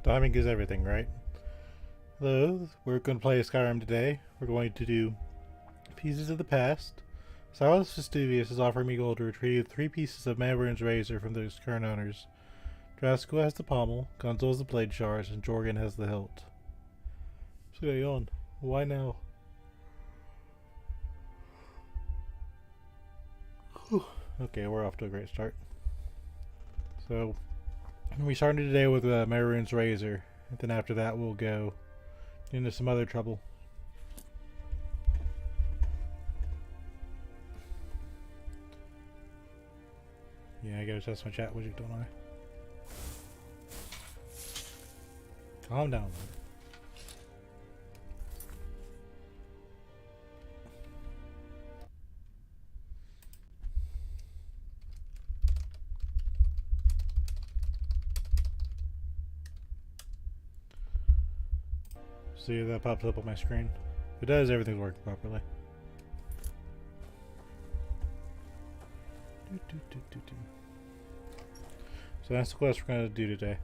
Timing is everything, right? Hello, we're going to play Skyrim today. We're going to do Pieces of the Past. Silas Vestuvius is offering me gold to retrieve 3 pieces of Mandarin's razor from those current owners. Drasko has the pommel, Gunzel has the blade shards, and Jorgen has the hilt. What's going on? Why now? Whew. Okay, we're off to a great start. So, we started today with Mandarin's razor, and then after that we'll go into some other trouble. Yeah, I gotta test my chat widget, don't I? Calm down. See if that pops up on my screen. If it does, everything's working properly. So that's the quest we're going to do today.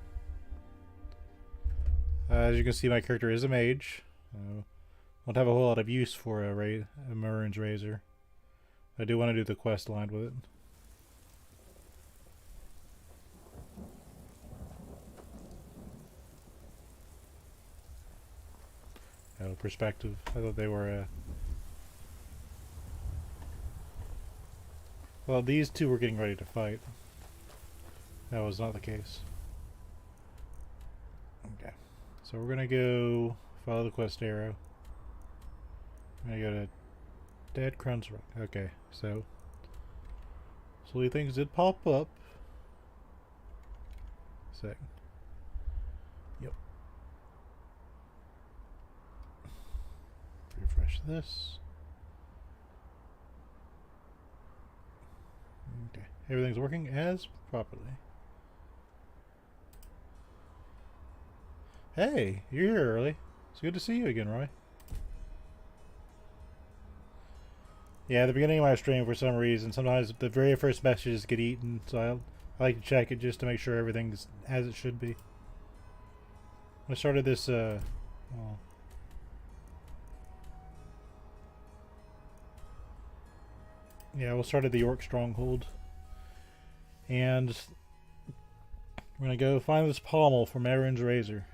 As you can see, my character is a mage. Won't have a whole lot of use for a Maroon's Razor. I do want to do the quest aligned with it. Oh, perspective. I thought they were well, these two were getting ready to fight. That was not the case. Okay. So we're gonna go follow the quest arrow. I'm gonna go to Dead Crun's Rock. Okay, so slowly things did pop up. Second. Yep. Refresh this. Okay. Everything's working as properly. Hey, you're here early. It's good to see you again, Roy. Yeah, at the beginning of my stream, for some reason, sometimes the very first messages get eaten, so I like to check it just to make sure everything's as it should be. I started this, well, yeah, we started the Orc Stronghold. And we're gonna go find this pommel for Marin's Razor.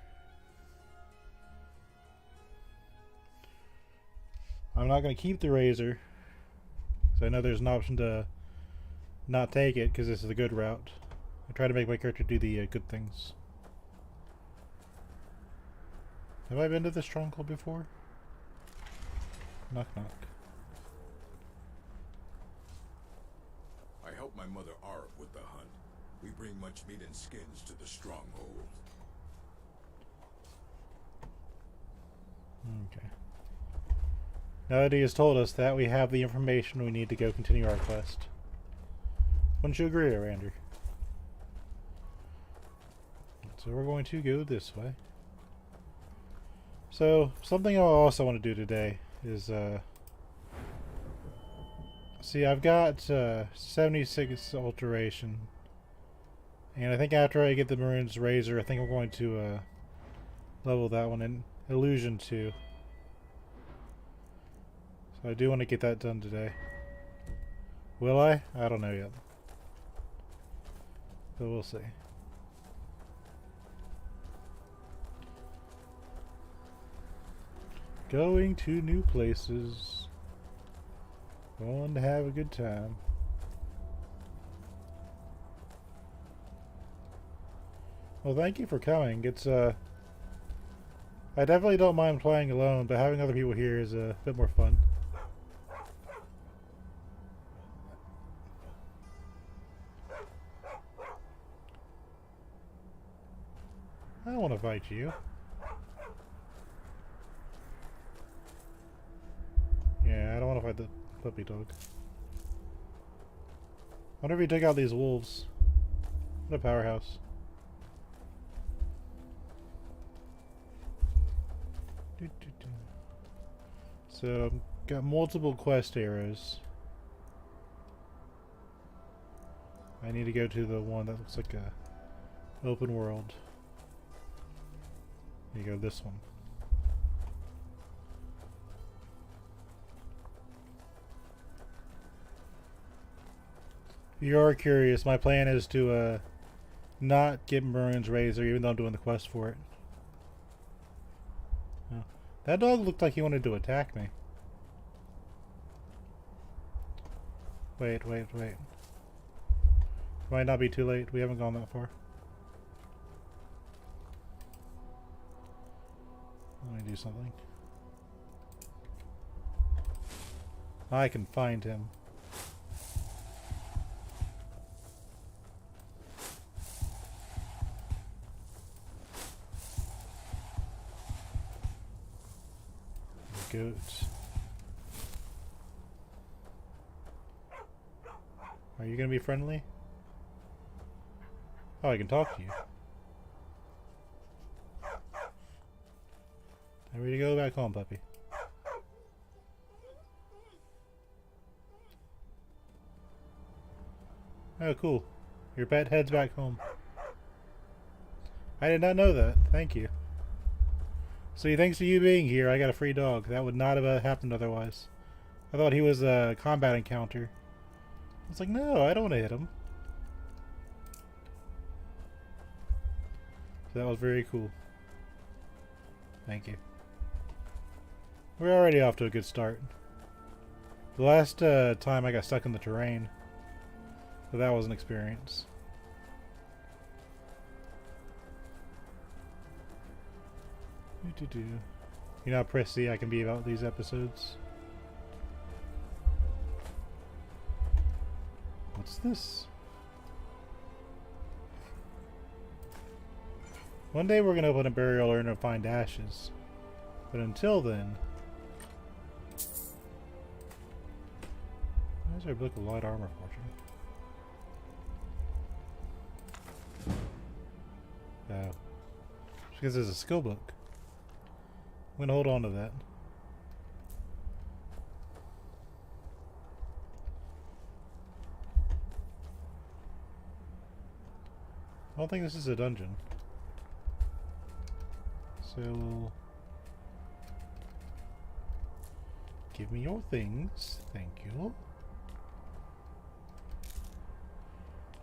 I'm not gonna keep the razor, because I know there's an option to not take it, because this is the good route. I try to make my character do the good things. Have I been to this stronghold before? Knock knock. I help my mother Arv with the hunt. We bring much meat and skins to the stronghold. Okay. Now that he has told us that, we have the information we need to go continue our quest. Wouldn't you agree, Rander? So we're going to go this way. So, something I also want to do today is, see, I've got 76 alteration. And I think after I get the Maroon's Razor, I think we're going to level that one in Illusion 2. So I do want to get that done today. Will I? I don't know yet. But we'll see. Going to new places. Going to have a good time. Well, thank you for coming. It's I definitely don't mind playing alone, but having other people here is a bit more fun. I don't want to fight you. Yeah, I don't want to fight the puppy dog. Wonder if he took out these wolves. What a powerhouse. So, I've got multiple quest arrows. I need to go to the one that looks like a open world. There you go, this one. If you are curious, my plan is to not get Maroon's Razor, even though I'm doing the quest for it. Oh. That dog looked like he wanted to attack me. Wait. Might not be too late. We haven't gone that far. Let me do something. I can find him. Goats. Are you gonna be friendly? Oh, I can talk to you. I'm ready to go back home, puppy. Oh, cool. Your pet heads back home. I did not know that. Thank you. See, thanks to you being here, I got a free dog. That would not have happened otherwise. I thought he was a combat encounter. I was like, no, I don't want to hit him. So that was very cool. Thank you. We're already off to a good start. The last time I got stuck in the terrain. So that was an experience. You know how prissy I can be about these episodes. What's this? One day we're going to open a burial urn and find ashes. But until then... Why is there a book of light armor fortune? Oh. Because there's a skill book. I'm gonna hold on to that. I don't think this is a dungeon. So... Give me your things. Thank you.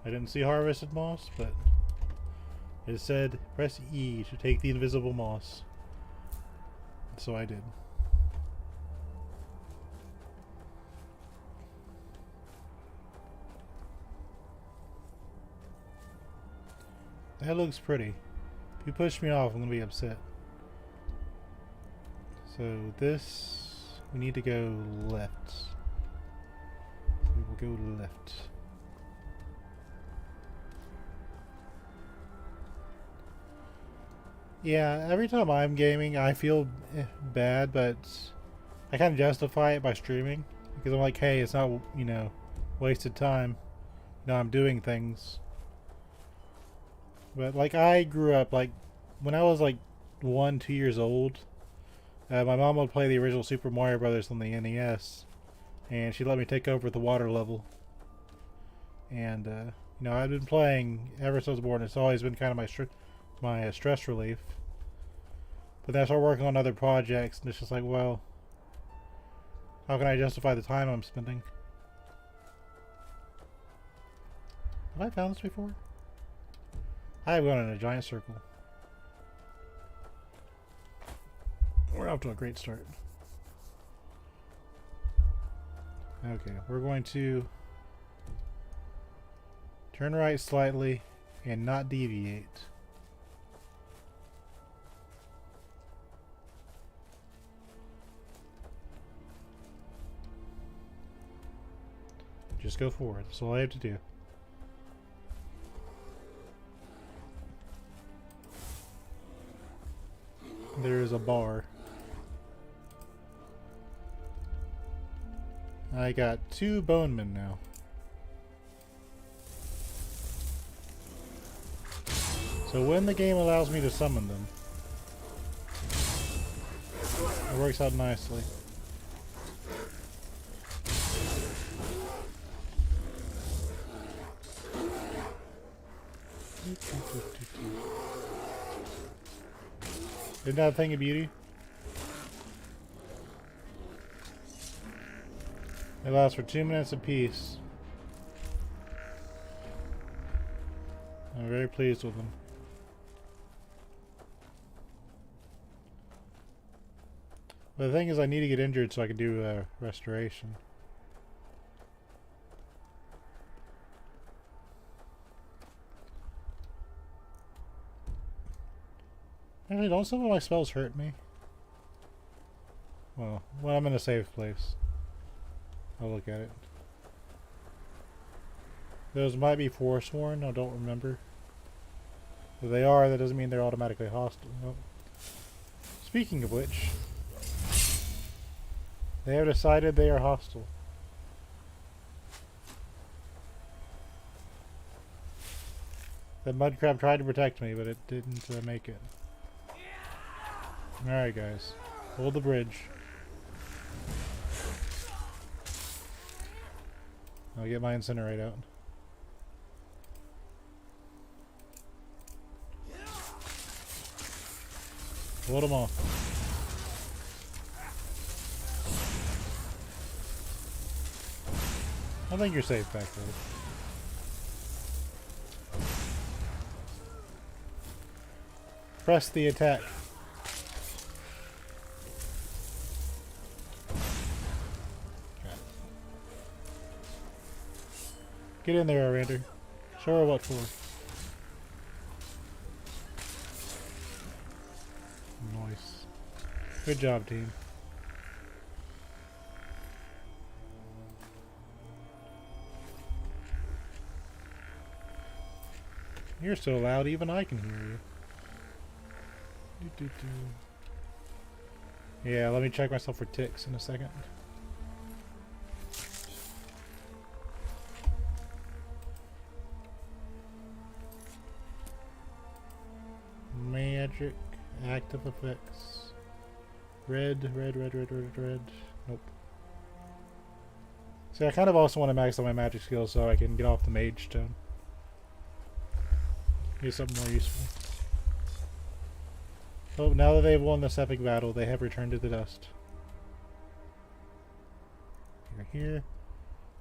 I didn't see harvested moss, but... It said, press E to take the invisible moss. So I did. That looks pretty. If you push me off, I'm going to be upset. So this... We need to go left. We will go left. Yeah, every time I'm gaming, I feel bad, but I kind of justify it by streaming. Because I'm like, hey, it's not, you know, wasted time. You know, I'm doing things. But, like, I grew up, like, when I was, like, 1, 2 years old, my mom would play the original Super Mario Brothers on the NES. And she let me take over the water level. And, you know, I've been playing ever since I was born. It's always been kind of my stress relief. But then I started working on other projects, and it's just like, well, how can I justify the time I'm spending? Have I found this before? I have gone in a giant circle. We're off to a great start. Okay, we're going to turn right slightly and not deviate. Just go forward. That's all I have to do. There is a bar. I got 2 bonemen now. So when the game allows me to summon them, it works out nicely. Isn't that a thing of beauty? They last for 2 minutes apiece. I'm very pleased with them. But the thing is, I need to get injured so I can do restoration. Actually, don't some of my spells hurt me? Well, when I'm in a safe place, I'll look at it. Those might be Forsworn, I don't remember. If they are, that doesn't mean they're automatically hostile. Nope. Speaking of which, they have decided they are hostile. The mud crab tried to protect me, but it didn't make it. Alright guys, hold the bridge. I'll get my incinerate out. Hold them off. I think you're safe back there. Press the attack. Get in there, Arander. Show her what for. Nice. Good job, team. You're so loud, even I can hear you. Yeah, let me check myself for ticks in a second. Magic, active effects. Red. Nope. See, I kind of also want to max out my magic skills so I can get off the mage stone. Get something more useful. Oh, now that they've won this epic battle, they have returned to the dust. You're here.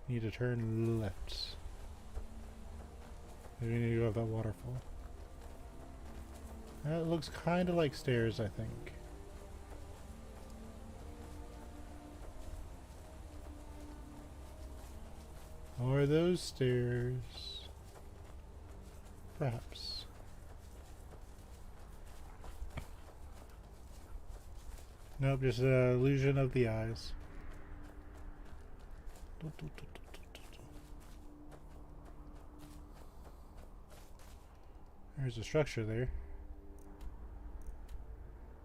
You need to turn left. We need to go up that waterfall. That looks kind of like stairs, I think. Are those stairs? Perhaps. Nope, just an illusion of the eyes. There's a structure there.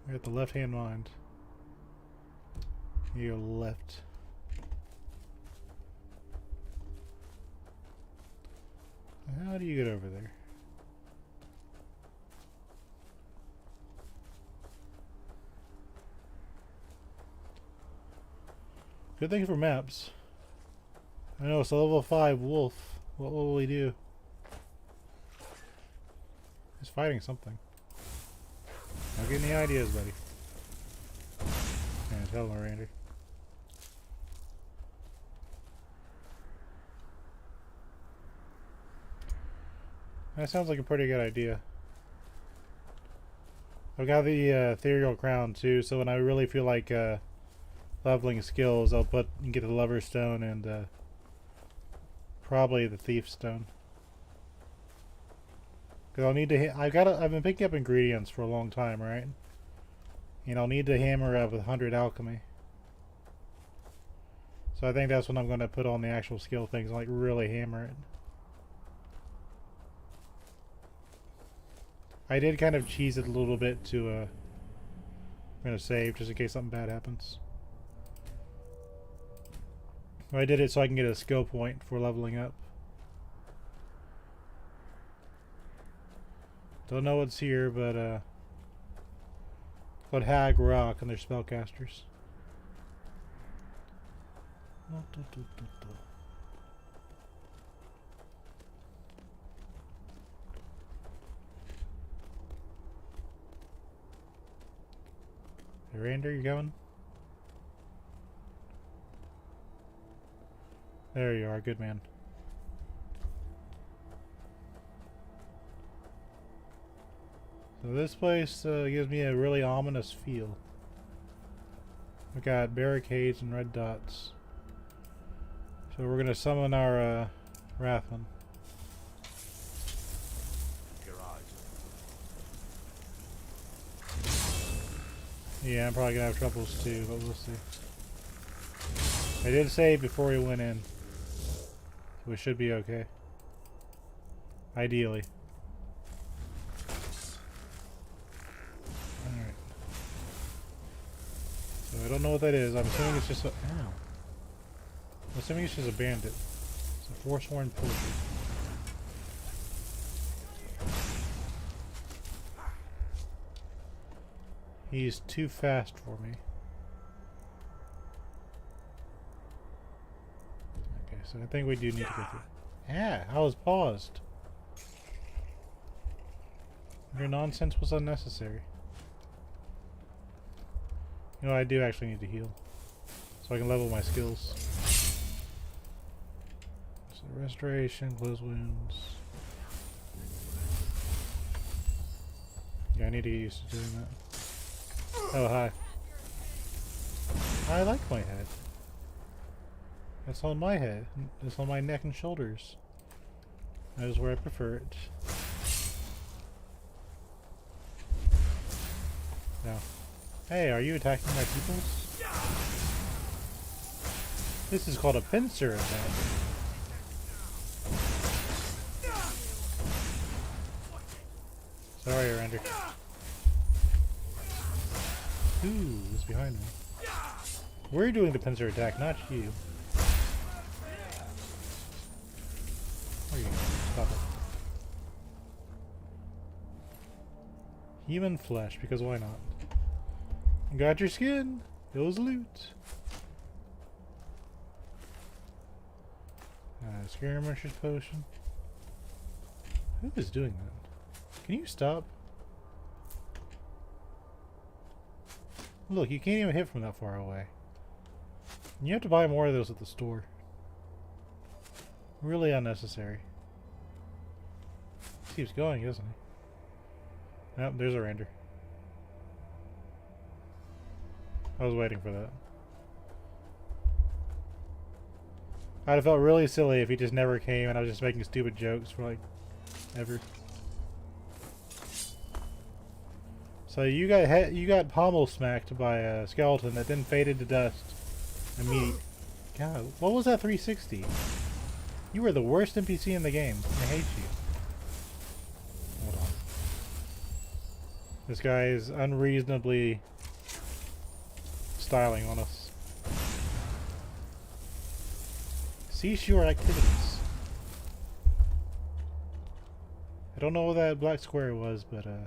We're at the left-hand mind. You go left. How do you get over there? Good thing for maps. I know it's a level 5 wolf. What will we do? He's fighting something. Not getting any ideas, buddy. Yeah, tell him, Randy. That sounds like a pretty good idea. I've got the ethereal crown too, so when I really feel like leveling skills, I'll get the lover stone and probably the thief stone. Cause I'll need to. I've been picking up ingredients for a long time, right? And I'll need to hammer up with 100 alchemy. So I think that's when I'm going to put on the actual skill things, like really hammer it. I did kind of cheese it a little bit to I'm going to save just in case something bad happens. I did it so I can get a skill point for leveling up. Don't know what's here, but called Hag Rock and they're spellcasters. Rander, you going? There you are, good man. So this place gives me a really ominous feel. We got barricades and red dots. So we're gonna summon our Wrathman. Yeah, I'm probably gonna have troubles too, but we'll see. I did save before we went in. So we should be okay. Ideally. Alright. So I don't know what that is. I'm assuming it's just a... Ow. I'm assuming it's just a bandit. It's a forsworn pillager. He's too fast for me. Okay, so I think we do need to go through. Yeah, I was paused. Your nonsense was unnecessary. You know, I do actually need to heal. So I can level my skills. So restoration, close wounds. Yeah, I need to get used to doing that. Oh, hi. I like my head. That's on my head. It's on my neck and shoulders. That is where I prefer it. No. Hey, are you attacking my peoples? This is called a pincer attack. Sorry, Rander. Ooh, it's behind me. We're doing the pincer attack, not you. Where are you going? Stop it. Human flesh, because why not? Got your skin. It was loot. Skirmisher's potion. Who is doing that? Can you stop? Look, you can't even hit from that far away. You have to buy more of those at the store. Really unnecessary. Keeps going, doesn't he? Nope, there's a Rander. I was waiting for that. I'd have felt really silly if he just never came and I was just making stupid jokes for like ever. So you got pommel smacked by a skeleton that then faded to dust immediately. God, what was that 360? You were the worst NPC in the game. I hate you. Hold on. This guy is unreasonably styling on us. Cease your activities. I don't know what that black square was, but there.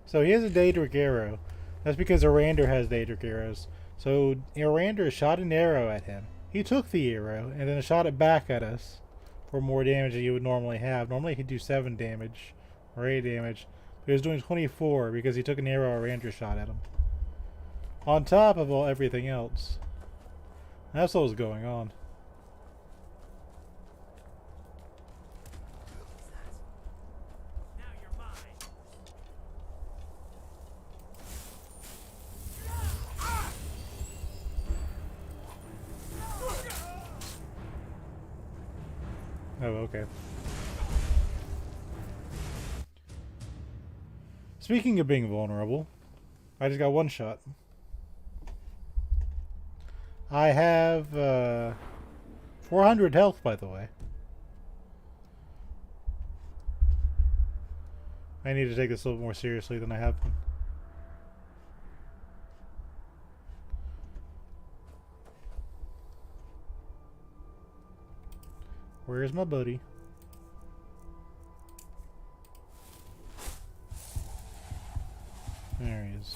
So he has a Daedric arrow. That's because Arander has Daedric arrows. So Arander shot an arrow at him. He took the arrow and then shot it back at us for more damage than you would normally have. Normally he'd do 7 damage or 8 damage. But he was doing 24 because he took an arrow Arander shot at him. On top of everything else. That's what was going on. Oh, okay. Speaking of being vulnerable, I just got one shot. I have 400 health, by the way. I need to take this a little more seriously than I have been. Where's my buddy? There he is.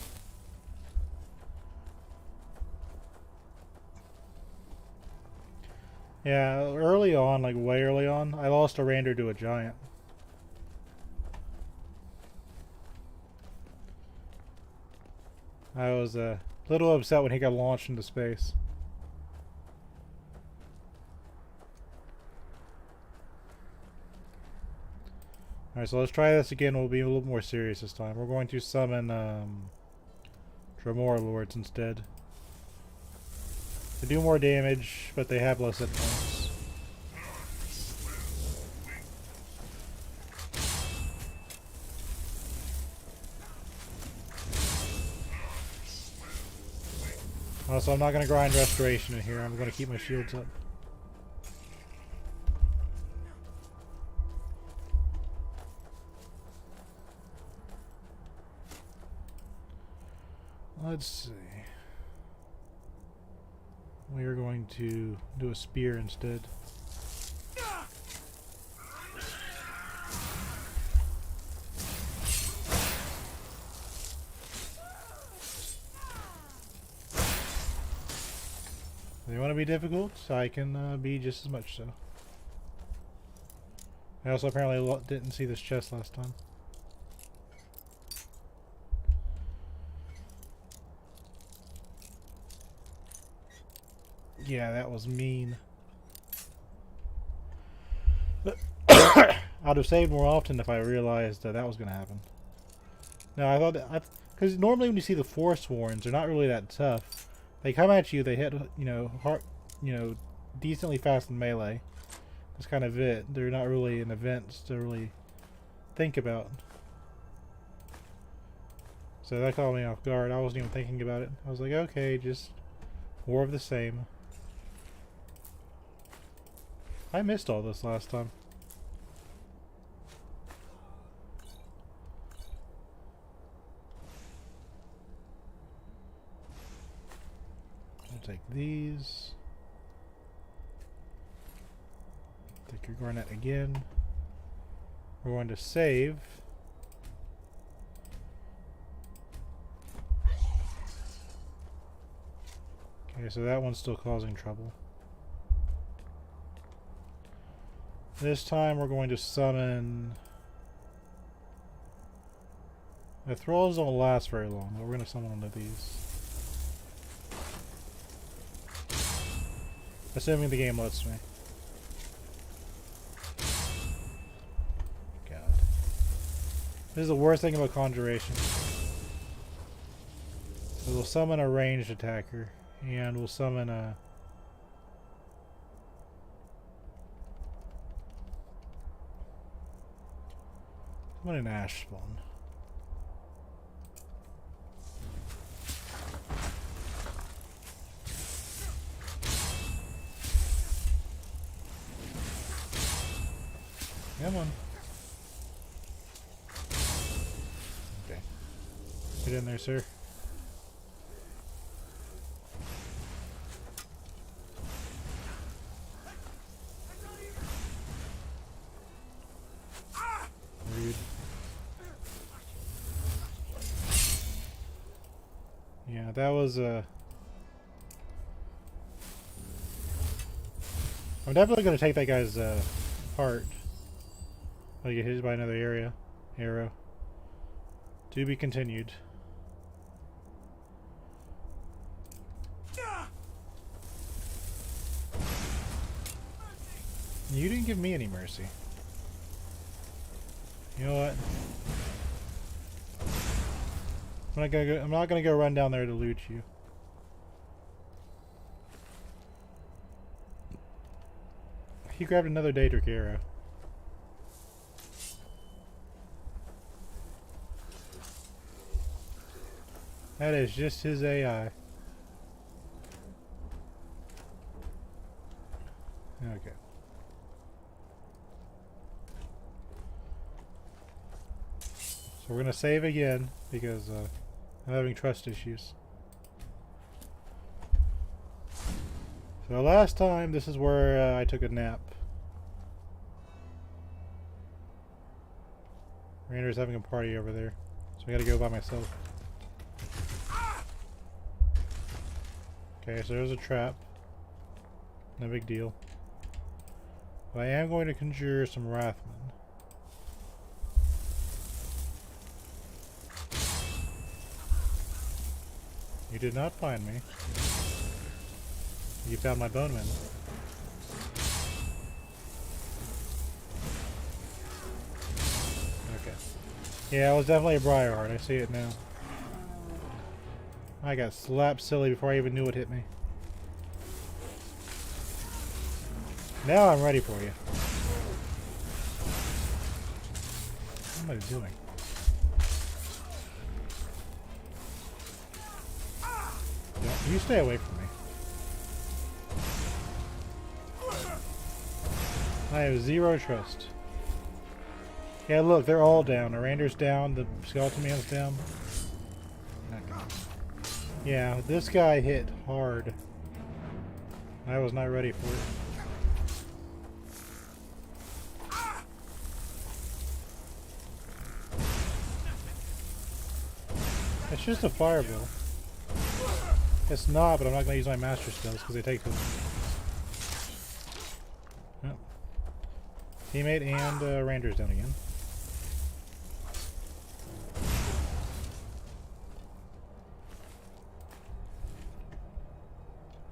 Yeah, early on, like way early on, I lost a Rander to a giant. I was a little upset when he got launched into space. Alright, so let's try this again. We'll be a little more serious this time. We're going to summon Dremora Lords instead. They do more damage, but they have less hit points. Also, I'm not going to grind restoration in here. I'm going to keep my shields up. Let's see. We are going to do a spear instead. They want to be difficult, so I can be just as much so. I also apparently didn't see this chest last time. Yeah, that was mean. I'd have saved more often if I realized that was going to happen. No, I thought because normally when you see the Forsworns, they're not really that tough. They come at you, they hit, decently fast in melee. That's kind of it. They're not really an event to really think about. So that caught me off guard. I wasn't even thinking about it. I was like, okay, just more of the same. I missed all this last time. I'll take these. Take your garnet again. We're going to save. Okay, so that one's still causing trouble. This time we're going to summon... The thralls don't last very long, but we're going to summon one of these. Assuming the game lets me. God. This is the worst thing about conjuration. So we'll summon a ranged attacker, and we'll summon a... What an ash spawn. Come on. Okay. Get in there, sir. Rude. Yeah, that was I'm definitely gonna take that guy's heart. I get hit by another arrow. To be continued. You didn't give me any mercy. You know what? I'm not gonna go run down there to loot you. He grabbed another Daedric arrow. That is just his AI. Okay. So we're gonna save again because I'm having trust issues. So last time, this is where I took a nap. Rander's having a party over there, so I gotta go by myself. Okay, so there's a trap. No big deal. But I am going to conjure some Wrathmen. You did not find me. You found my bone man. Okay. Yeah, it was definitely a Briarheart. I see it now. I got slapped silly before I even knew it hit me. Now I'm ready for you. What am I doing? You stay away from me. I have zero trust. Yeah, look, they're all down. Arander's down, the skeleton man's down. Okay. Yeah, this guy hit hard. I was not ready for it. It's just a fireball. It's not, but I'm not going to use my master spells because they take too long. Yep. Teammate and Rander's down again.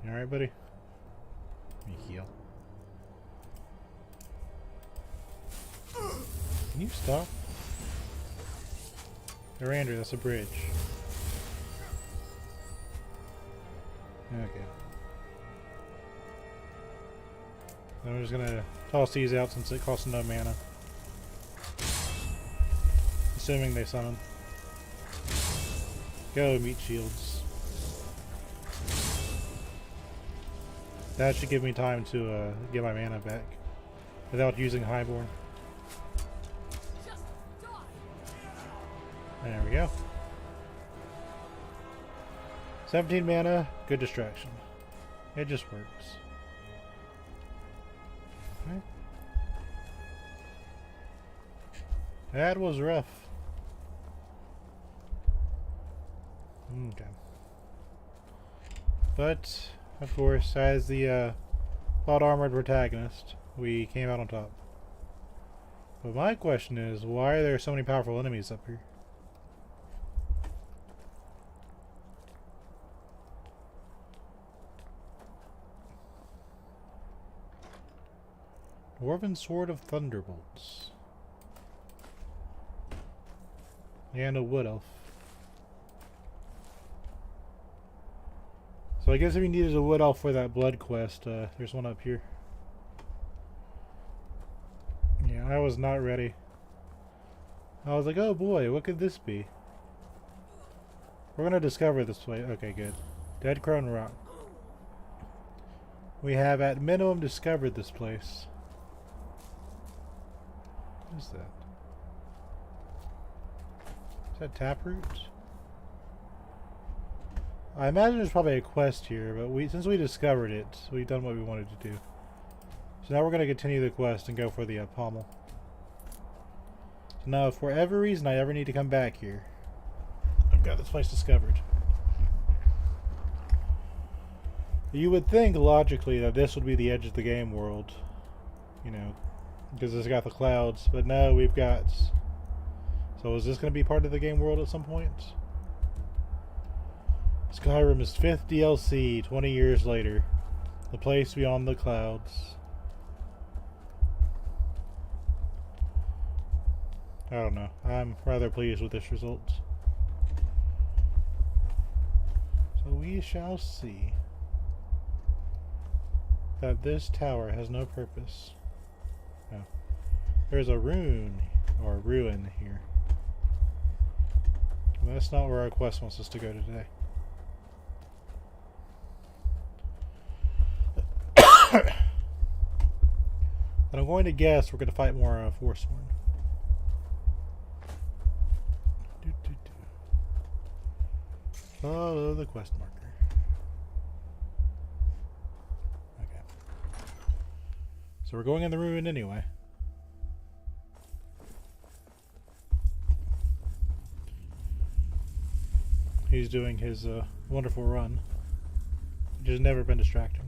You alright, buddy? Let me heal. Can you stop? Rander, that's a bridge. Okay. I'm just gonna toss these out since it costs no mana. Assuming they summon. Go, meat shields. That should give me time to get my mana back without using Highborn. There we go. 17 mana, good distraction. It just works. Okay. That was rough. Okay. But, of course, as the plot armored protagonist, we came out on top. But my question is, why are there so many powerful enemies up here? Dwarven Sword of Thunderbolts. And a Wood Elf. So I guess if you needed a Wood Elf for that blood quest, there's one up here. Yeah, I was not ready. I was like, oh boy, what could this be? We're gonna discover this place. Okay, good. Dead Crone Rock. We have at minimum discovered this place. What is that? Is that Taproot? I imagine there's probably a quest here, but since we discovered it, we've done what we wanted to do. So now we're going to continue the quest and go for the pommel. So now, if for every reason I ever need to come back here, I've got this place discovered. You would think, logically, that this would be the edge of the game world. You know, because it's got the clouds, but no, we've got... So is this going to be part of the game world at some point? Skyrim's 5th DLC, 20 years later. The place beyond the clouds. I don't know. I'm rather pleased with this result. So we shall see that this tower has no purpose. No. There's a rune, or ruin here. That's not where our quest wants us to go today. But I'm going to guess we're going to fight more Forsworn. Follow the quest marker. Okay. So we're going in the ruin anyway. He's doing his wonderful run, which has never been distracting.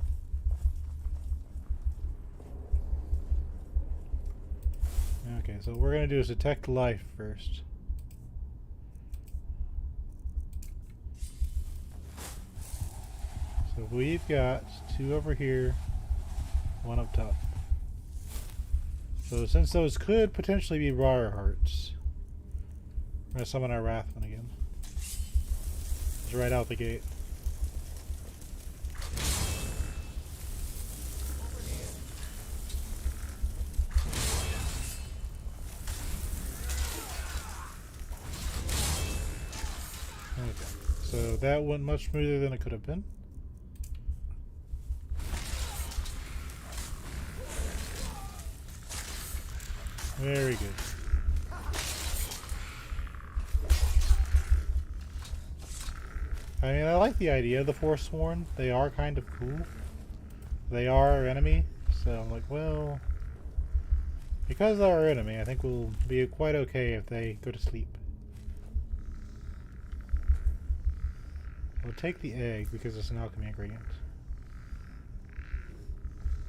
Okay, so what we're going to do is detect life first. So we've got 2 over here, 1 up top. So since those could potentially be Briar Hearts, we're going to summon our Wrathman again. It's right out the gate. Okay, so that went much smoother than it could have been. Very good. I mean, I like the idea of the Forsworn. They are kind of cool. They are our enemy, so I'm like, well, because they're our enemy, I think we'll be quite okay if they go to sleep. We'll take the egg because it's an alchemy ingredient.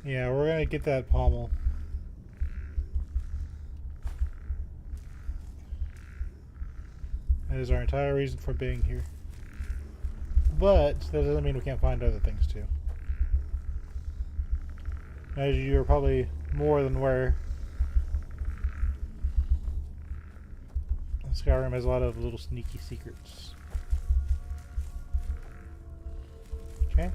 Yeah, we're gonna get that pommel. That is our entire reason for being here. But that doesn't mean we can't find other things too. As you are probably more than aware, Skyrim has a lot of little sneaky secrets. Okay.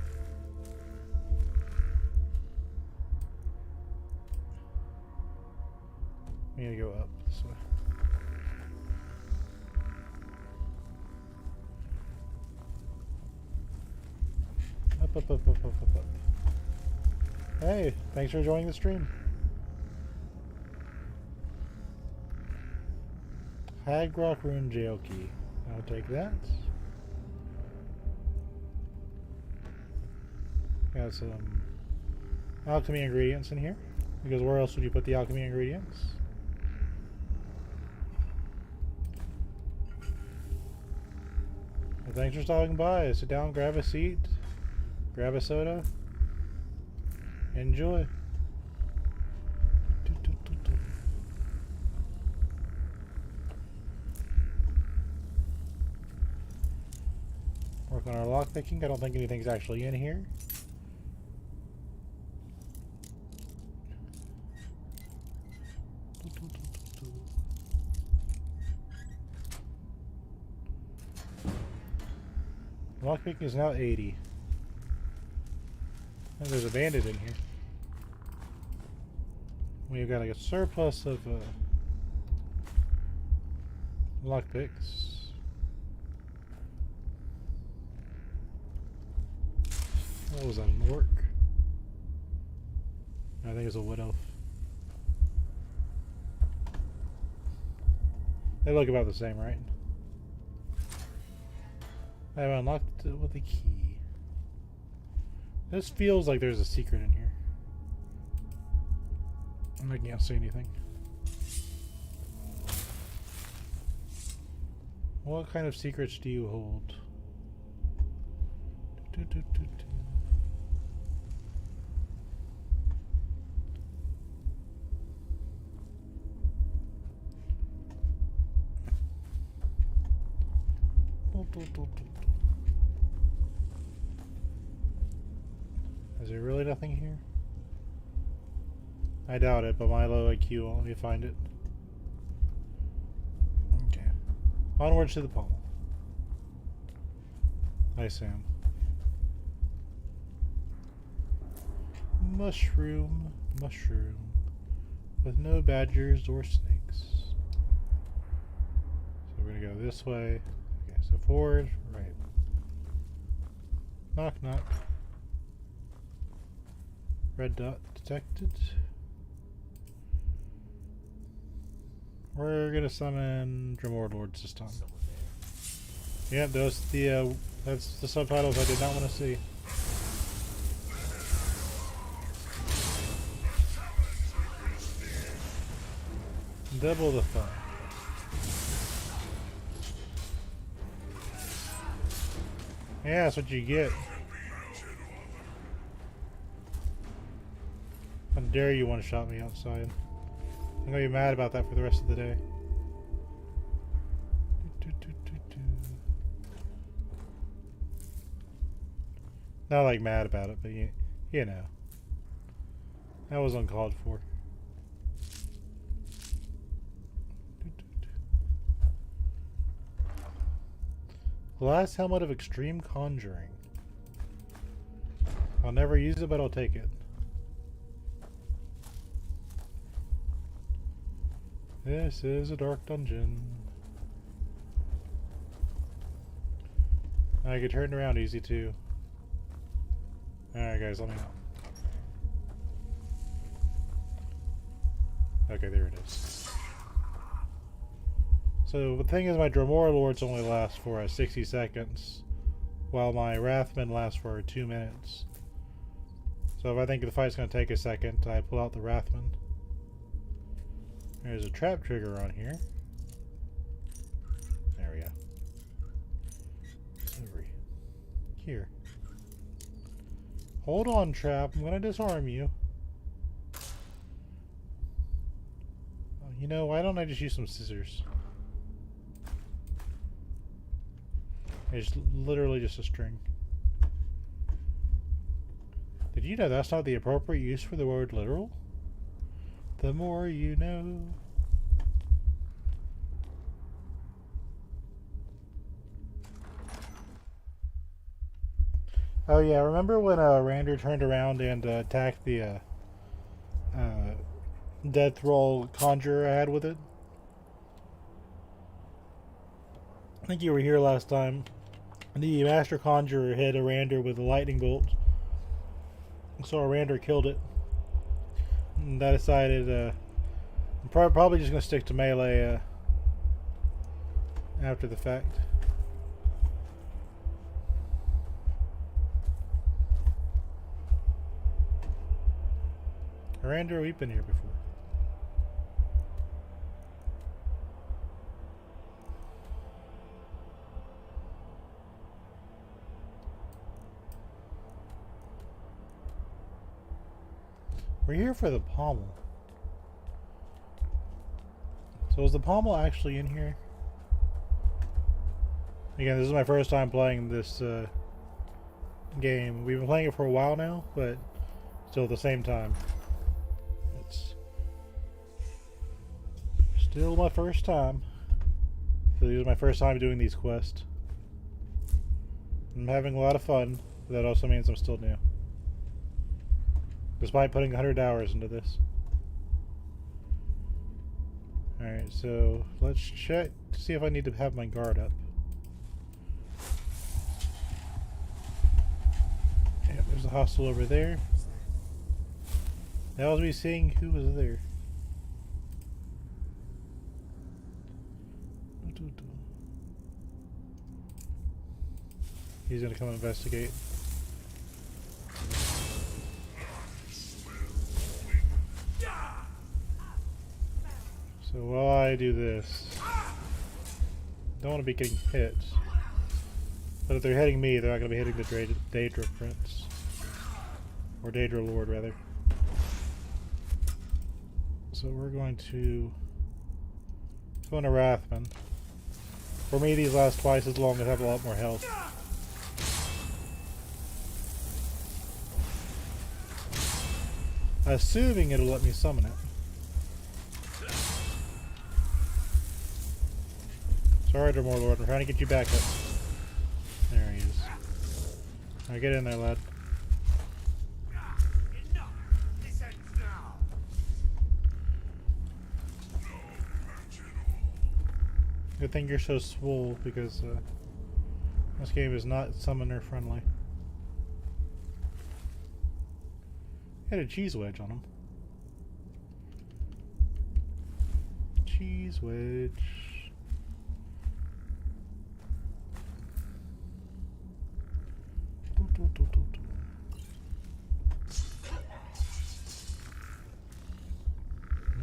We need to go up this way. Up. Hey, thanks for joining the stream. Hagrock Rune Jail Key. I'll take that. Got some alchemy ingredients in here. Because where else would you put the alchemy ingredients? Well, thanks for stopping by. Sit down, grab a seat, grab a soda, enjoy. Work on our lockpicking. I don't think anything's actually in here. Lockpicking is now 80. And there's a bandit in here. We've got like a surplus of lockpicks. What was that, an orc? I think it's a wood elf. They look about the same, right? I have unlocked it with a key. This feels like there's a secret in here. I can't see anything. What kind of secrets do you hold? Is there really nothing here? I doubt it, but my low IQ won't let me find it. Okay. Onwards to the pommel. Hi, Sam. Mushroom. With no badgers or snakes. So we're gonna go this way. Okay, so forward, right. Knock, knock. Red dot detected. We're gonna summon Dremor Lords this time. Yeah, that's the subtitles I did not want to see. Double the fun. Yeah, that's what you get. How dare you one-shot me outside? I'm gonna be mad about that for the rest of the day. Not like mad about it, but you know. That was uncalled for. Glass helmet of extreme conjuring. I'll never use it, but I'll take it. This is a dark dungeon. I can turn around easy too. Alright guys, let me know. Okay, there it is. So the thing is, my Dremora Lords only last for 60 seconds, while my Wrathman lasts for 2 minutes. So if I think the fight's going to take a second, I pull out the Wrathman. There's a trap trigger on here. There we go. It's over here. Hold on, trap. I'm going to disarm you. Oh, you know, why don't I just use some scissors? It's literally just a string. Did you know that's not the appropriate use for the word literal? The more you know. Oh yeah, remember when Rander turned around and attacked the death roll conjurer I had with it? I think you were here last time. The Master Conjurer hit a Rander with a lightning bolt. So a Rander killed it. And I decided I'm probably just going to stick to melee after the fact. Rander, we've been here before. We're here for the pommel. So is the pommel actually in here? Again, this is my first time playing this game. We've been playing it for a while now, but still at the same time. It's still my first time. So this is my first time doing these quests. I'm having a lot of fun, but that also means I'm still new. Despite putting 100 hours into this. Alright, so let's check to see if I need to have my guard up. Yeah, there's a hostel over there. That was me seeing who was there. He's gonna come investigate. So while I do this, don't want to be getting hit. But if they're hitting me, they're not going to be hitting the Daedra Prince. Or Daedra Lord, rather. So we're going to go into Wrathman. For me, these last twice as long and have a lot more health. Assuming it'll let me summon it. Sorry, Dremora Lord, I'm trying to get you back up. There he is. Alright, get in there, lad. Good thing you're so swole, because this game is not summoner friendly. Had a cheese wedge on him. Cheese wedge.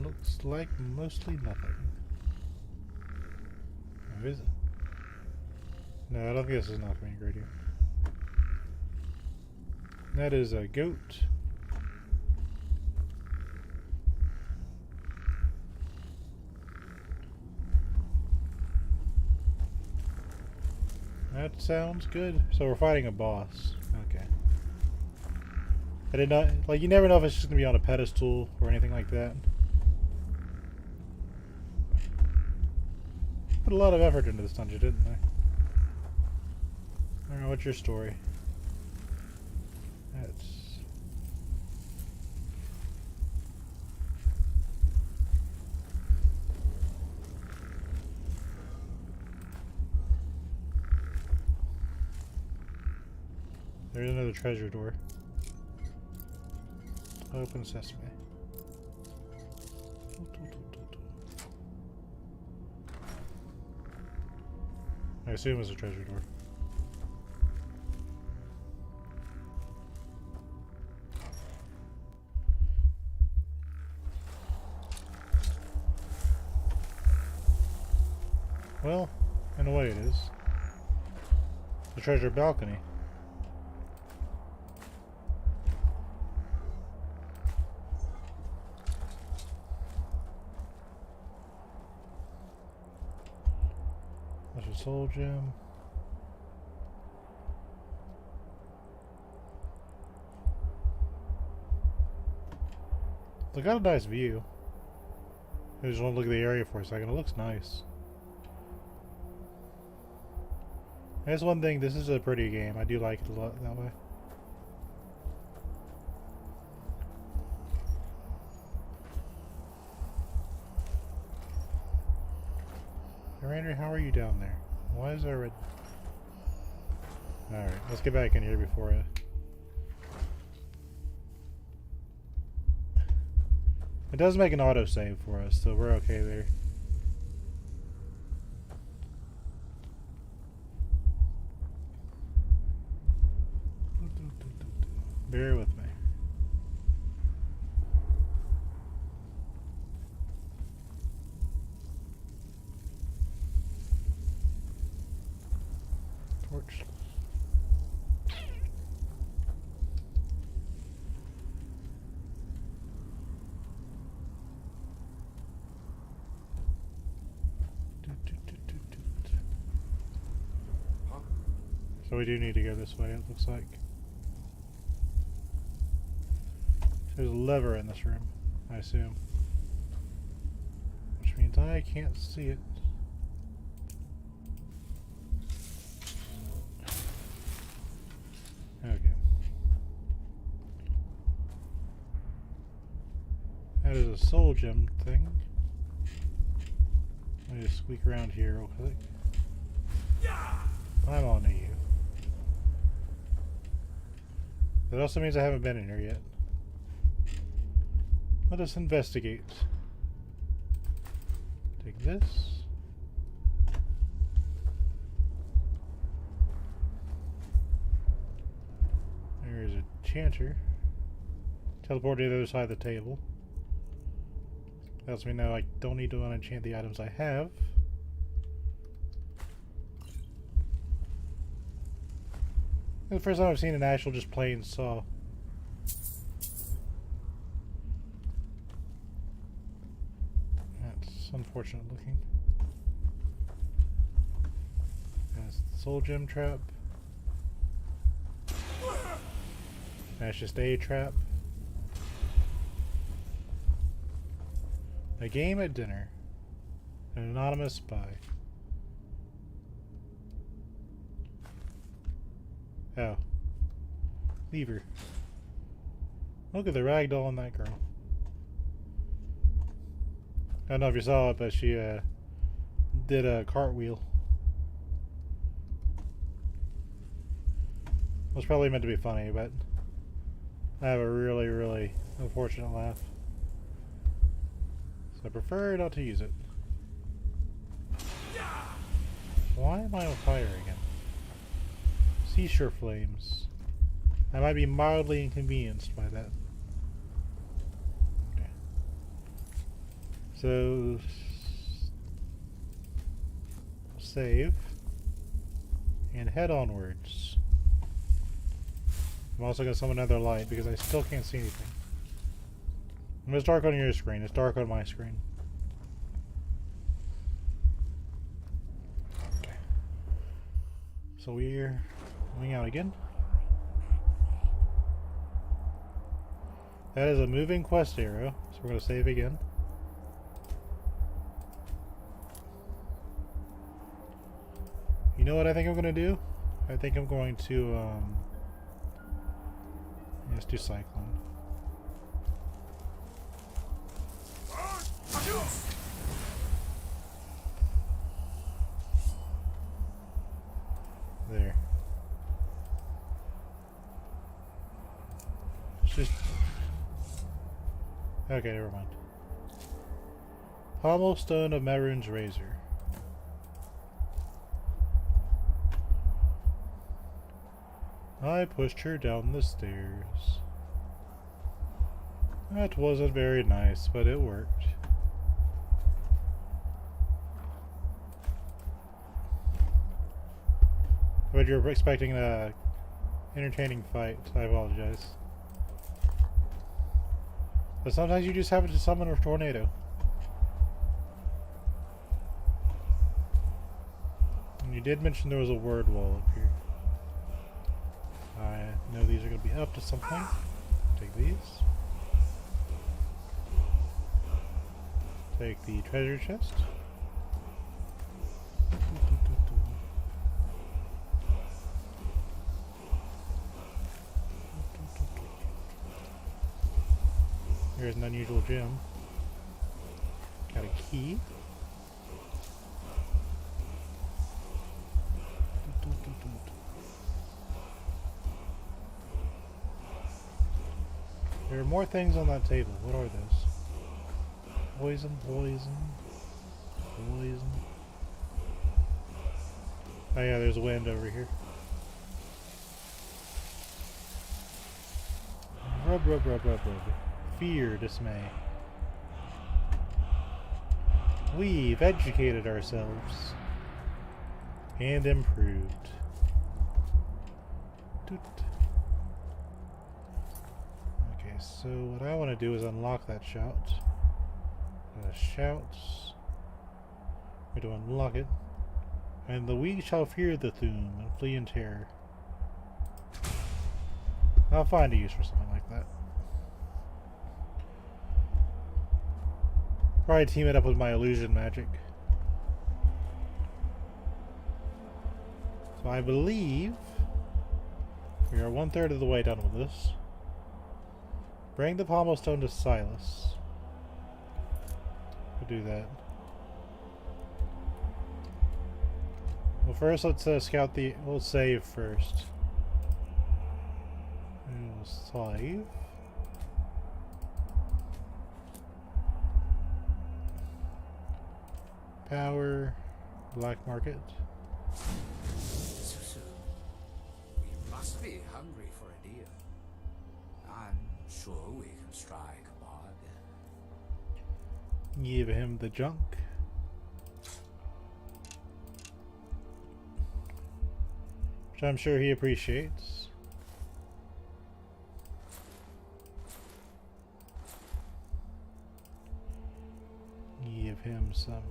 Looks like mostly nothing. Or is it? No, I don't think this is enough for ingredient. That is a goat. That sounds good. So we're fighting a boss. Okay. I did not, like, you never know if it's just gonna be on a pedestal or anything like that. Put a lot of effort into this dungeon, didn't they? I don't know, what's your story? That's... There's another treasure door. Open sesame. I assume it's a treasure door. Well, in a way it is. The treasure balcony. There's a soul gem. They got a nice view. I just want to look at the area for a second. It looks nice. That's one thing, this is a pretty game. I do like it a lot that way. Randy, how are you down there? Why is there red? Alright, let's get back in here before I... It does make an autosave for us, so we're okay there. Bear with me. Torch. So we do need to go this way, it looks like. There's a lever in this room, I assume. Which means I can't see it. Okay. That is a soul gem thing. Let me just squeak around here real quick. I'm on to you. That also means I haven't been in here yet. Let us investigate. Take this. There's a chanter. Teleport to the other side of the table. That lets me know I don't need to unenchant the items I have. The first time I've seen an actual just plain saw. That's unfortunate looking. That's the soul gem trap. That's just a trap. A game at dinner. An anonymous spy. Oh. Lever. Look at the ragdoll on that girl. I don't know if you saw it, but she did a cartwheel. It was probably meant to be funny, but I have a really, really unfortunate laugh. So I prefer not to use it. Why am I on fire again? Seashore flames. I might be mildly inconvenienced by that. Okay. So save and head onwards. I'm also going to summon another light because I still can't see anything. It's dark on your screen. It's dark on my screen. Okay. So we're going out again. That is a moving quest arrow, so we're going to save again. You know what I think I'm going to do? I think I'm going to, let's do Cyclone. There. It's just... Okay, never mind. Pommel Stone of Mehrunes Razor. I pushed her down the stairs. That wasn't very nice, but it worked. But you're expecting an entertaining fight. I apologize. But sometimes you just have to summon a tornado. And you did mention there was a word wall up here. I know these are going to be up to something. Take these. Take the treasure chest. Here's an unusual gem. Got a key. There are more things on that table. What are those? Poison, poison, poison. Oh yeah, there's wind over here. Rub, rub, rub, rub, rub. Fear, dismay. We've educated ourselves and improved. Doot. Okay, so what I want to do is unlock that shout. Shouts. We're to unlock it. And the weak shall fear the Thume and flee in terror. I'll find a use for something like that. Probably team it up with my illusion magic. So I believe we are 1/3 of the way done with this. Bring the pommel stone to Silas. We'll do that. Well, first let's scout the... We'll save first. We'll save. Power, black market. Susu, we must be hungry for a deal. I'm sure we can strike a bargain. Give him the junk. Which I'm sure he appreciates. Give him some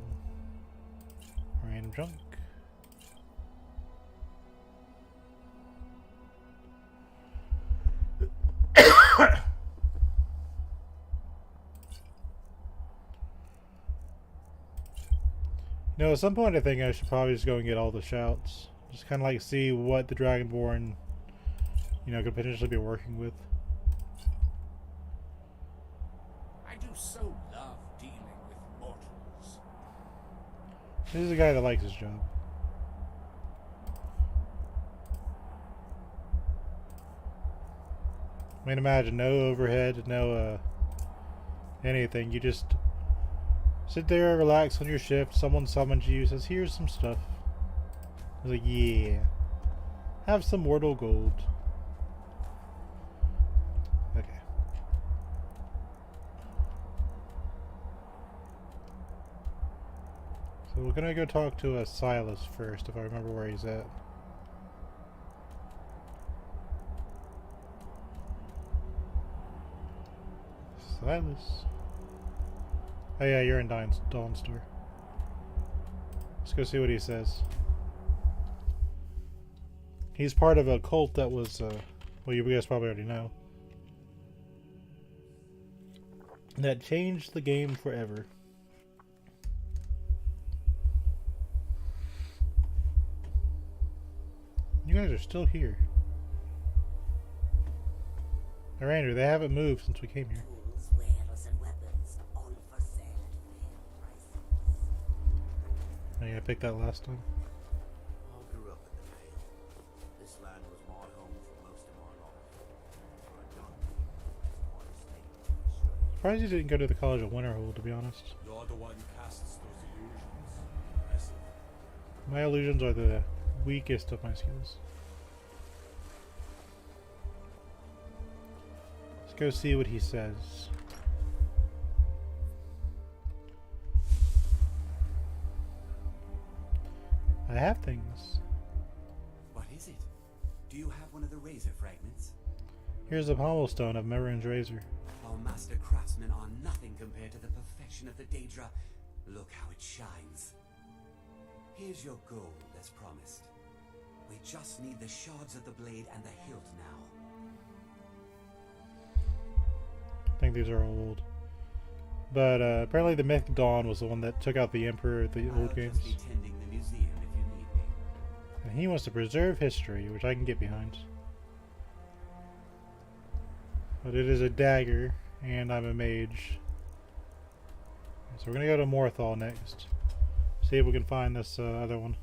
random junk. You know, at some point I think I should probably just go and get all the shouts. Just kind of like see what the Dragonborn, you know, could potentially be working with. I do so love dealing with mortals. This is a guy that likes his job. I mean, imagine no overhead, no anything. You just sit there, relax on your shift. Someone summons you, says, "Here's some stuff." I was like, "Yeah, have some mortal gold." Okay. So we're gonna go talk to Silas first, if I remember where he's at. Silas. Oh yeah, you're in Dawn Store. Let's go see what he says. He's part of a cult that was, well, you guys probably already know. that changed the game forever. You guys are still here. Miranda, they haven't moved since we came here. Tools, wares, and weapons, all for sale at fair prices. Oh, yeah, I picked that last time. I grew up in the Vale. This land was my home for most of my life. For a young it's my estate. Surprised you didn't go to the College of Winterhold, to be honest. You're the one who casts those illusions. Ezerith. My illusions are the weakest of my skills. Let's go see what he says. I have things. What is it? Do you have one of the razor fragments? Here's the pommel stone of Merrin's razor. Our master craftsmen are nothing compared to the perfection of the Daedra. Look how it shines. Here's your gold as promised. We just need the shards of the blade and the hilt now. I think these are old. But apparently the Mythic Dawn was the one that took out the Emperor of the I'll old games. just be tending the museum if you need me. And he wants to preserve history, which I can get behind. But it is a dagger, and I'm a mage. So we're going to go to Morthal next. See if we can find this other one.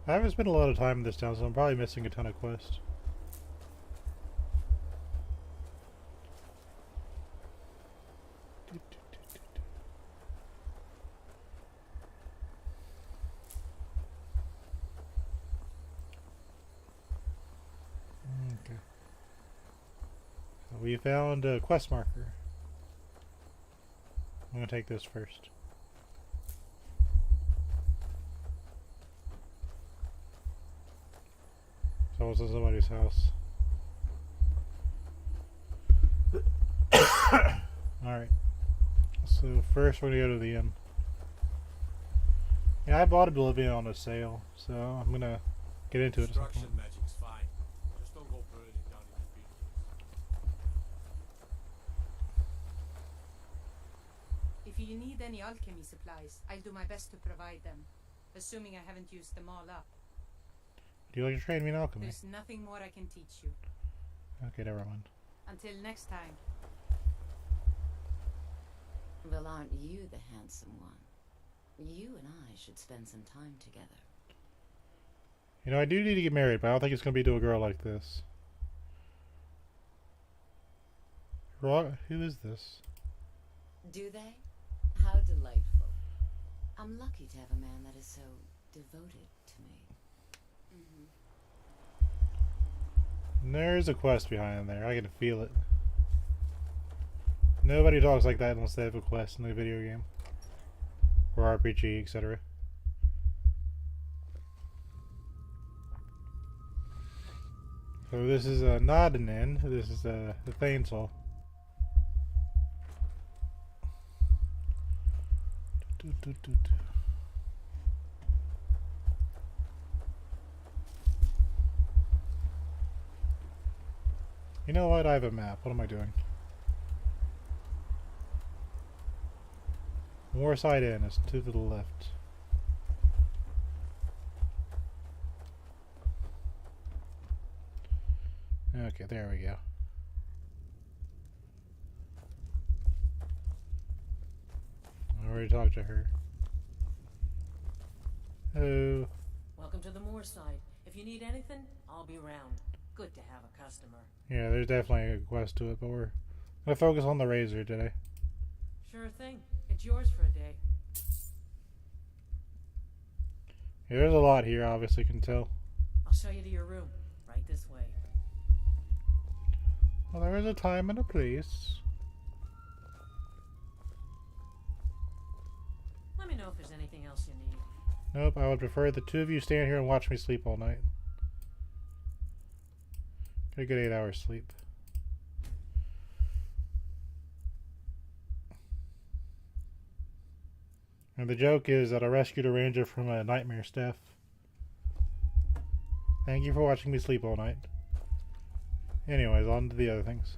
I haven't spent a lot of time in this town, so I'm probably missing a ton of quests. Okay. So we found a quest marker. I'm gonna take this first. So it's in somebody's house. Alright. So first we're gonna go to the inn. Yeah, I bought Oblivion on a sale, so I'm gonna get into it at some Destruction point. magic's fine. Just don't go burning down in the fields. If you need any alchemy supplies, I'll do my best to provide them, assuming I haven't used them all up. Do you like to train me in alchemy? There's nothing more I can teach you. Okay, never mind. Until next time. Well, aren't you the handsome one? You and I should spend some time together. You know, I do need to get married, but I don't think it's gonna be to a girl like this. Who is this? Do they? How delightful. I'm lucky to have a man that is so devoted to me. There's a quest behind there. I can feel it. Nobody talks like that unless they have a quest in the video game. Or RPG, etc. So this is not an inn. This is the Thane's Hall. You know what? I have a map. What am I doing? Moorside Inn is to the left. Okay, there we go. I already talked to her. Oh. Welcome to the Moorside. If you need anything, I'll be around. Good to have a customer. Yeah, there's definitely a quest to it, but we're gonna focus on the razor today. Sure thing. It's yours for a day. Yeah, there's a lot here, obviously, can tell. I'll show you to your room. Right this way. Well, there is a time and a place. Let me know if there's anything else you need. Nope, I would prefer the two of you stand here and watch me sleep all night. Get a good 8 hours sleep. And the joke is that I rescued a ranger from a nightmare staff. Thank you for watching me sleep all night. Anyways, on to the other things.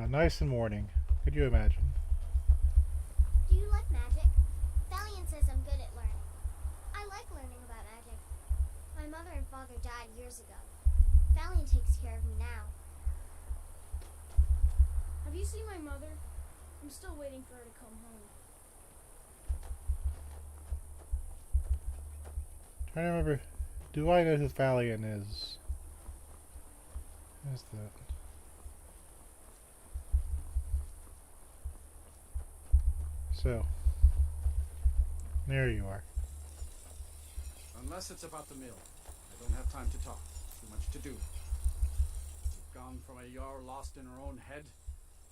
Nice and morning. Could you imagine? Do you like magic? Valiant says I'm good at learning. I like learning about magic. My mother and father died years ago. Valiant takes care of me now. Have you seen my mother? I'm still waiting for her to come home. Trying to remember. Do I know who Valiant is? Who's that? So, there you are. Unless it's about the mill. I don't have time to talk. Too much to do. We've gone from a Jarl lost in her own head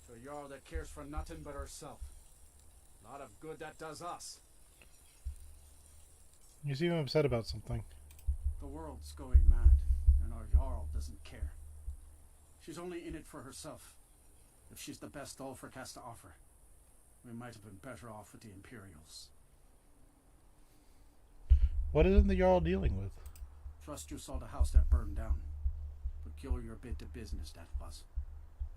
to a Jarl that cares for nothing but herself. A lot of good that does us. You seem upset about something. The world's going mad, and our Jarl doesn't care. She's only in it for herself. If she's the best Ulfric has to offer, we might have been better off with the Imperials. What isn't the Jarl dealing with? Trust you saw the house that burned down. Peculiar bit of business that was.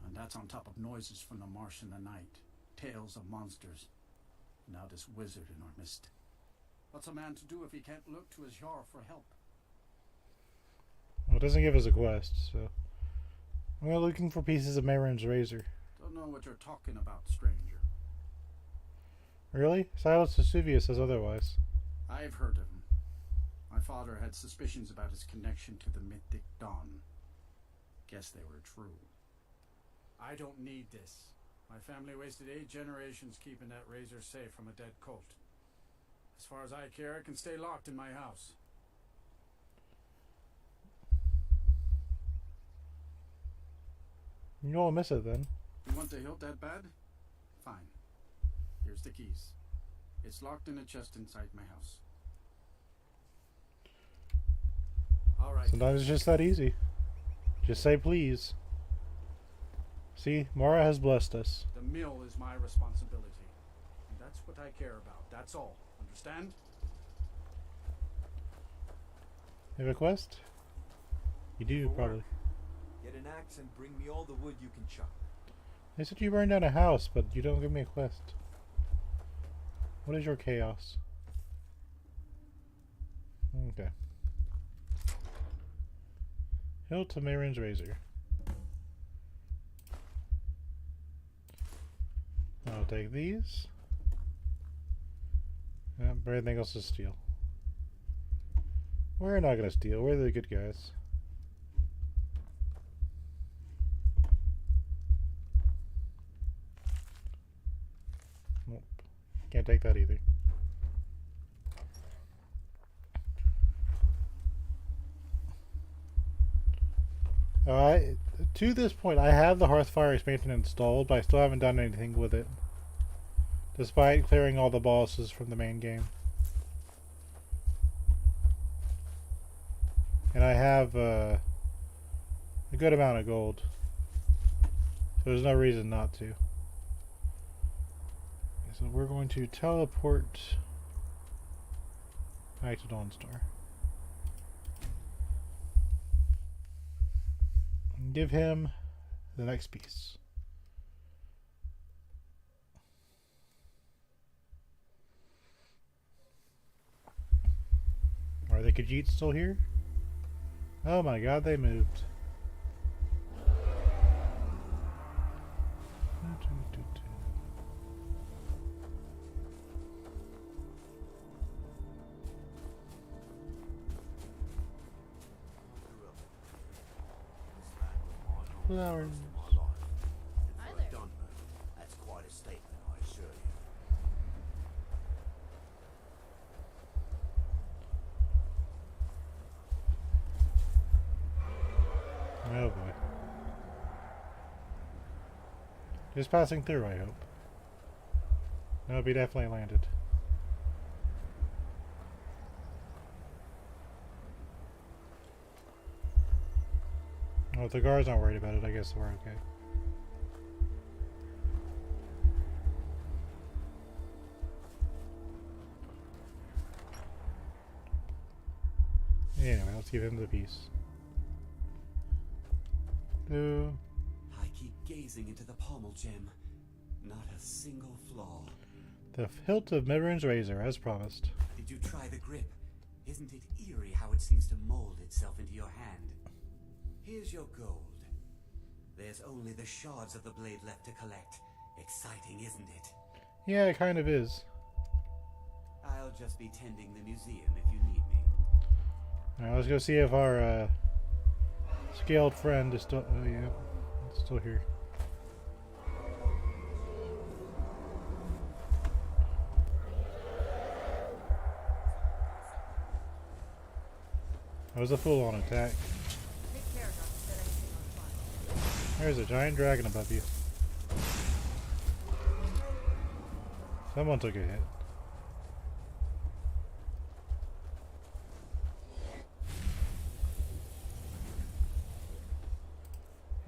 And that's on top of noises from the marsh in the night. Tales of monsters. Now this wizard in our midst. What's a man to do if he can't look to his Jarl for help? Well, it doesn't give us a quest, so... We're looking for pieces of Mehrunes' razor. Don't know what you're talking about, stranger. Really? Silas Vesuvius says otherwise. I've heard of him. My father had suspicions about his connection to the mythic Dawn. Guess they were true. I don't need this. My family wasted 8 generations keeping that razor safe from a dead cult. As far as I care, it can stay locked in my house. You won't miss it then. You want the hilt that bad? Fine. Here's the keys. It's locked in a chest inside my house. Alright. Sometimes it's just that easy. Just say please. See, Mara has blessed us. The mill is my responsibility. And that's what I care about. That's all. Understand? You have a quest? You do, probably. Get an axe and bring me all the wood you can chop. They said you burned down a house, but you don't give me a quest. What is your chaos? Okay. Hilt to Mehrunes' razor. I'll take these. Everything else is steal. We're not gonna steal. We're the good guys. Nope. Can't take that either. To this point, I have the Hearthfire expansion installed, but I still haven't done anything with it. Despite clearing all the bosses from the main game. And I have a good amount of gold. So there's no reason not to. So we're going to teleport back to Dawnstar. And give him the next piece. Are the Khajiits still here? Oh my god, they moved. Flowers. Hi there. That's quite a statement, I assure you. Oh boy. Just passing through, I hope. Nope, he definitely landed. Well, if the guard's not worried about it, I guess we're okay. Anyway, let's give him the piece. No. I keep gazing into the pommel gem. Not a single flaw. The hilt of Midrun's razor, as promised. Did you try the grip? Isn't it eerie how it seems to mold itself into your hand? Here's your gold. There's only the shards of the blade left to collect. Exciting, isn't it? Yeah, it kind of is. I'll just be tending the museum if you need me. Alright, let's go see if our scaled friend is still... Oh, yeah. It's still here. That was a full-on attack. There's a giant dragon above you. Someone took a hit.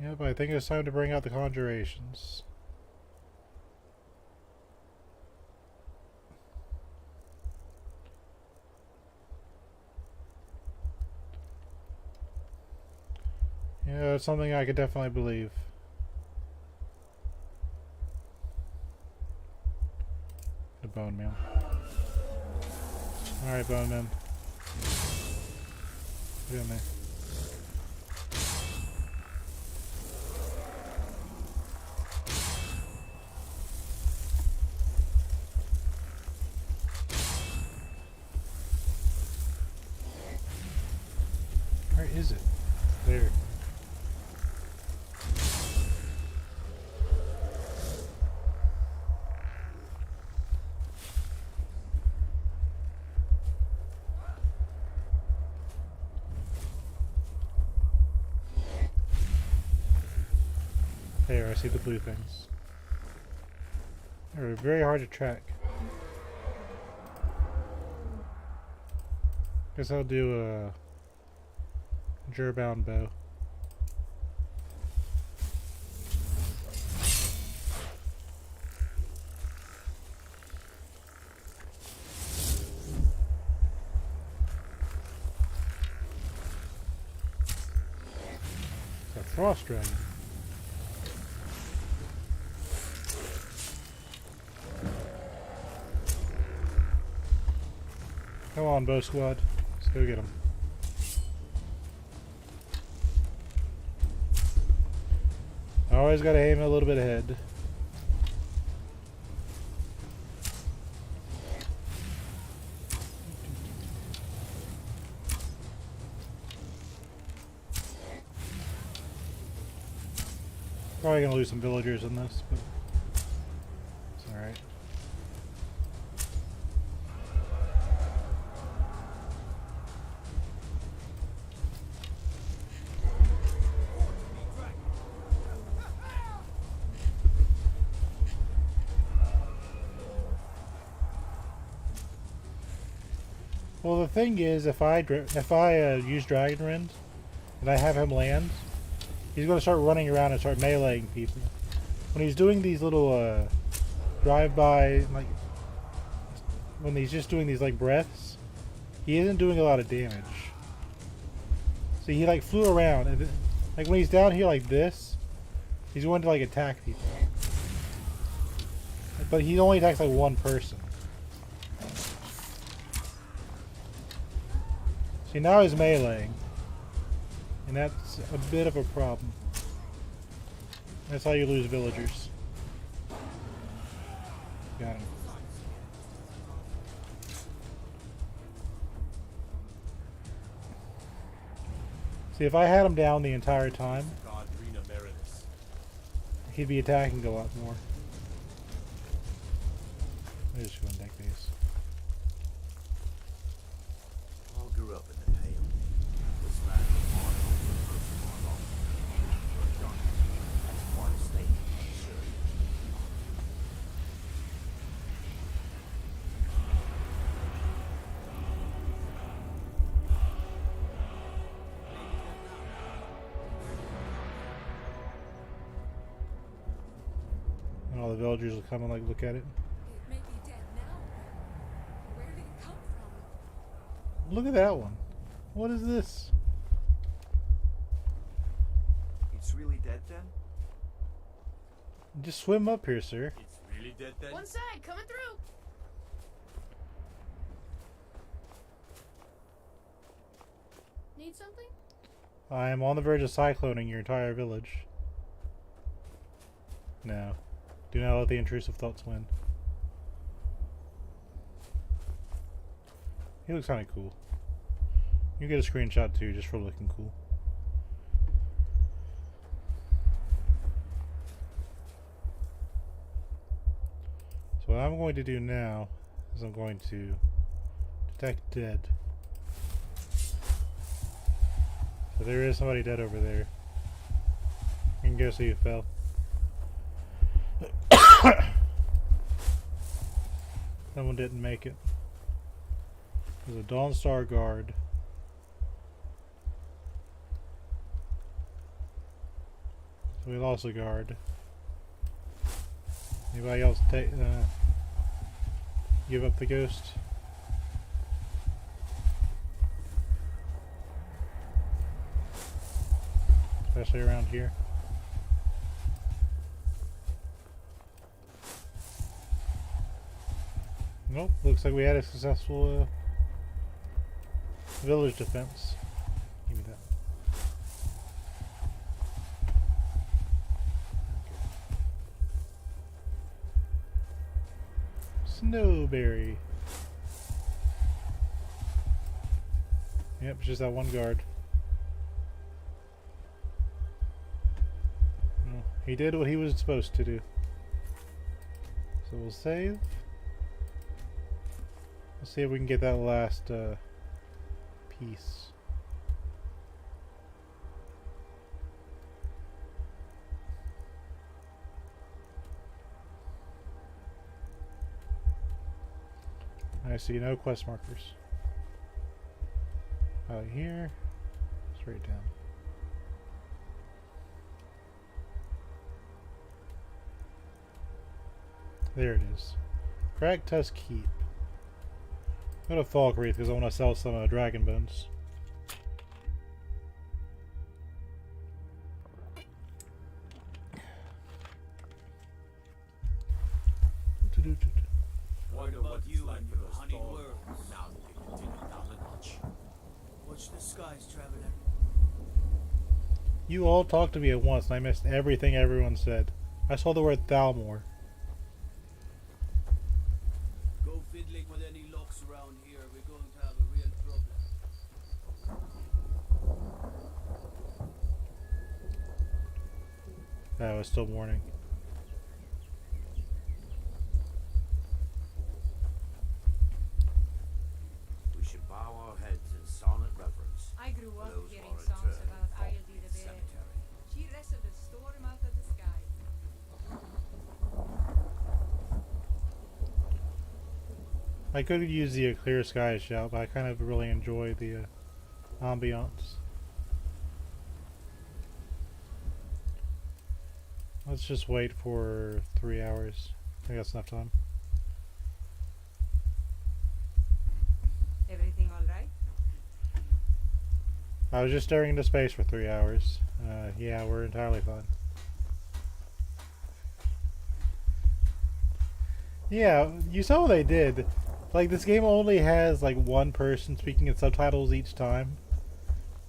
Yep, I think it's time to bring out the conjurations. Yeah, it's something I could definitely believe. The bone meal. Alright, bone man. Get in there. Where is it? There. There, I see the blue things. They're very hard to track. Guess I'll do a Gerbound bow. It's a frost dragon. Come on, bow squad. Let's go get him. Always gotta aim a little bit ahead. Probably gonna lose some villagers in this, but it's alright. Well, the thing is, if I use Dragon Rend and I have him land, he's going to start running around and start meleeing people. When he's doing these little drive-by, like when he's just doing these like breaths, he isn't doing a lot of damage. So he like flew around, and like when he's down here like this, he's going to like attack people. But he only attacks like one person. See, now he's meleeing, and that's a bit of a problem. That's how you lose villagers. Got him. See, if I had him down the entire time, he'd be attacking a lot more. I just go and deck these. I grew up in the Pale. This land was my home for most of my life. But John, that's quite a statement, I assure you. And all the villagers will come and like look at it. It may be dead now, but where did it come from? Look at that one. What is this? It's really dead then? Just swim up here, sir. It's really dead then? One side, coming through. Need something? I am on the verge of cycloning your entire village. No. Do not let the intrusive thoughts win. He looks kind of cool. You get a screenshot too, just for looking cool. So what I'm going to do now is I'm going to detect dead. So there is somebody dead over there. You can go see who fell. Someone didn't make it. There's a Dawnstar guard. So we lost a guard. Anybody else give up the ghost? Especially around here. Nope, looks like we had a successful village defense. Give me that. Snowberry. Yep, it's just that one guard. Well, he did what he was supposed to do. So we'll save. Let's see if we can get that last piece. I see no quest markers. Out here, straight down. There it is. Crack Tusk Keep. Go to Falkreath because I want to sell some dragon bones. What about you and your honey words? Now you can continue down the notch. Watch the skies, traveler. You all talked to me at once and I missed everything everyone said. I saw the word Thalmor. Go fiddling with any locks around here. We're going to have a real problem. That was still morning. We should bow our heads in sonnet reverence. I grew up Those hearing who are songs returned about from Aildi the the Bear. cemetery. She wrestled a storm out of the sky. I could use the clear sky shout, but I kind of really enjoy the ambiance. Let's just wait for 3 hours. I think that's enough time. Everything all right? I was just staring into space for 3 hours. Yeah, we're entirely fine. Yeah, you saw what they did. Like, this game only has, like, one person speaking in subtitles each time.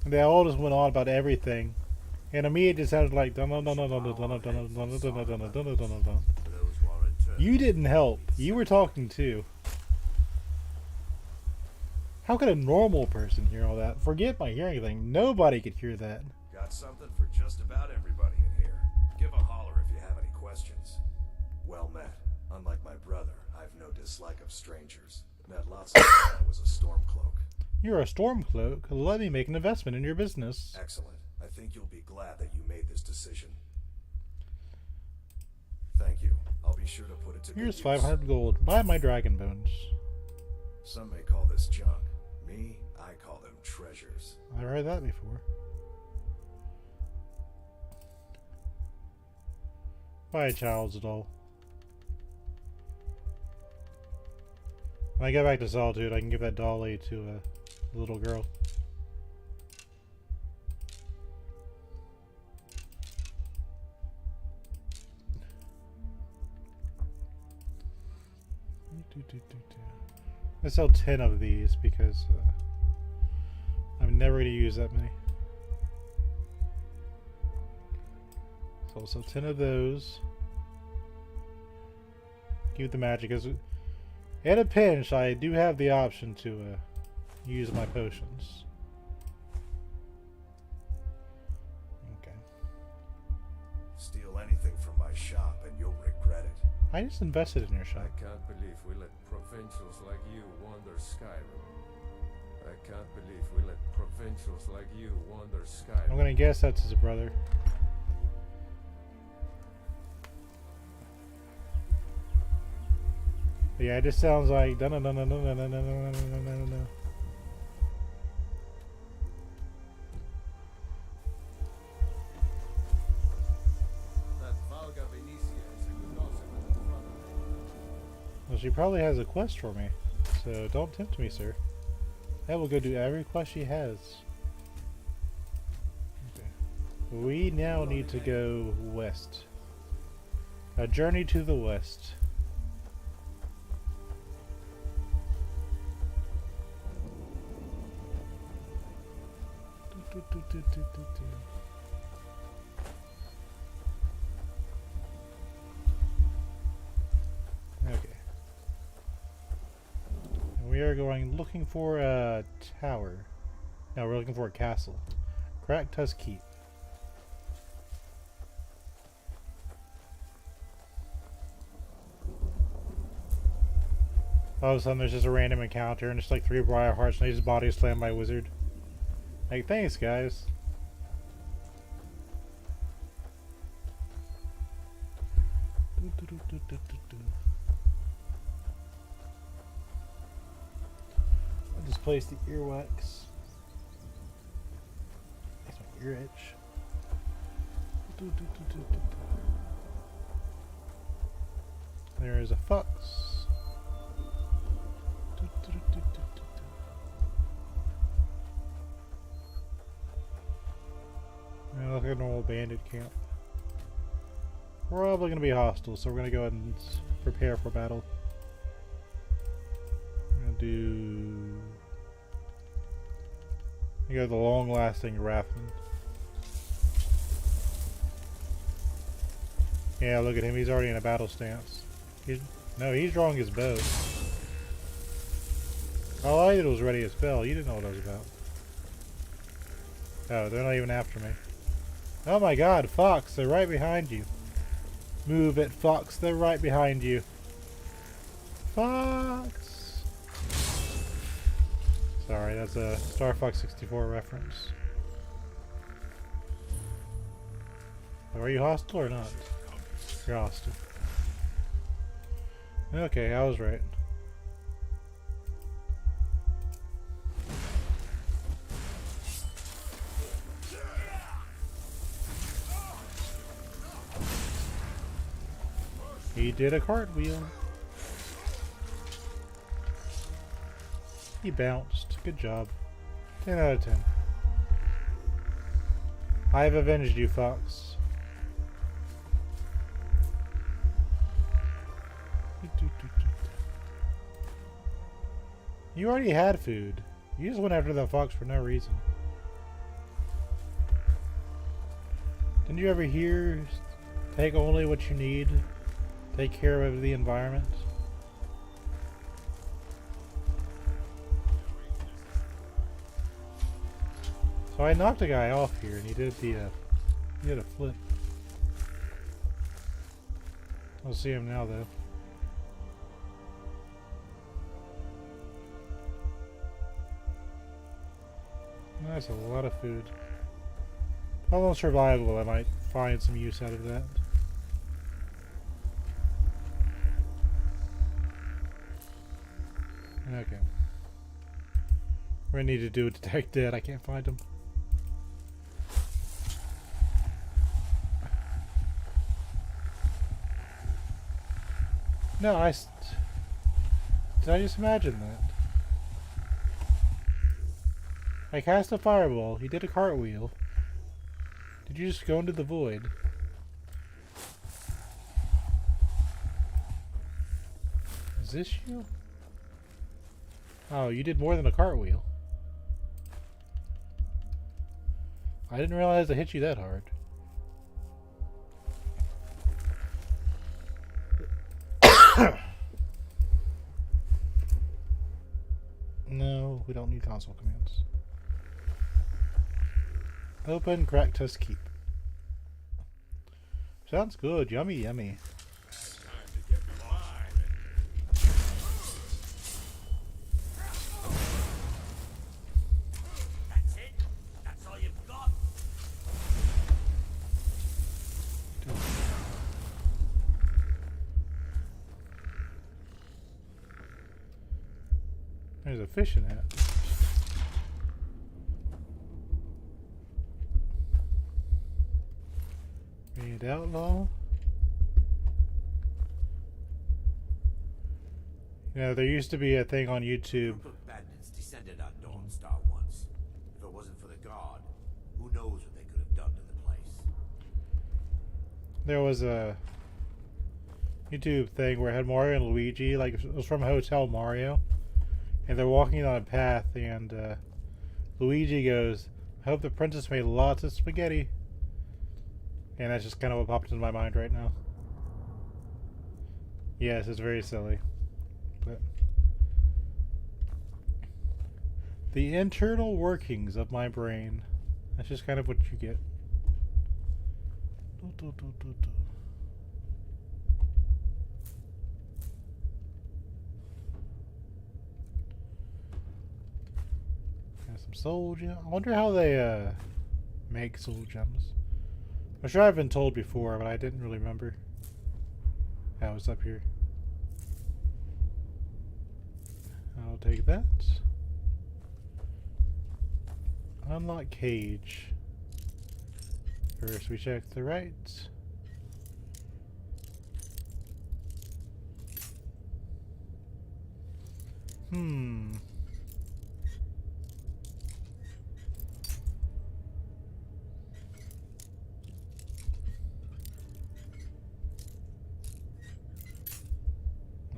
And they all just went on about everything. And to me, it just sounded like dun dun dun dun dun dun dun dun dun dun dun dun dun dun dun dun. You didn't help. You were talking too. How could a normal person hear all that? Forget my hearing thing. Nobody could hear that. Got something for just about everybody in here. Give a holler if you have any questions. Well met. Unlike my brother, I've no dislike of strangers. Met lots of people. I was a Stormcloak. You're a Stormcloak. Let me make an investment in your business. Excellent. I think you'll be glad that you made this decision. Thank you. I'll be sure to put it to good Here's use. 500 gold. Buy my dragon bones. Some may call this junk. Me, I call them treasures. I heard that before. Buy a child's doll. When I get back to Solitude, I can give that dolly to a little girl. I sell 10 of these because I'm never going to use that many. So I'll sell 10 of those. Keep the magic. Because in a pinch, I do have the option to use my potions. Okay. Steal anything from my shop and you'll regret it. I just invested in your shop. I can't believe we let provincials like you wander Skyrim. I can't believe we let provincials like you wander Skyrim. I'm gonna guess that's his brother. But yeah, it just sounds like no. Well, she probably has a quest for me, so don't tempt me, sir. I will go do every quest she has. Okay. We now need to go west. A journey to the west. Okay. We are going looking for a tower. No, we're looking for a castle. Cracktus Keep. All of a sudden there's just a random encounter and it's like 3 Briar Hearts and his body is slammed by a wizard. Like, thanks guys. I'll just place the earwax. Makes my ear itch. There is a fox. Look like a normal bandit camp. Probably going to be hostile, so we're going to go ahead and prepare for battle. We're going to do... We got the long-lasting Wrathman. Yeah, look at him. He's already in a battle stance. He's drawing his bow. All I did was ready a spell. You didn't know what I was about. Oh, they're not even after me. Oh my god, Fox, they're right behind you. Move it, Fox, they're right behind you. Fox! Sorry, that's a Star Fox 64 reference. Are you hostile or not? You're hostile. Okay, I was right. He did a cartwheel. He bounced. Good job. 10 out of 10. I have avenged you, Fox. You already had food. You just went after that fox for no reason. Didn't you ever hear, take only what you need? Take care of the environment. So I knocked a guy off here, and he did a flip. I'll see him now, though. That's a lot of food. Although survival, I might find some use out of that. Okay. We're gonna need to do a detect dead. I can't find him. No, Did I just imagine that? I cast a fireball. He did a cartwheel. Did you just go into the void? Is this you? Oh, you did more than a cartwheel. I didn't realize I hit you that hard. No, we don't need console commands. Open Cracktus Keep. Sounds good. Yummy, yummy. That's it? That's all you've got? There's a fishing hat. Read outlaw. You know, there used to be a thing on YouTube. A group of bandits descended on Dawnstar once. If it wasn't for the guard, who knows what they could have done to the place. There was a YouTube thing where it had Mario and Luigi, like it was from Hotel Mario, and they're walking on a path, and Luigi goes, "I hope the princess made lots of spaghetti." And that's just kind of what popped into my mind right now. Yes, it's very silly. But the internal workings of my brain. That's just kind of what you get. Got some soul gems. I wonder how they make soul gems. I'm sure I've been told before, but I didn't really remember. That was up here. I'll take that. Unlock cage. First we check the right.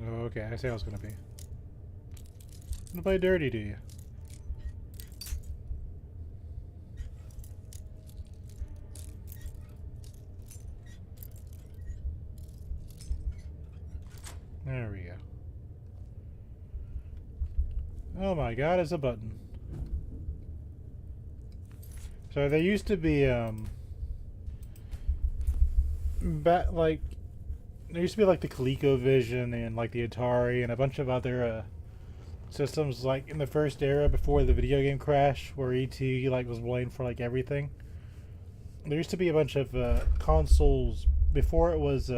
Oh, okay, I see how it's gonna be. Gonna play dirty, do you? There we go. Oh my god, it's a button. So there used to be, there used to be like the ColecoVision and like the Atari and a bunch of other systems like in the first era before the video game crash where ET like was blamed for like everything. There used to be a bunch of consoles before it was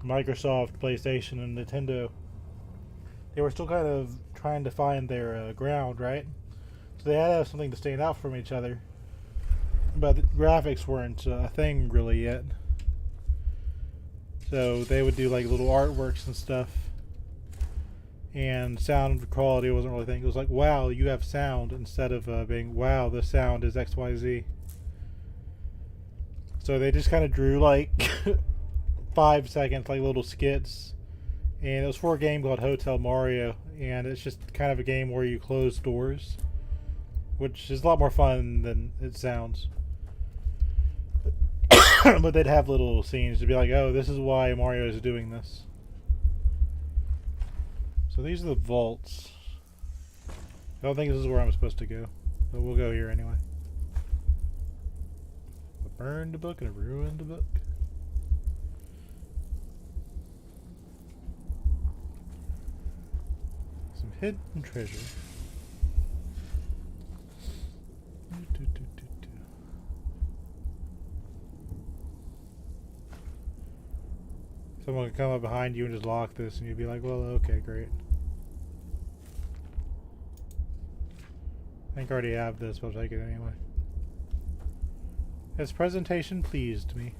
Microsoft, PlayStation, and Nintendo. They were still kind of trying to find their ground, right? So they had to have something to stand out from each other. But the graphics weren't a thing really yet. So they would do like little artworks and stuff. And sound quality wasn't really a thing. It was like, wow, you have sound, instead of being, wow, the sound is XYZ. So they just kind of drew like 5 seconds, like little skits. And it was for a game called Hotel Mario. And it's just kind of a game where you close doors, which is a lot more fun than it sounds. But they'd have little scenes to be like, oh, this is why Mario is doing this. So these are the vaults. I don't think this is where I'm supposed to go, but we'll go here anyway. I burned a book and I ruined a book. Some hidden treasure. Someone could come up behind you and just lock this, and you'd be like, well, okay, great. I think I already have this, but I'll take it anyway. His presentation pleased me.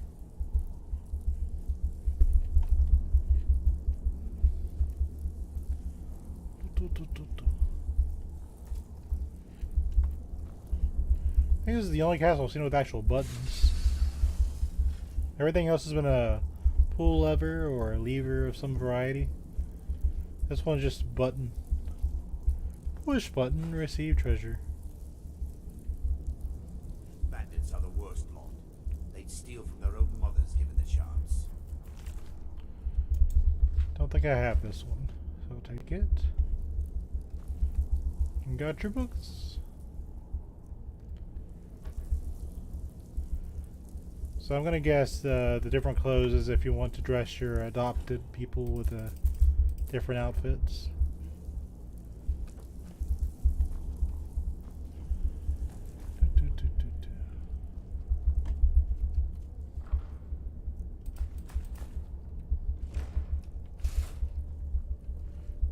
I think this is the only castle I've seen with actual buttons. Everything else has been a pull lever or a lever of some variety. This one's just a button. Push button, receive treasure. Bandits are the worst lot. They'd steal from their own mothers given the chance. Don't think I have this one, so I'll take it. And got your books. So I'm gonna guess the different clothes is if you want to dress your adopted people with different outfits.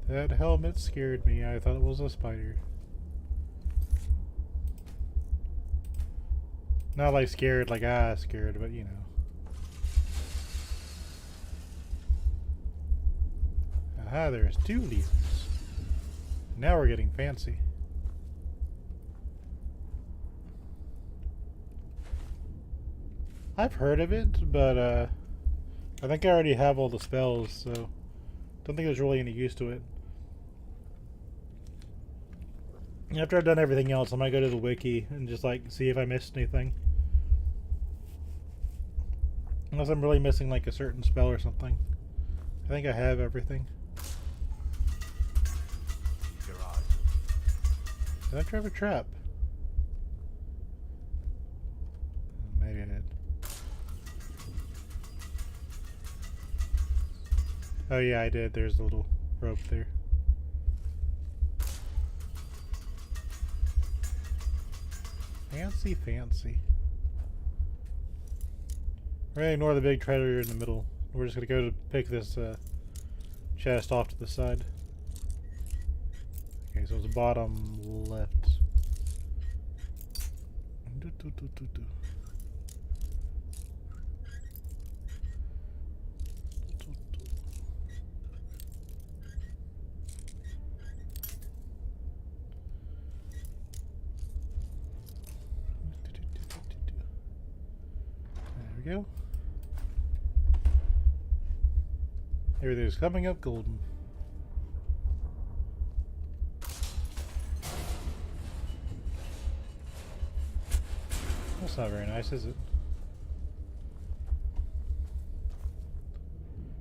That helmet scared me. I thought it was a spider. Not like scared, like scared, but you know. Aha, there's 2 levers. Now we're getting fancy. I've heard of it, but I think I already have all the spells, so don't think there's really any use to it. After I've done everything else, I might go to the wiki and just like see if I missed anything. Unless I'm really missing like a certain spell or something. I think I have everything. Did I trap a trap? Maybe I did. Oh yeah, I did. There's a little rope there. Fancy, fancy. We're gonna ignore the big treasure in the middle. We're just gonna go to pick this chest off to the side. Okay, so it's bottom left. There we go. Everything's coming up golden. That's not very nice, is it?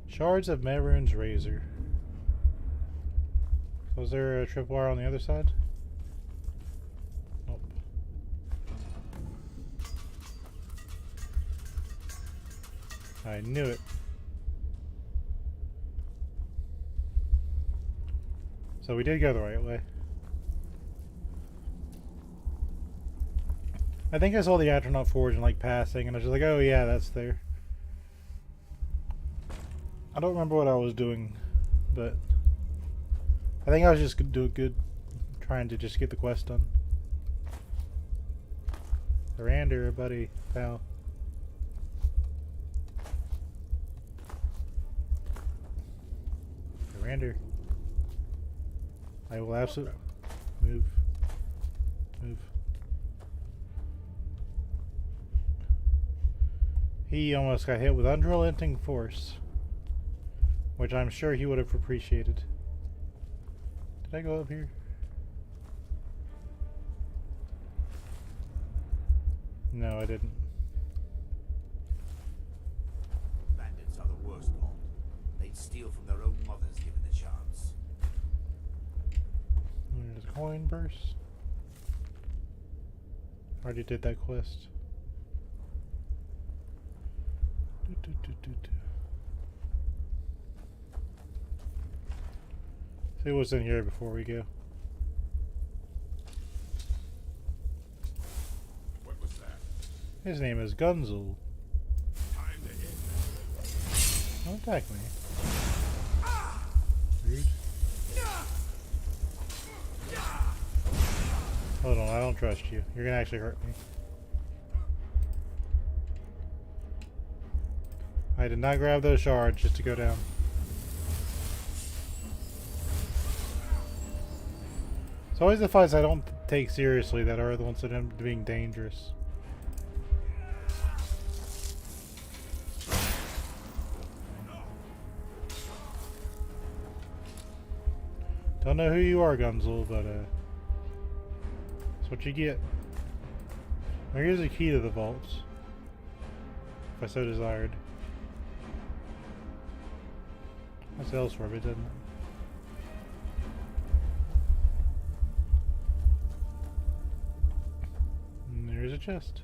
Shards of Maroon's razor. So is there a tripwire on the other side? Nope. I knew it. So we did go the right way. I think I saw the astronaut forge in like passing and I was just like, oh yeah, that's there. I don't remember what I was doing, but I think I was just trying to just get the quest done. Surrender, buddy, pal. Surrender. I will absolutely move. Move. He almost got hit with unrelenting force, which I'm sure he would have appreciated. Did I go up here? No, I didn't. Bandits are the worst lot. They'd steal from their own mothers given the chance. There's a coin burst. Already did that quest. See what's in here before we go. What was that? His name is Gunzel. Time to end. Don't attack me. Rude. Hold on, I don't trust you. You're gonna actually hurt me. I did not grab those shards just to go down. always the fights I don't take seriously that are the ones that end up being dangerous. Don't know who you are, Gunzel, but that's what you get. Now here's a key to the vaults, if I so desired. That's Elsewhere, but it doesn't. And there's a chest.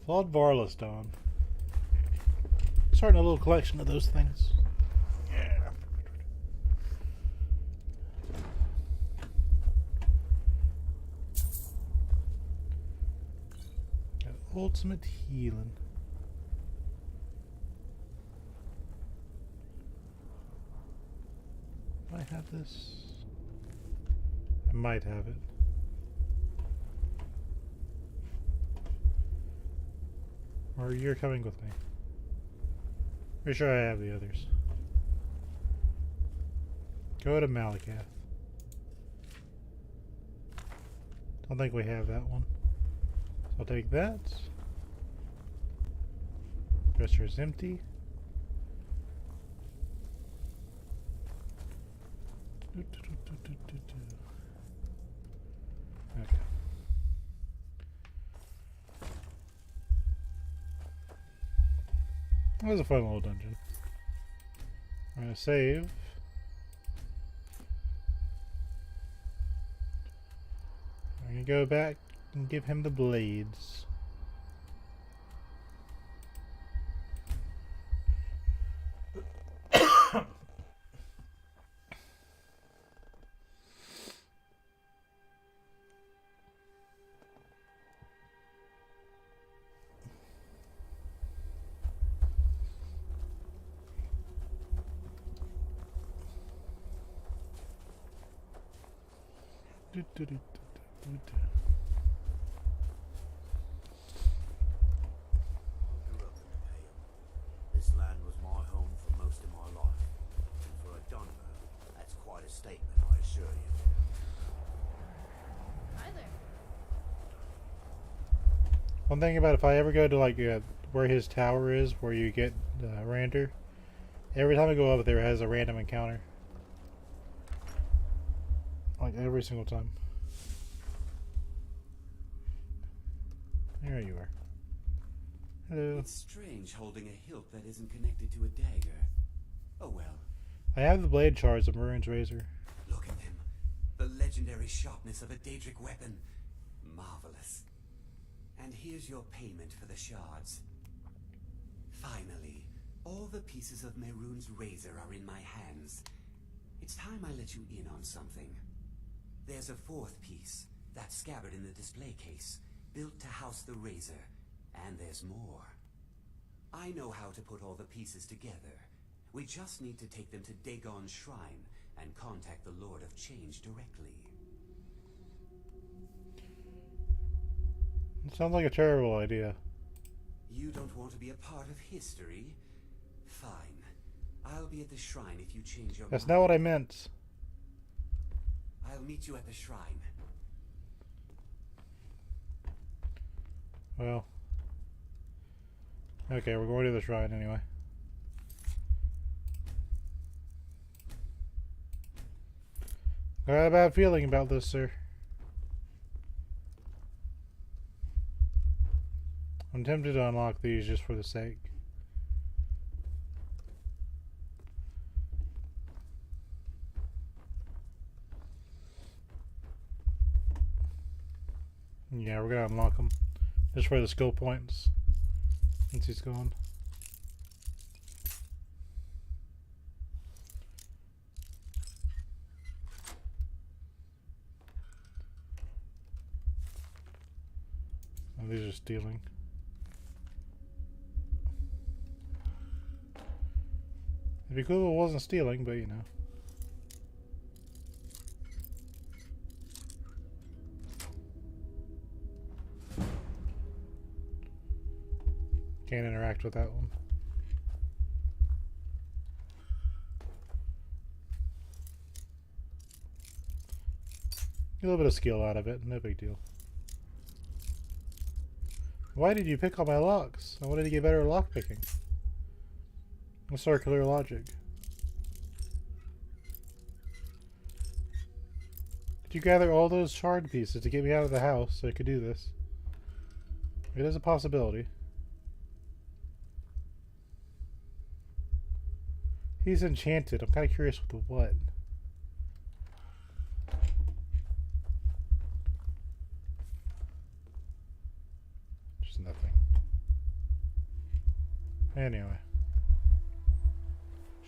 Flawed Varla Stone. Starting a little collection of those things. Yeah. Got ultimate healing. Do I have this? I might have it. Or you're coming with me. Pretty sure I have the others. Go to Malakath. Don't think we have that one. So I'll take that. Dresser is empty. Okay. That was a fun little dungeon. I'm gonna save. I'm gonna go back and give him the blades. This land was my home for most of my life. And for a Dunmer, that's quite a statement, I assure you. Hi there. One thing about if I ever go to like where his tower is, where you get Rander, every time I go up there, it has a random encounter. Like every single time. There you are. Hello. It's strange holding a hilt that isn't connected to a dagger. Oh well. I have the blade shards of Maroon's razor. Look at them. The legendary sharpness of a Daedric weapon. Marvelous. And here's your payment for the shards. Finally, all the pieces of Maroon's razor are in my hands. It's time I let you in on something. There's a fourth piece, that scabbard in the display case, built to house the razor. And there's more. I know how to put all the pieces together. We just need to take them to Dagon's shrine and contact the Lord of Change directly. It sounds like a terrible idea. You don't want to be a part of history? Fine. I'll be at the shrine if you change your mind. That's not what I meant. I'll meet you at the shrine. Well. Okay, we're going to the shrine anyway. I got a bad feeling about this, sir. I'm tempted to unlock these just for the sake. Yeah, we're gonna unlock them just for the skill points since he's gone. Oh, these are stealing. It'd be cool if it wasn't stealing, but you know. Can't interact with that one. A little bit of skill out of it, no big deal. Why did you pick all my locks? I wanted to get better at lock picking. With circular logic. Did you gather all those shard pieces to get me out of the house so I could do this? It is a possibility. He's enchanted. I'm kind of curious with the what. Just nothing. Anyway.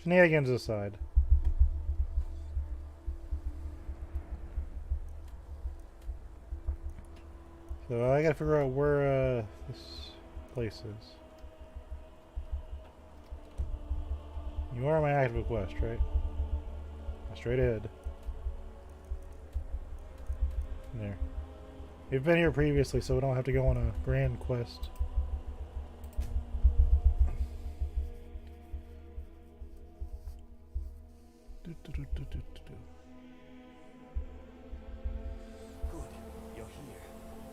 Shenanigans aside. So I gotta figure out where this place is. You are my active quest, right? Straight ahead. There. We've been here previously, so we don't have to go on a grand quest. Good. You're here.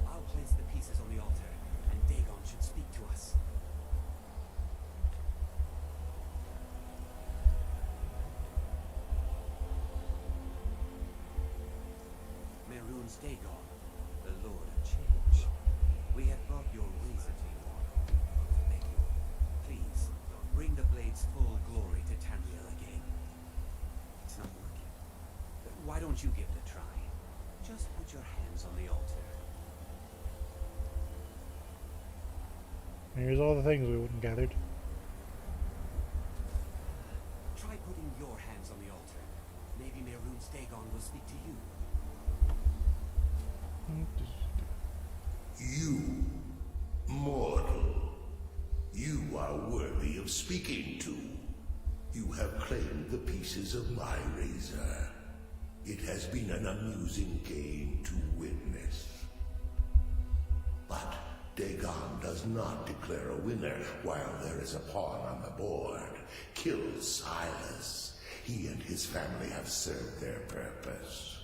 I'll place the pieces on the altar, and Dagon should speak to us. Mehrunes Dagon, the Lord of Change. We have brought your razor to you. Thank you. Please, bring the blade's full glory to Tamriel again. It's not working. Why don't you give it a try? Just put your hands on the altar. Here's all the things we wouldn't gathered. Try putting your hands on the altar. Maybe Mehrunes Dagon will speak to you. You, mortal, you are worthy of speaking to. You have claimed the pieces of my razor. It has been an amusing game to witness. But Dagon does not declare a winner while there is a pawn on the board. Kill Silas. He and his family have served their purpose.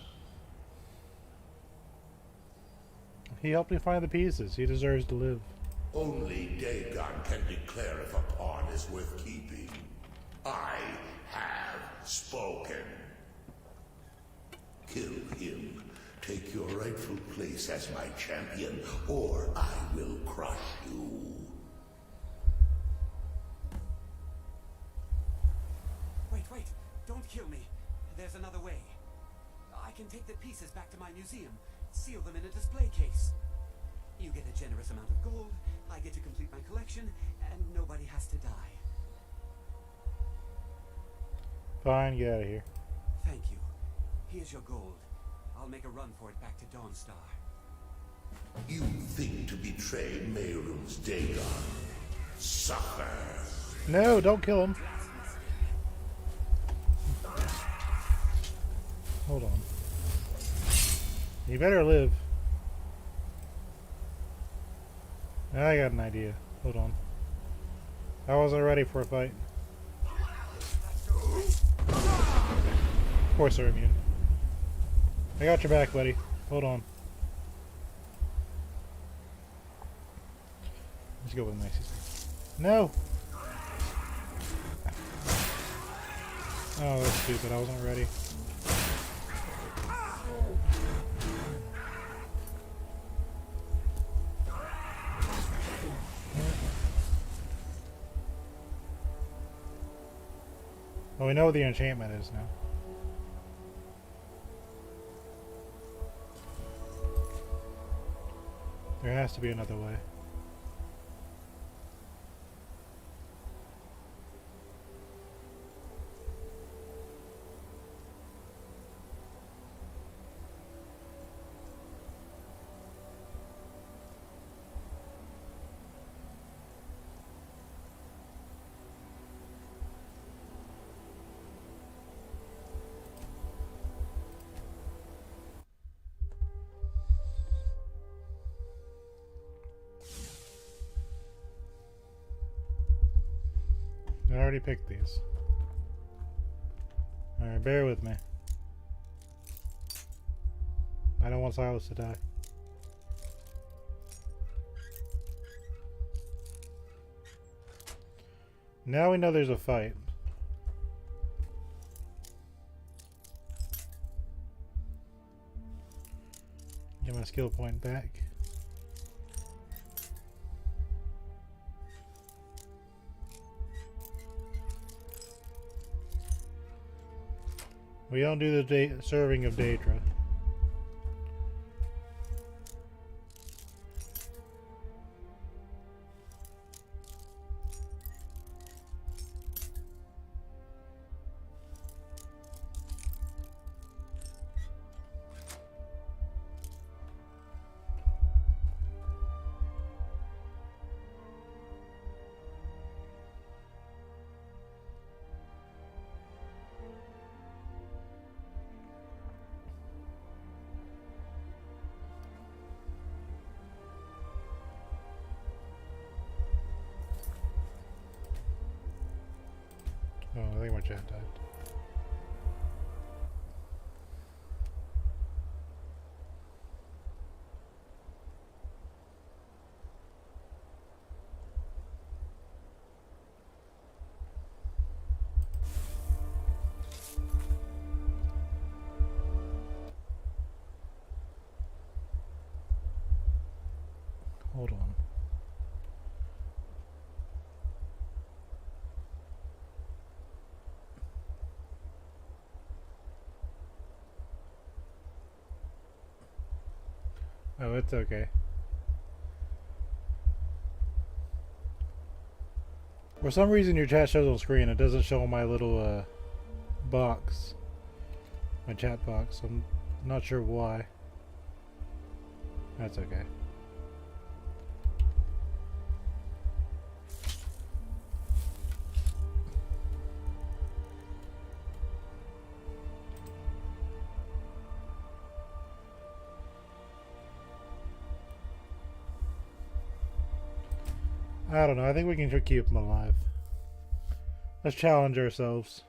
He helped me find the pieces. He deserves to live. Only Dagon can declare if a pawn is worth keeping. I have spoken. Kill him. Take your rightful place as my champion, or I will crush you. Wait. Don't kill me. There's another way. I can take the pieces back to my museum, seal them in a display case. You get a generous amount of gold, I get to complete my collection, and nobody has to die. Fine, get out of here. Thank you. Here's your gold. I'll make a run for it back to Dawnstar. You think to betray Mehrunes Dagon. Suffer. No, don't kill him. Hold on. You better live. I got an idea. Hold on. I wasn't ready for a fight. Of course they're immune. I got your back, buddy. Hold on. Let's go with the nicest. No! Oh, that's stupid. I wasn't ready. Well, we know what the enchantment is now. There has to be another way. I already picked these. Alright, bear with me. I don't want Silas to die. Now we know there's a fight. Get my skill point back. We don't do the serving of Daedra. Oh, I think my chat died. Hold on. Oh, it's okay. For some reason your chat shows on screen. It doesn't show my little box. My chat box. I'm not sure why. That's okay. I don't know. I think we can keep him alive. Let's challenge ourselves.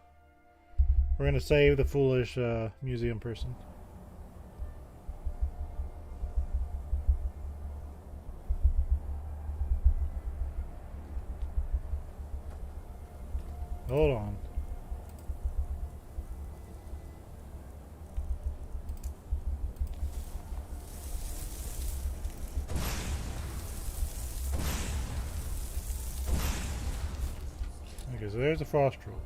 We're gonna save the foolish museum person. Hold on. Okay, so there's a frost troll.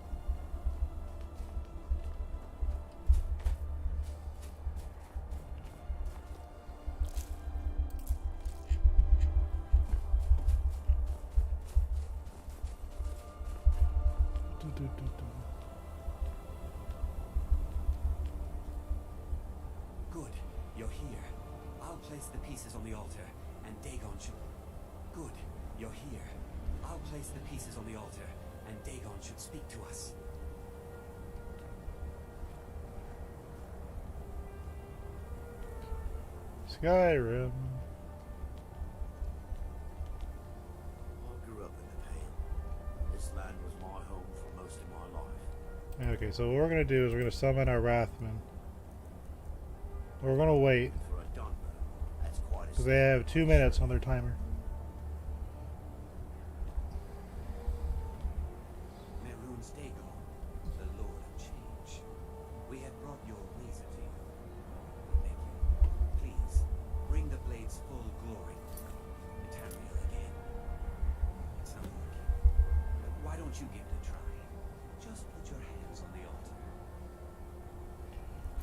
Good, you're here. I'll place the pieces on the altar, and Dagon should... Good, you're here. I'll place the pieces on the altar, and Dagon should speak to us. Skyrim. I grew up in the Pale. This land was my home for most of my life. Okay, so what we're gonna do is we're gonna summon our Wrathman. We're gonna wait For a Dunmer, that's quite a because they have 2 minutes on their timer. Mehrunes Dagon, the Lord of Change. We have brought your razor to you. We beg you, please, bring the blade's full glory. Tamriel again. It's not working. But why don't you give it a try? Just put your hands on the altar.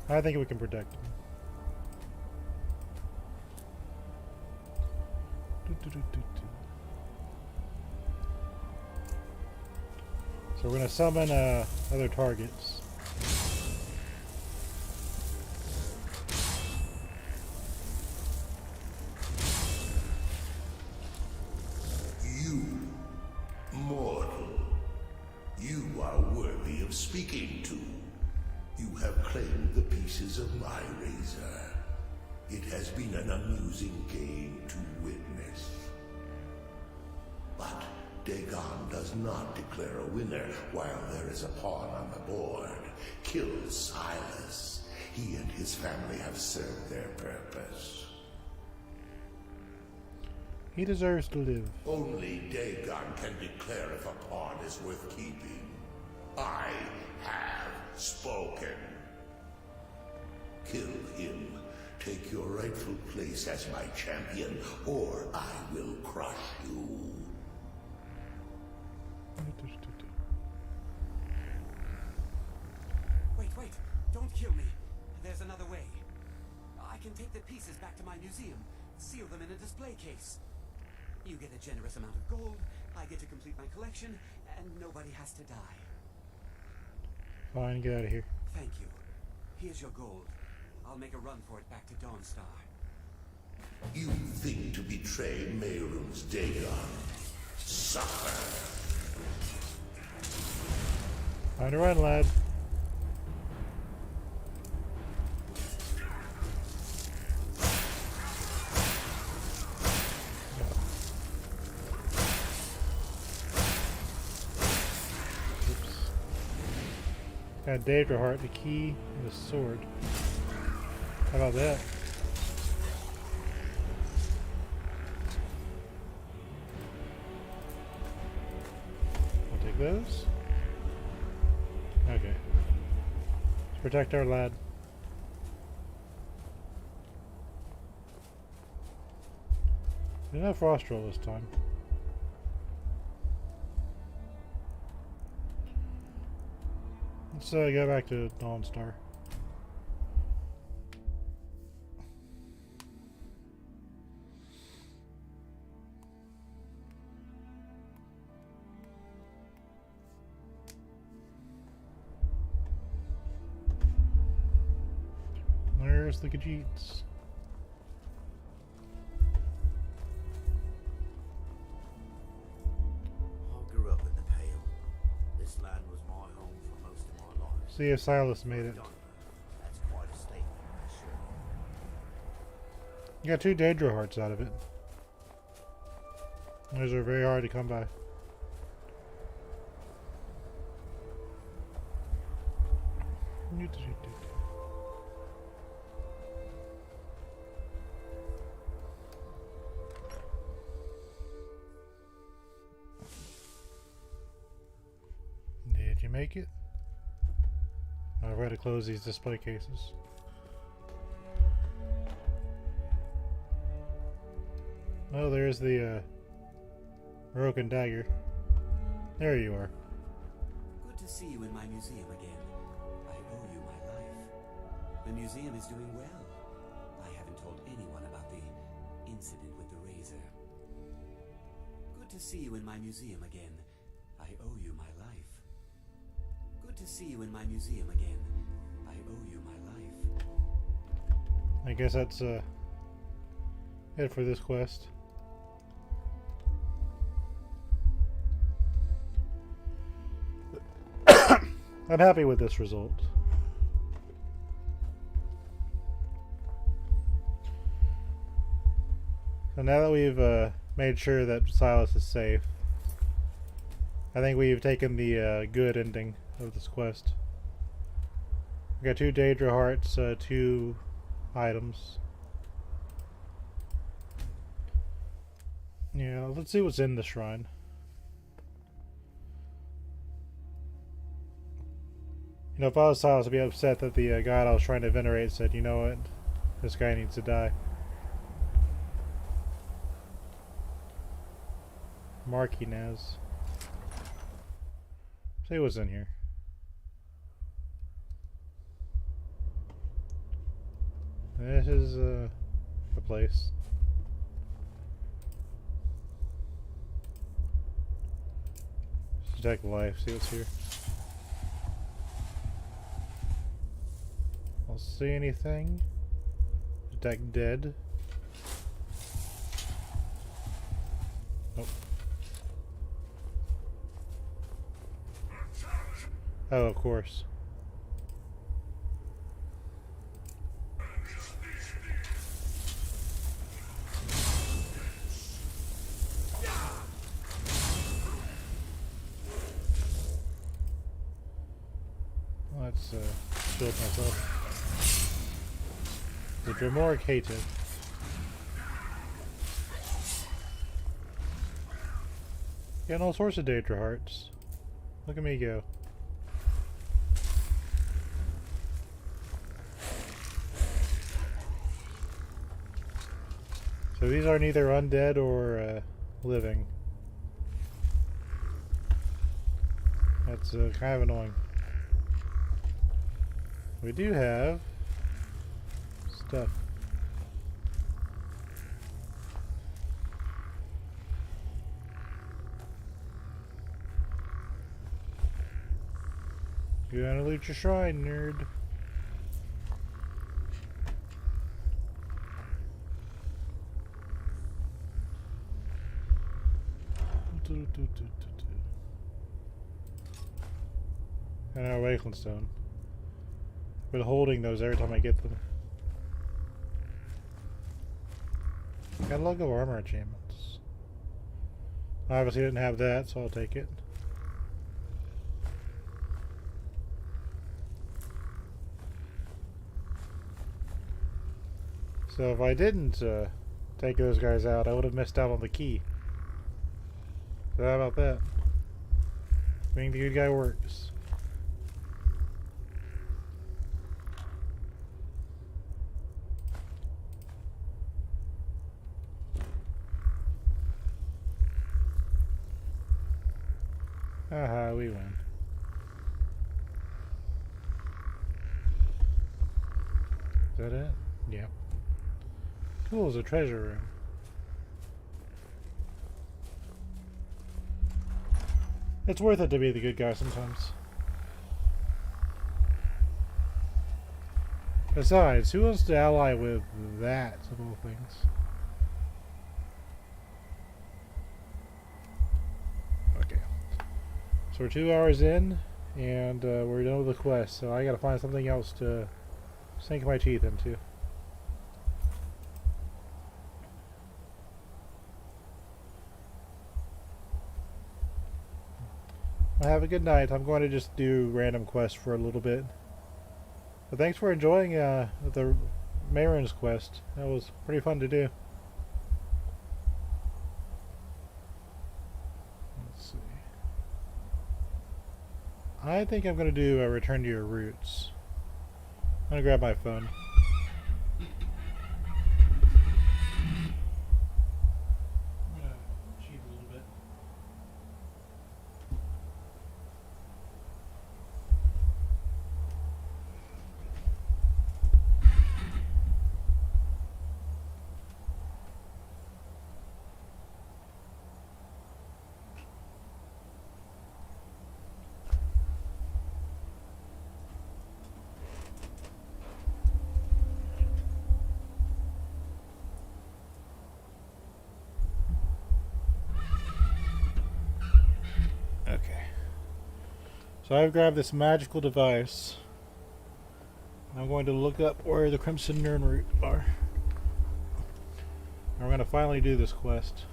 I think we can protect them. So we're gonna summon other targets. You, mortal, you are worthy of speaking to. You have claimed the pieces of my razor. It has been an amusing game to witness. But Dagon does not declare a winner while there is a pawn on the board. Kill Silas. He and his family have served their purpose. He deserves to live. Only Dagon can declare if a pawn is worth keeping. I have spoken. Kill him. Take your rightful place as my champion, or I will crush you. Wait. Don't kill me. There's another way. I can take the pieces back to my museum, seal them in a display case. You get a generous amount of gold, I get to complete my collection, and nobody has to die. Fine, get out of here. Thank you. Here's your gold. I'll make a run for it back to Dawnstar. You think to betray Meyrum's Dagon. Suffer. Time to run, lad. Got Daedra Heart, the key, and the sword. How about that? I'll take those. Okay. Let's protect our lad. Didn't have frost roll this time. Let's go back to Dawnstar. There's the Khajiits. I grew up in the Pale. This land was my home for most of my life. See if Silas made it. That's quite a statement, I assure you. You got 2 Daedra Hearts out of it. Those are very hard to come by. Did you make it? I've got to close these display cases. Oh, there's the broken dagger. There you are. Good to see you in my museum again. I owe you my life. The museum is doing well. I haven't told anyone about the incident with the razor. Good to see you in my museum again. I owe you my life. Good to see you in my museum again. I owe you my life. I guess that's it for this quest. I'm happy with this result. So now that we've made sure that Silas is safe, I think we've taken the good ending of this quest. We got 2 Daedra Hearts, 2 items. Yeah, let's see what's in the shrine. You know, if I was Silas, I'd be upset that the god I was trying to venerate said, you know what, this guy needs to die. Marquinez. See what's in here. This is the place. Detect life, see what's here. Don't see anything. Detect dead. Nope. Oh, of course. Let's shield myself. The Dremoric hates it. Getting all sorts of Daedra hearts. Look at me go. So these are neither undead or living. That's kind of annoying. We do have stuff. You gotta loot your shrine, nerd. And our Wakeland Stone. I've been holding those every time I get them. Catalog of armor enchantments. I obviously didn't have that, so I'll take it. So if I didn't take those guys out, I would have missed out on the key. So how about that? Being the good guy works. Aha, we win. Is that it? Yep. Cool, a treasure room. It's worth it to be the good guy sometimes. Besides, who wants to ally with that of all things? Okay. So we're 2 hours in, and we're done with the quest, so I gotta find something else to sink my teeth into. Well, have a good night. I'm going to just do random quests for a little bit. But thanks for enjoying the Marin's quest. That was pretty fun to do. Let's see. I think I'm going to do a Return to Your Roots. I'm going to grab my phone. So I've grabbed this magical device. I'm going to look up where the Crimson Nirnroot are. And we're going to finally do this quest.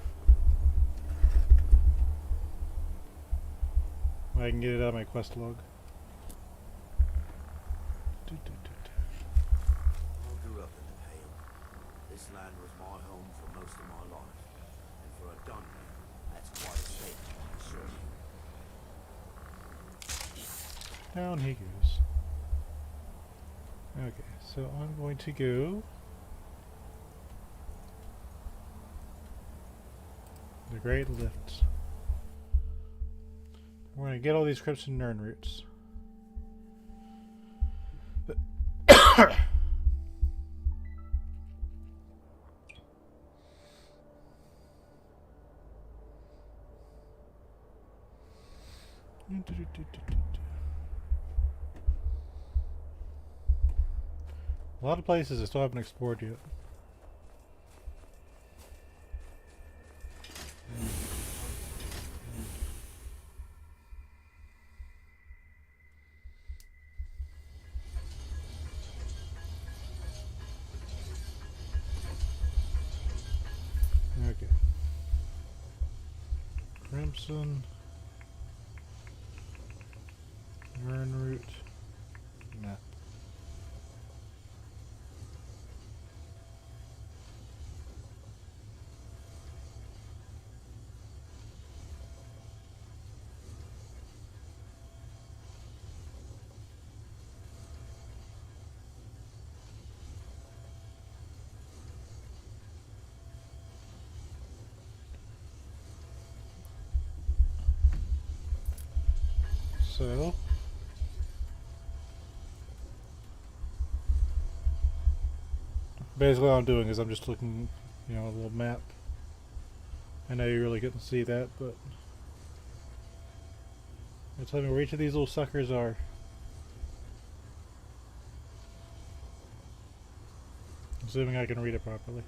I can get it out of my quest log. I grew up in the Pale. This land was my home for most of my life. And for a Dungeon, that's quite a statement, sure. Down he goes. Okay, so I'm going to go the Great Lift. We're going to get all these Crimson Nirnroots. A lot of places I still haven't explored yet. Okay. Crimson Nirnroot. Nah. So basically all I'm doing is I'm just looking, you know, a little map. I know you really couldn't see that, but tell me where each of these little suckers are. Assuming I can read it properly.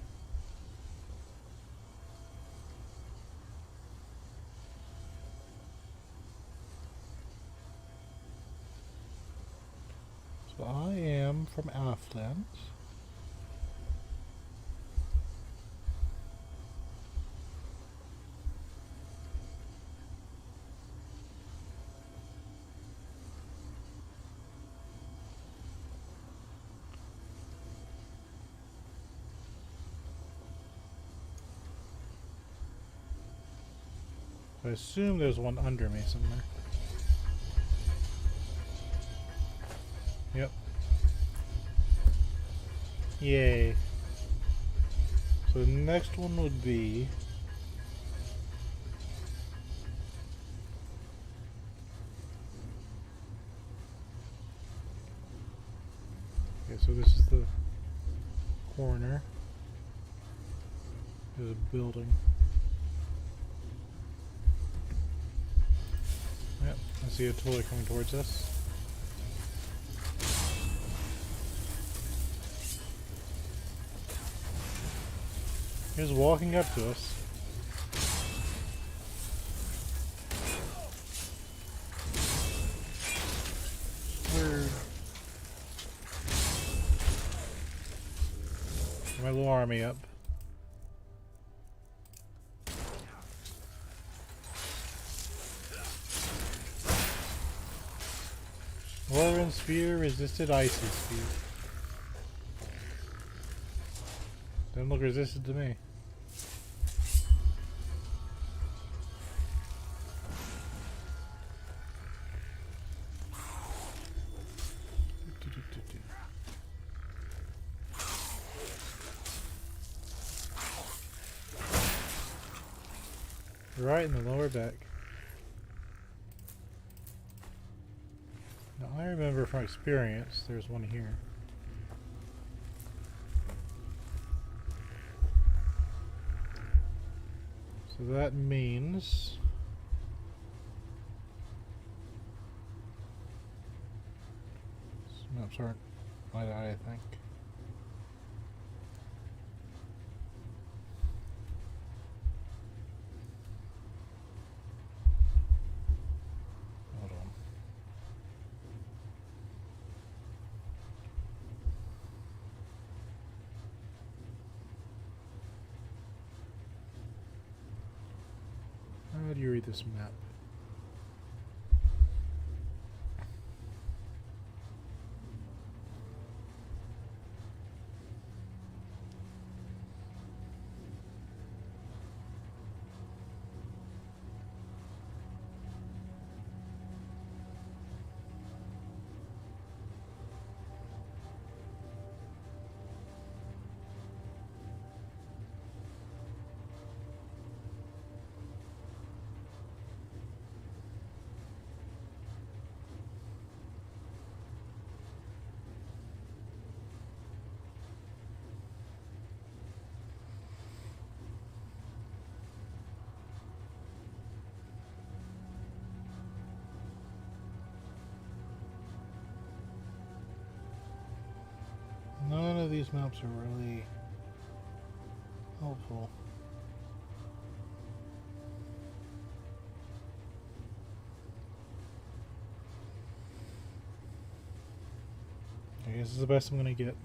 So I am from Affluent. I assume there's one under me somewhere. Yep. Yay. So the next one would be... Okay, so this is the corner. There's a building. Yep, I see a toy coming towards us. He's walking up to us. Where? My little army up. Whirlwind Spear resisted Icy Spear. Doesn't look resisted to me. Right in the lower back. Now I remember from experience there's one here. So that means maps aren't wide eyed, I think. Hold on. How do you read this map? None of these maps are really helpful. I guess this is the best I'm gonna get.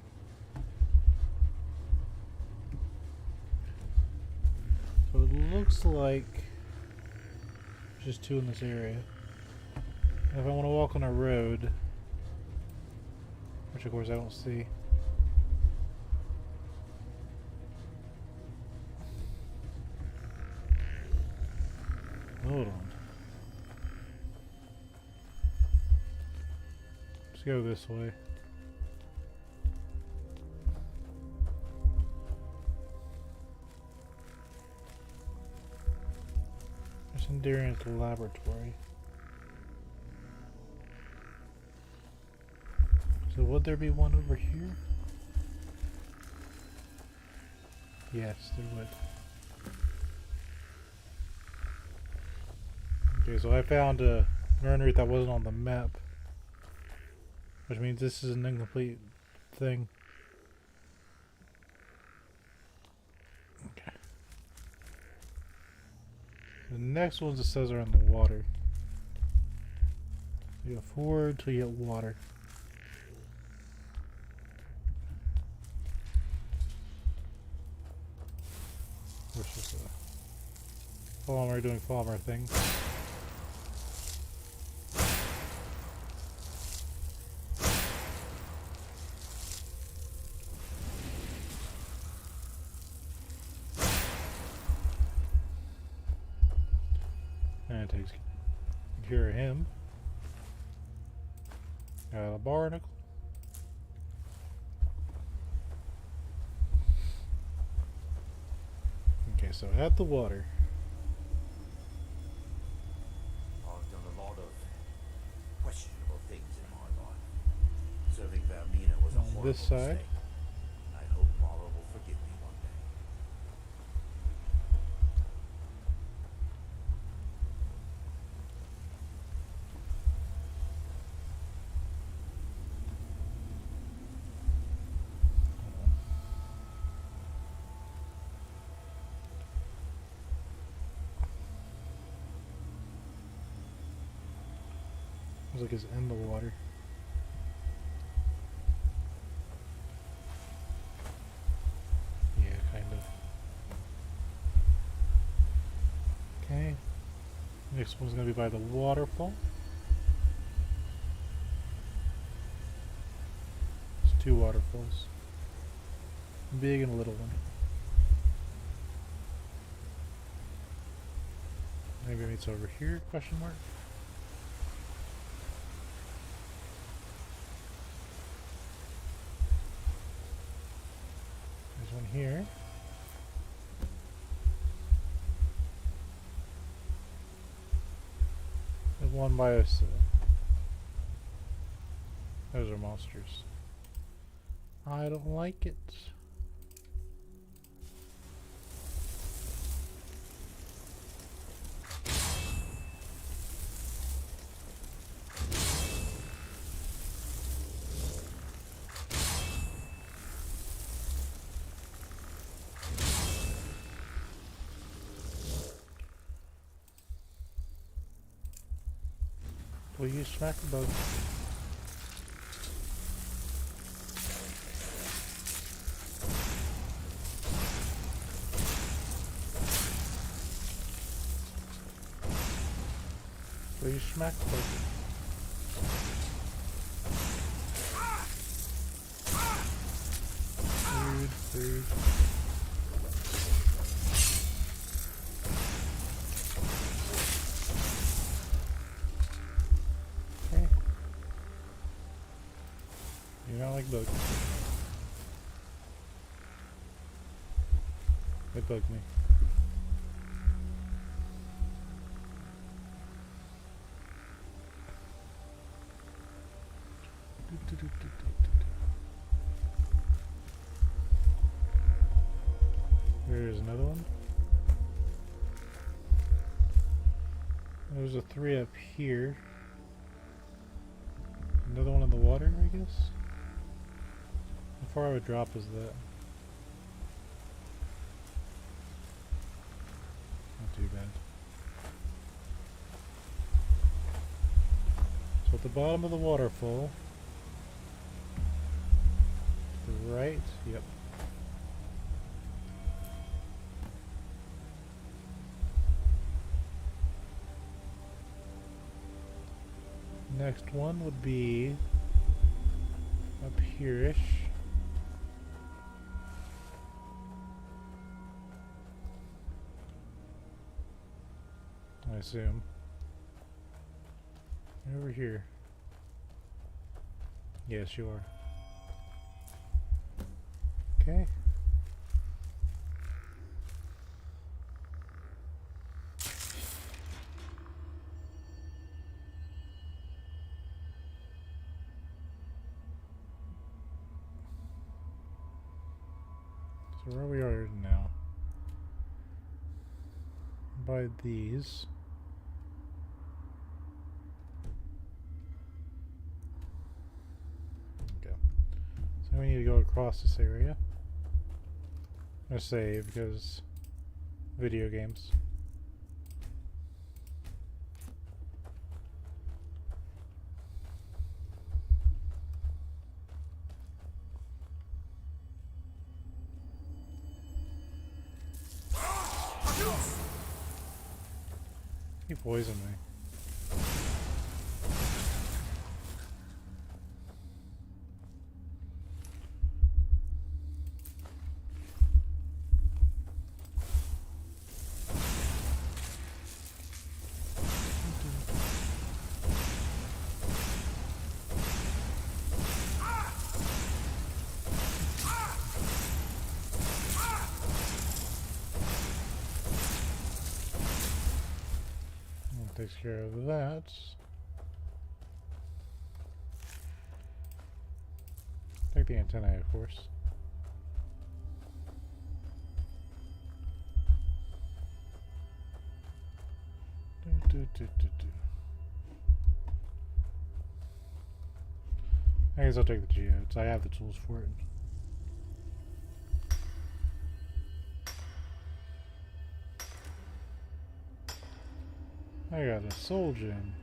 So it looks like there's just two in this area. If I want to walk on a road, which of course I don't see. Hold on. Let's go this way. There's Endurance Laboratory. So would there be one over here? Yes, there would. Okay, so I found a nursery that wasn't on the map, which means this is an incomplete thing. Okay. The next ones it says are in the water. You go forward till you hit water. Where's this Falmer doing Falmer things. And it takes care of him. Got a barnacle. Okay, so at the water. I've done a lot of questionable things in my life. Serving Vermina was a horrible this side. mistake. I hope Mara will forgive me one day. Looks like it's in the water. Yeah, kind of. Okay. Next one's gonna be by the waterfall. There's two waterfalls. A big and a little one. Maybe it's over here, question mark? There's one here. There's one by us. Those are monsters. I don't like it. Will you smack the bug? Will you smack the bug? Rude. You don't like bugs. They bug me. There's another one. There's a 3 up here. Another one in the water, I guess? How far of a drop is that? Not too bad. So at the bottom of the waterfall, to the right, yep. Next one would be up here-ish. I assume. Over here. Yes, you are. Okay. So where we are now. Buy these. Okay. So we need to go across this area. I'm gonna save because video games. He poisoned me. Takes care of that. Take the antennae, of course. I guess I'll take the geodes. I have the tools for it. I got a soul gem.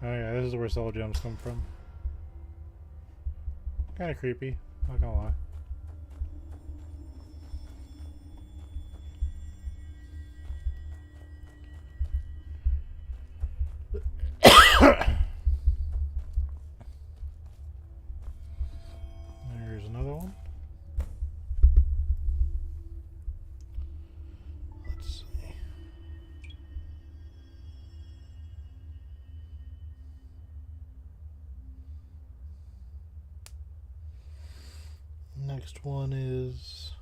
Oh yeah, this is where soul gems come from. Kinda creepy, not gonna lie. There's another one. Next one is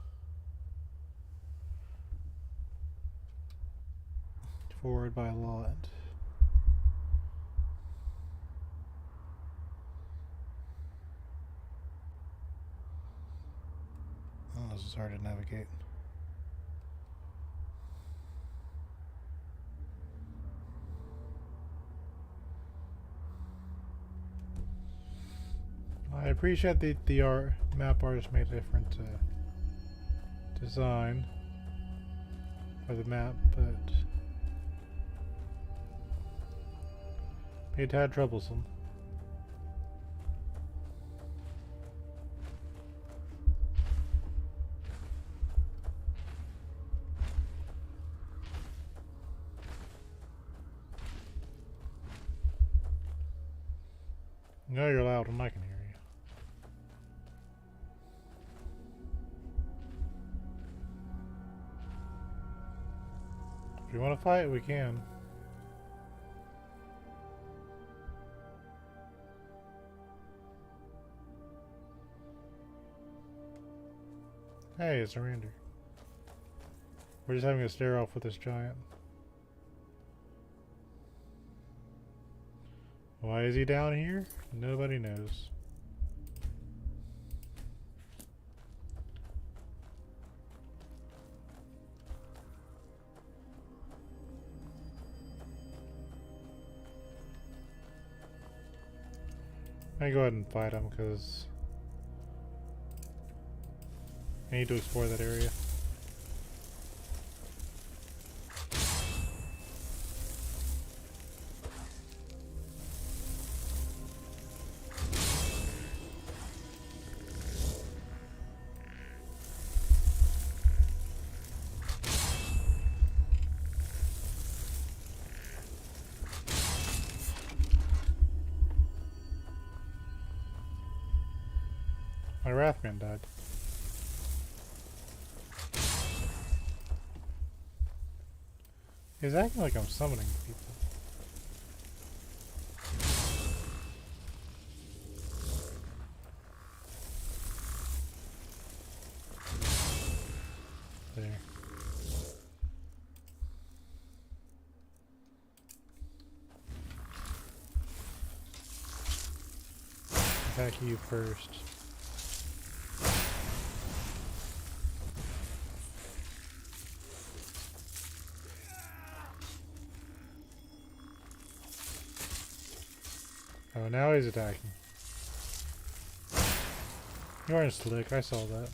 forward by lot. Oh, this is hard to navigate. I appreciate that the map artist made a different design for the map, but made it tad troublesome. No, you're loud when I can hear you. If you want to fight, we can. Hey, surrender. We're just having a stare off with this giant. Why is he down here? Nobody knows. I'm gonna go ahead and fight him because I need to explore that area. My Wrathman died. He's acting like I'm summoning people. There. attack you first. Oh, now he's attacking. You aren't slick, I saw that.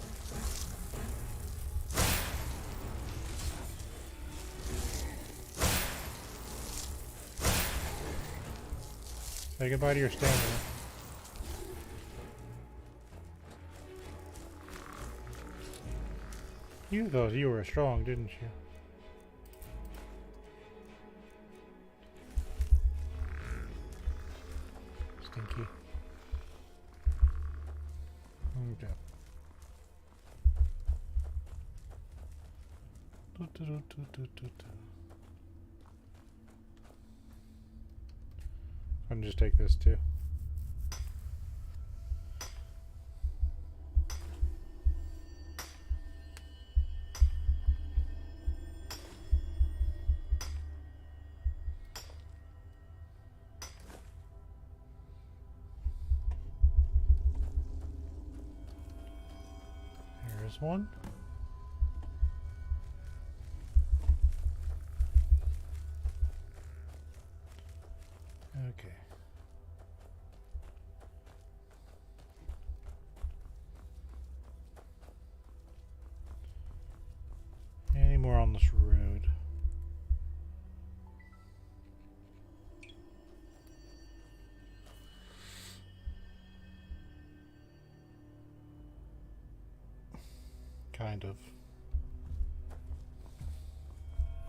Say goodbye to your stamina. You thought you were strong, didn't you? Stinky. Okay. I'm gonna just take this too. There's one. Okay. Any more on this road? Kind of.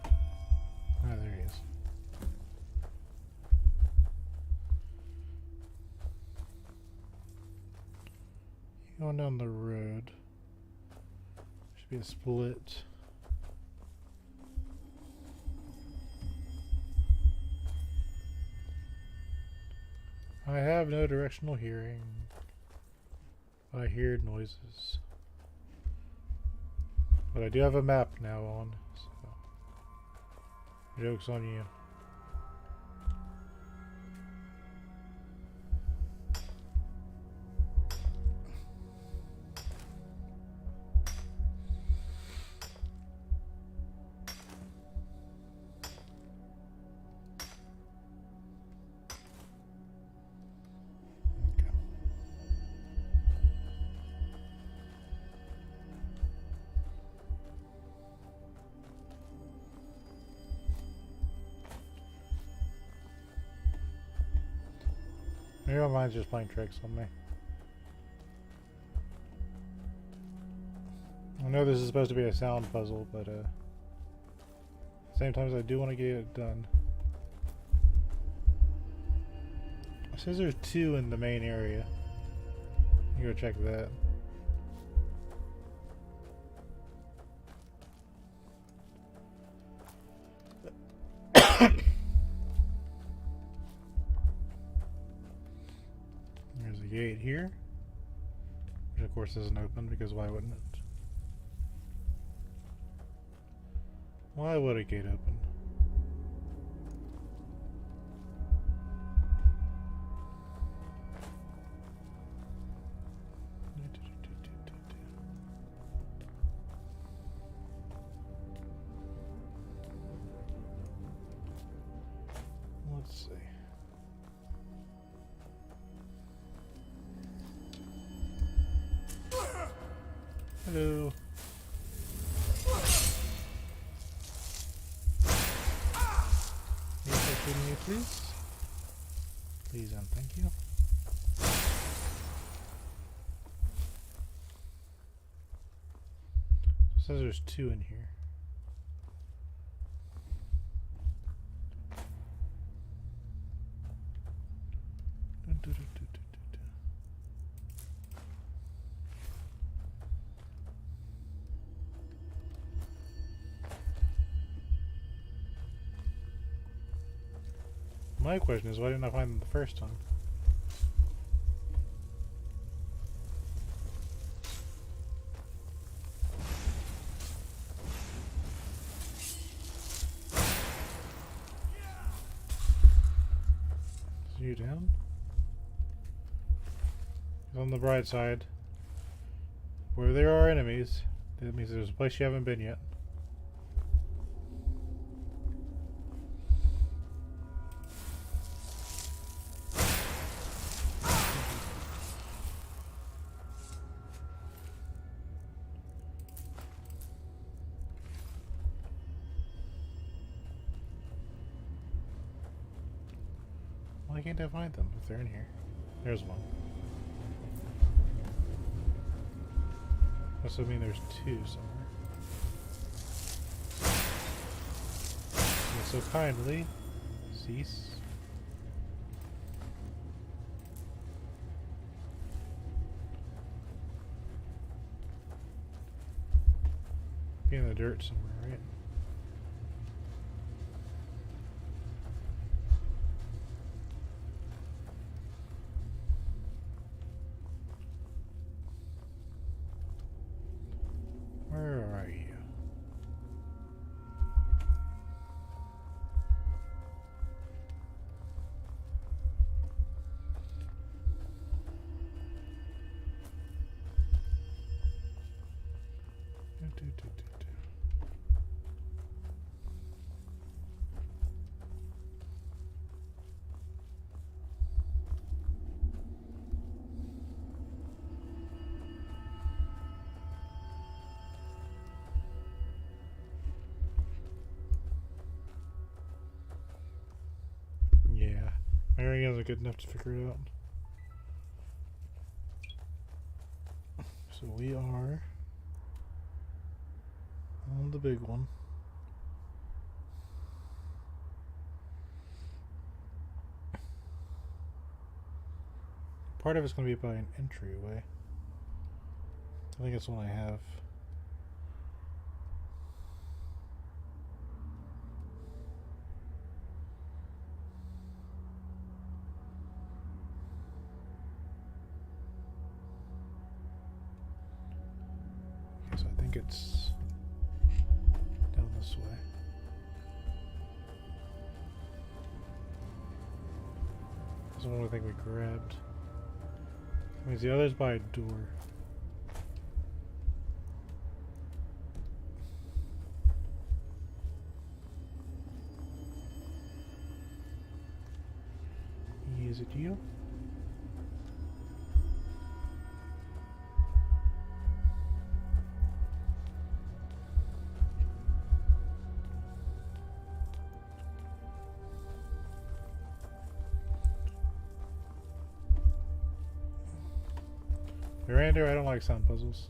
Ah, there he is. Going down the road. Should be a split. I have no directional hearing. I hear noises. But I do have a map now on, so joke's on you. Maybe my mind's just playing tricks on me. I know this is supposed to be a sound puzzle, but at the same time I do want to get it done. It says there's 2 in the main area. You go check that. There's a gate here, which of course isn't open because why wouldn't it? Why would a gate open? Let's see. Hello. Can you stop shooting me, please? Please and thank you. It says there's 2 in here. My question is, why didn't I find them the first time? Is you down? On the bright side, where there are enemies, that means there's a place you haven't been yet. Why can't I find them if they're in here? There's one. Must mean there's two somewhere. So kindly cease. Be in the dirt somewhere, right? Where are you? Yeah, my ring isn't good enough to figure it out. So we are on the big one. Part of it's going to be by an entryway. I think it's one I have. So I think it's down this way. This is the one I think we grabbed. That means the other's by a door. Is it you? Miranda, I don't like sound puzzles.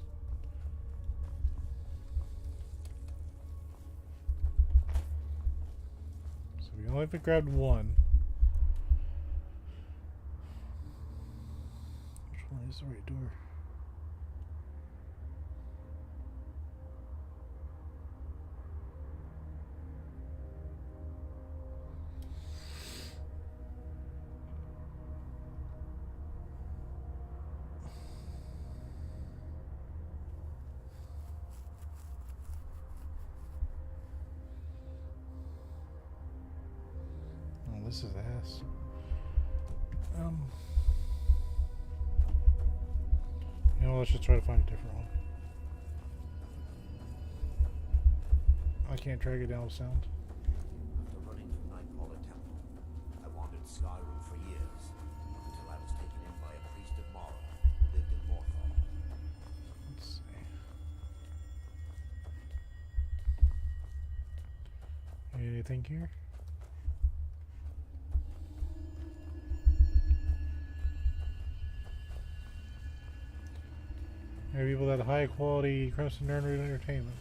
So we only have grabbed one. Which one is the right door? This is ass. You know, let's just try to find a different one. I can't track it down with sound. After running from Nightcaller Temple, I wandered Skyrim for years, until I was taken in by a priest of Mara who lived in Morthal. Let's see. Anything here? Maybe people that high quality Crimson Nerd entertainment.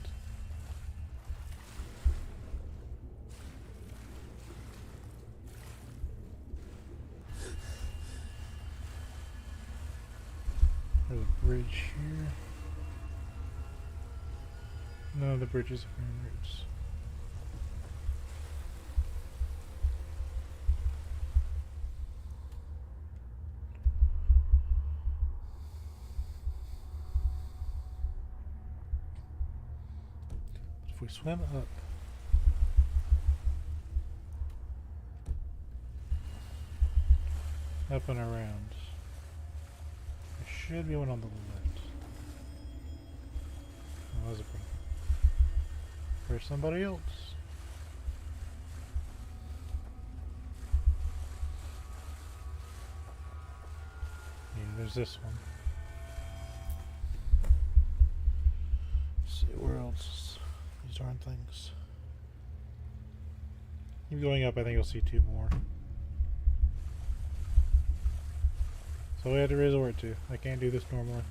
There's a bridge here. None of the bridges are in routes. If we swim up and around, I should be one on the left. Oh, that's a problem. There's somebody else. And there's this one. Let's see, where else? These darn things. Keep going up, I think you'll see two more. So we had to resort to. I can't do this normally.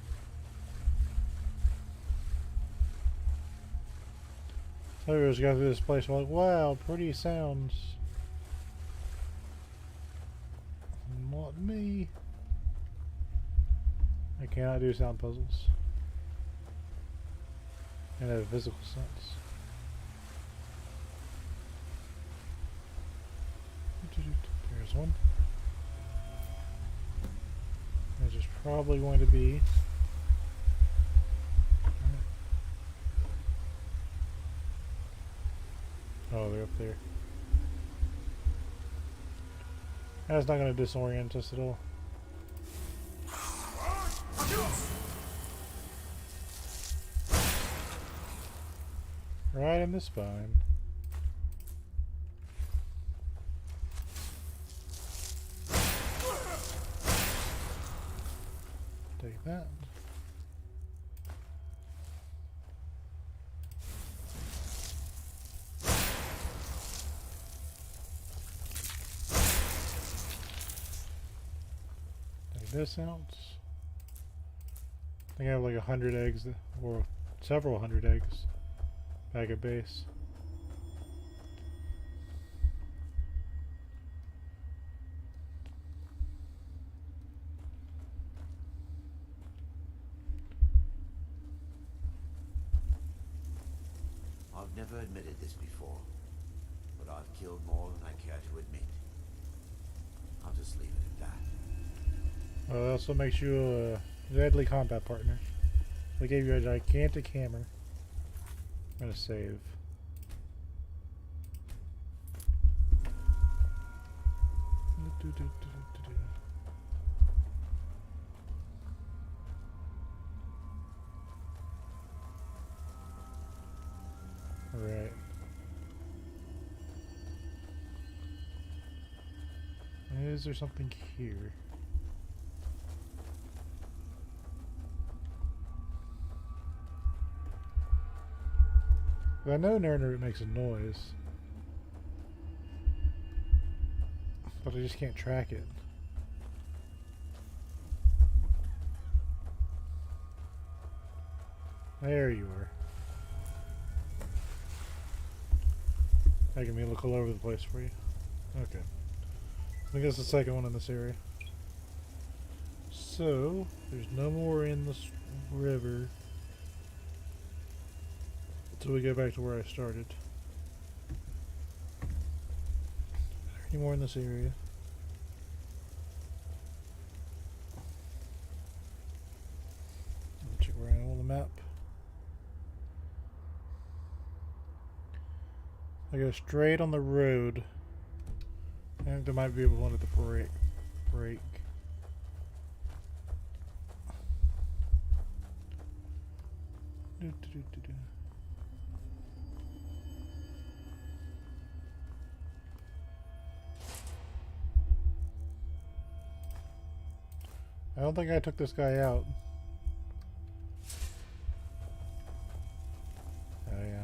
So we just go through this place, we're like, wow, pretty sounds. Not me. I cannot do sound puzzles. And have a physical sense. There's one. There's just probably going to be. Oh, they're up there. That's not going to disorient us at all. Right in the spine. Take that. Take this out. I think I have like 100 eggs, or several hundred eggs back at base. I've never admitted this before, but I've killed more than I care to admit. I'll just leave it at that. Well, it also makes you a deadly combat partner. They gave you a gigantic hammer. I'm gonna save. Alright. Is there something here? I know Nernroot makes a noise, but I just can't track it. There you are. Making me look all over the place for you. Okay. I think that's the second one in this area. So, there's no more in this river. So we go back to where I started. Any more in this area? Let me check where I am on the map. I go straight on the road. I think there might be one at the break. I don't think I took this guy out. Oh yeah.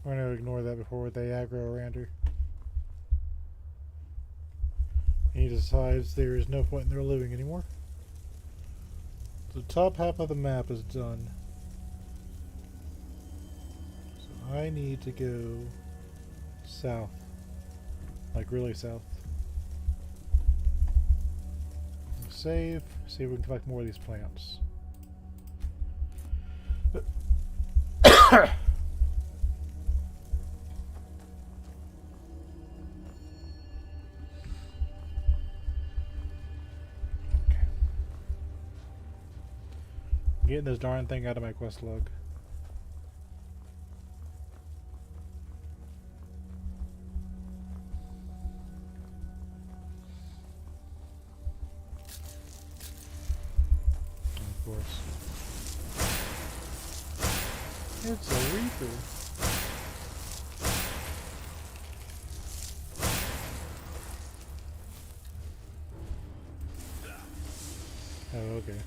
We're gonna ignore that before they aggro around her. He decides there is no point in their living anymore. The top half of the map is done. So I need to go south. Like really south. Save. See if we can collect more of these plants. Getting this darn thing out of my quest log. It's a Reaper. Oh, okay.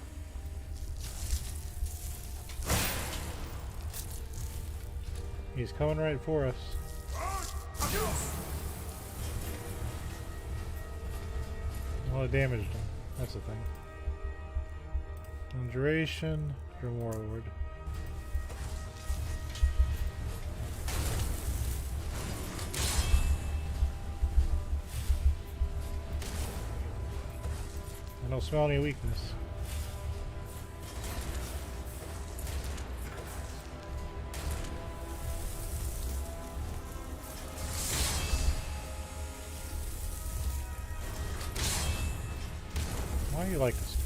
He's coming right for us. A lot of damage done. That's the thing. Duration, Grimoire Lord. I don't smell any weakness. Why do you like this?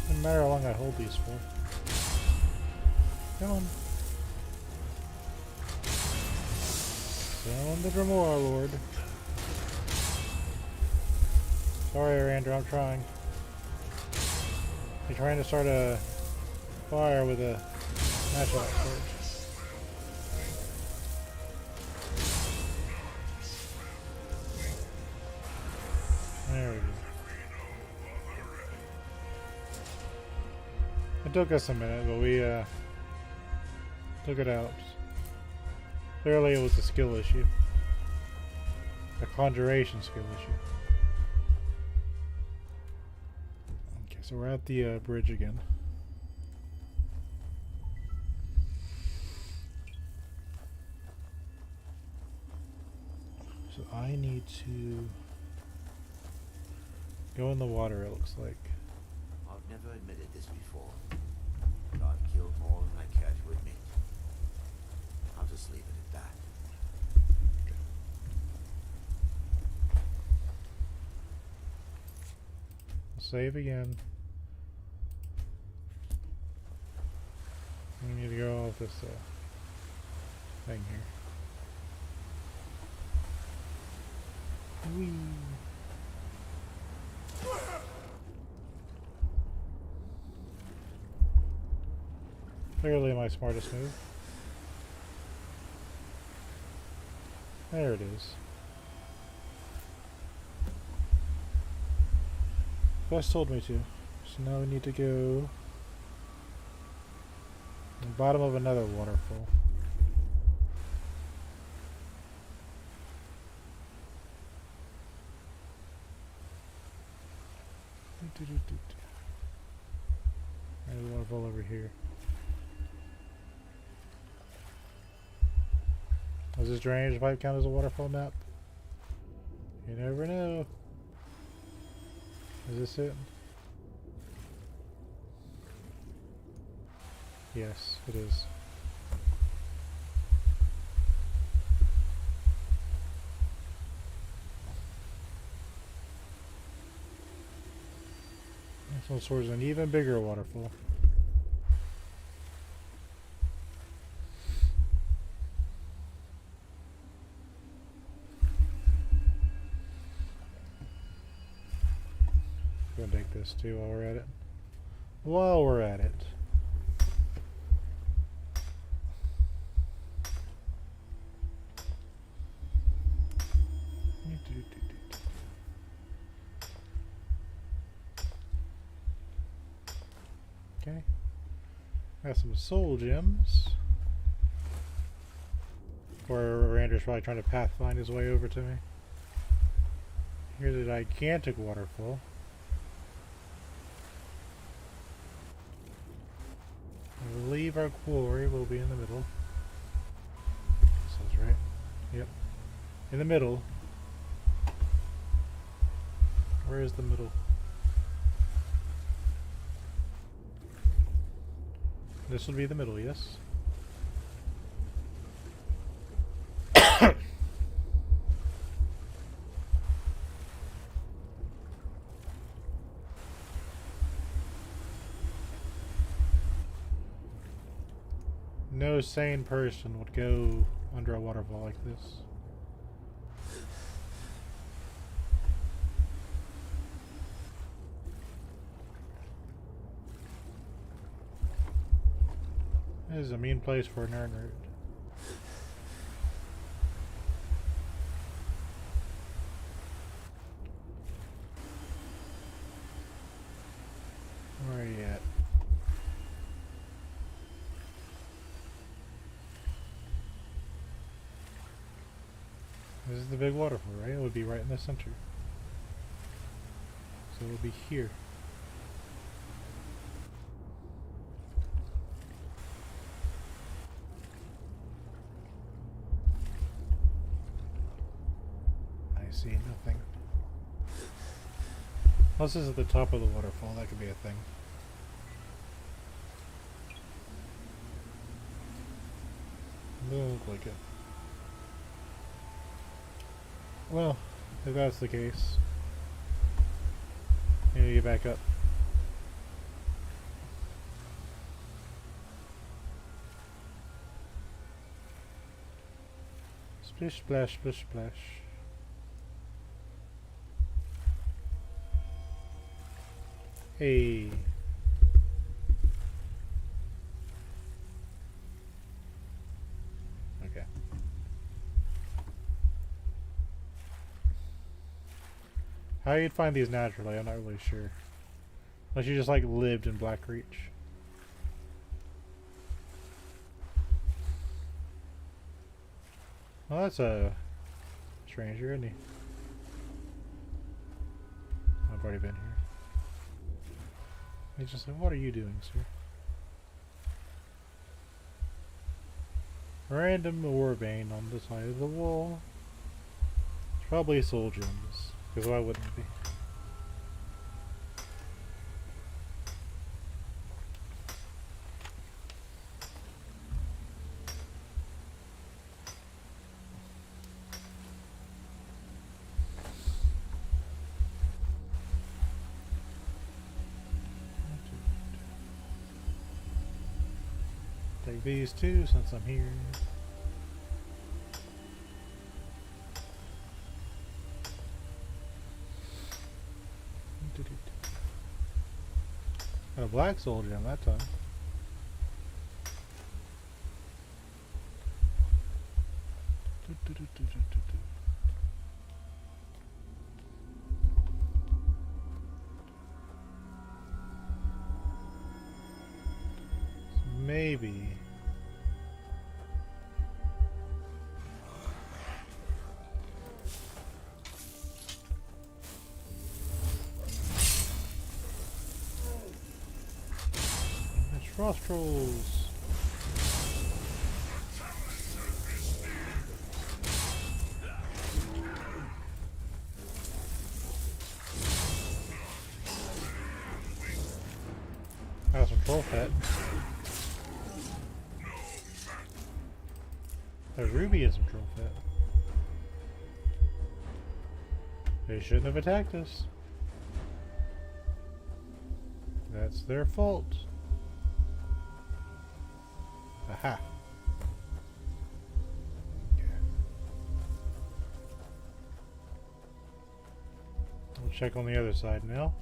Doesn't matter how long I hold these for. Come on. Summon the Grimoire Lord. Sorry, Arandra, I'm trying. You're trying to start a fire with a matchlock torch. There we go. It took us a minute, but we took it out. Clearly it was a skill issue. A conjuration skill issue. Okay, so we're at the bridge again. So I need to go in the water, it looks like. I've never admitted this before, but I've killed more than I care to admit. I'll just leave it at that. Save again. We need to go off this thing here. Whee! Clearly my smartest move. There it is. Quest told me to. So now we need to go to the bottom of another waterfall. There's a waterfall over here. Does this drainage pipe count as a waterfall map? You never know. Is this it? Yes, it is. This one towards an even bigger waterfall. Gonna take this too while we're at it. While we're at it. Okay. Got some soul gems. Or Rander's probably trying to pathfind his way over to me. Here's a gigantic waterfall. I believe our quarry will be in the middle. This is right. Yep. In the middle. Where is the middle? This will be the middle, yes? No sane person would go under a waterfall like this. This is a mean place for a nerd. Where are you at? This is the big waterfall, right? It would be right in the center. So it'll be here. I see nothing. Unless this is at the top of the waterfall, that could be a thing. Doesn't look like it. Well, if that's the case, I need to get back up. Splish, splash, splish, splash. Hey. Okay. How you'd find these naturally, I'm not really sure. Unless you just like lived in Blackreach. Well, that's a stranger, isn't he? I've already been here. He's just like, what are you doing, sir? Random Orbane on the side of the wall. It's probably soul gems, because why wouldn't it be? Take these two since I'm here. Got a black soul gem that time. Maybe. It's frost trolls. Got some troll fat. There's Ruby and some troll fat. They shouldn't have attacked us. That's their fault. Aha. Okay. We'll check on the other side now.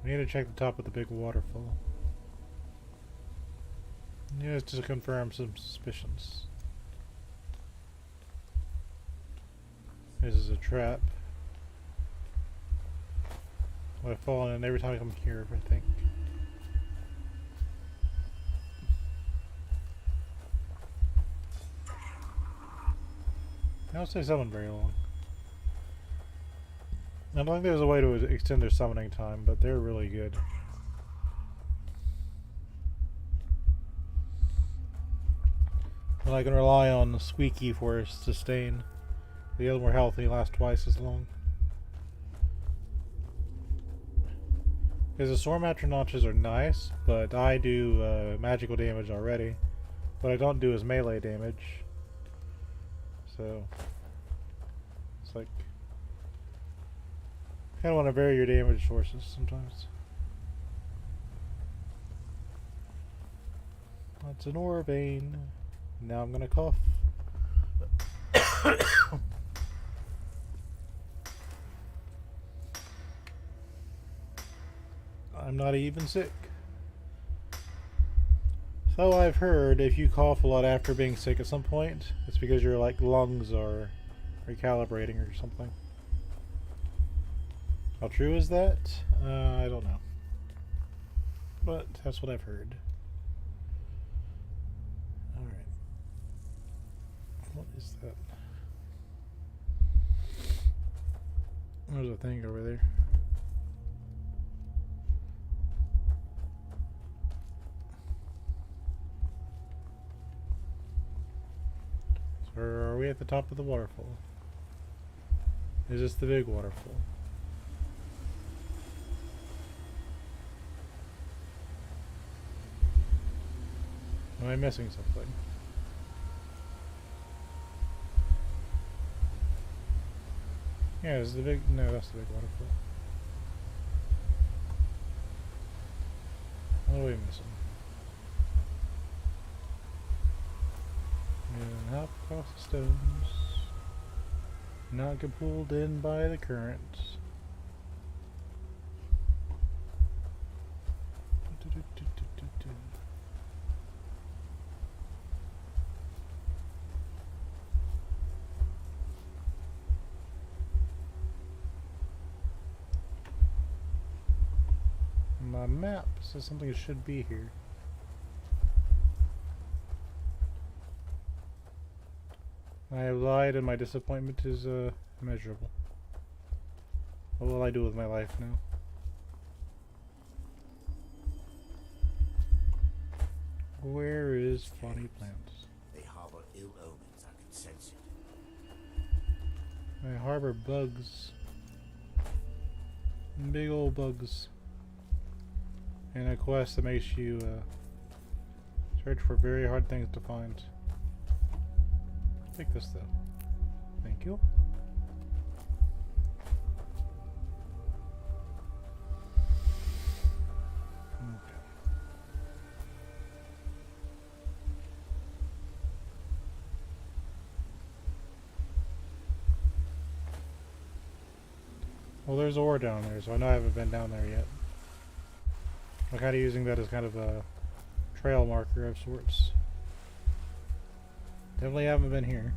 We need to check the top of the big waterfall. Just to confirm some suspicions. This is a trap. I've fallen in every time I come here, I think. I don't stay summoned very long. I don't think there's a way to extend their summoning time, but they're really good. And I can rely on Squeaky for sustain. The other more healthy, last twice as long. Because the Storm Atronachs are nice, but I do magical damage already. What I don't do is melee damage. So, it's like, kind of want to vary your damage sources sometimes. That's an Orbane. Now I'm gonna cough. I'm not even sick. So I've heard if you cough a lot after being sick at some point, it's because your like lungs are recalibrating or something. How true is that? I don't know. But that's what I've heard. Alright. What is that? There's a thing over there. So are we at the top of the waterfall? Is this the big waterfall? Am I missing something? Yeah, is the big... No, that's the big waterfall. What are we missing? And hop across the stones. Not get pulled in by the current. My map says something should be here. I have lied and my disappointment is immeasurable. What will I do with my life now? Where is Funny Plants? They harbor ill omens, I can sense it. I harbor bugs. Big old bugs. And a quest that makes you search for very hard things to find. Take this though. Thank you. Okay. Well, there's ore down there, so I know I haven't been down there yet. I'm kind of using that as kind of a trail marker of sorts. Definitely haven't been here.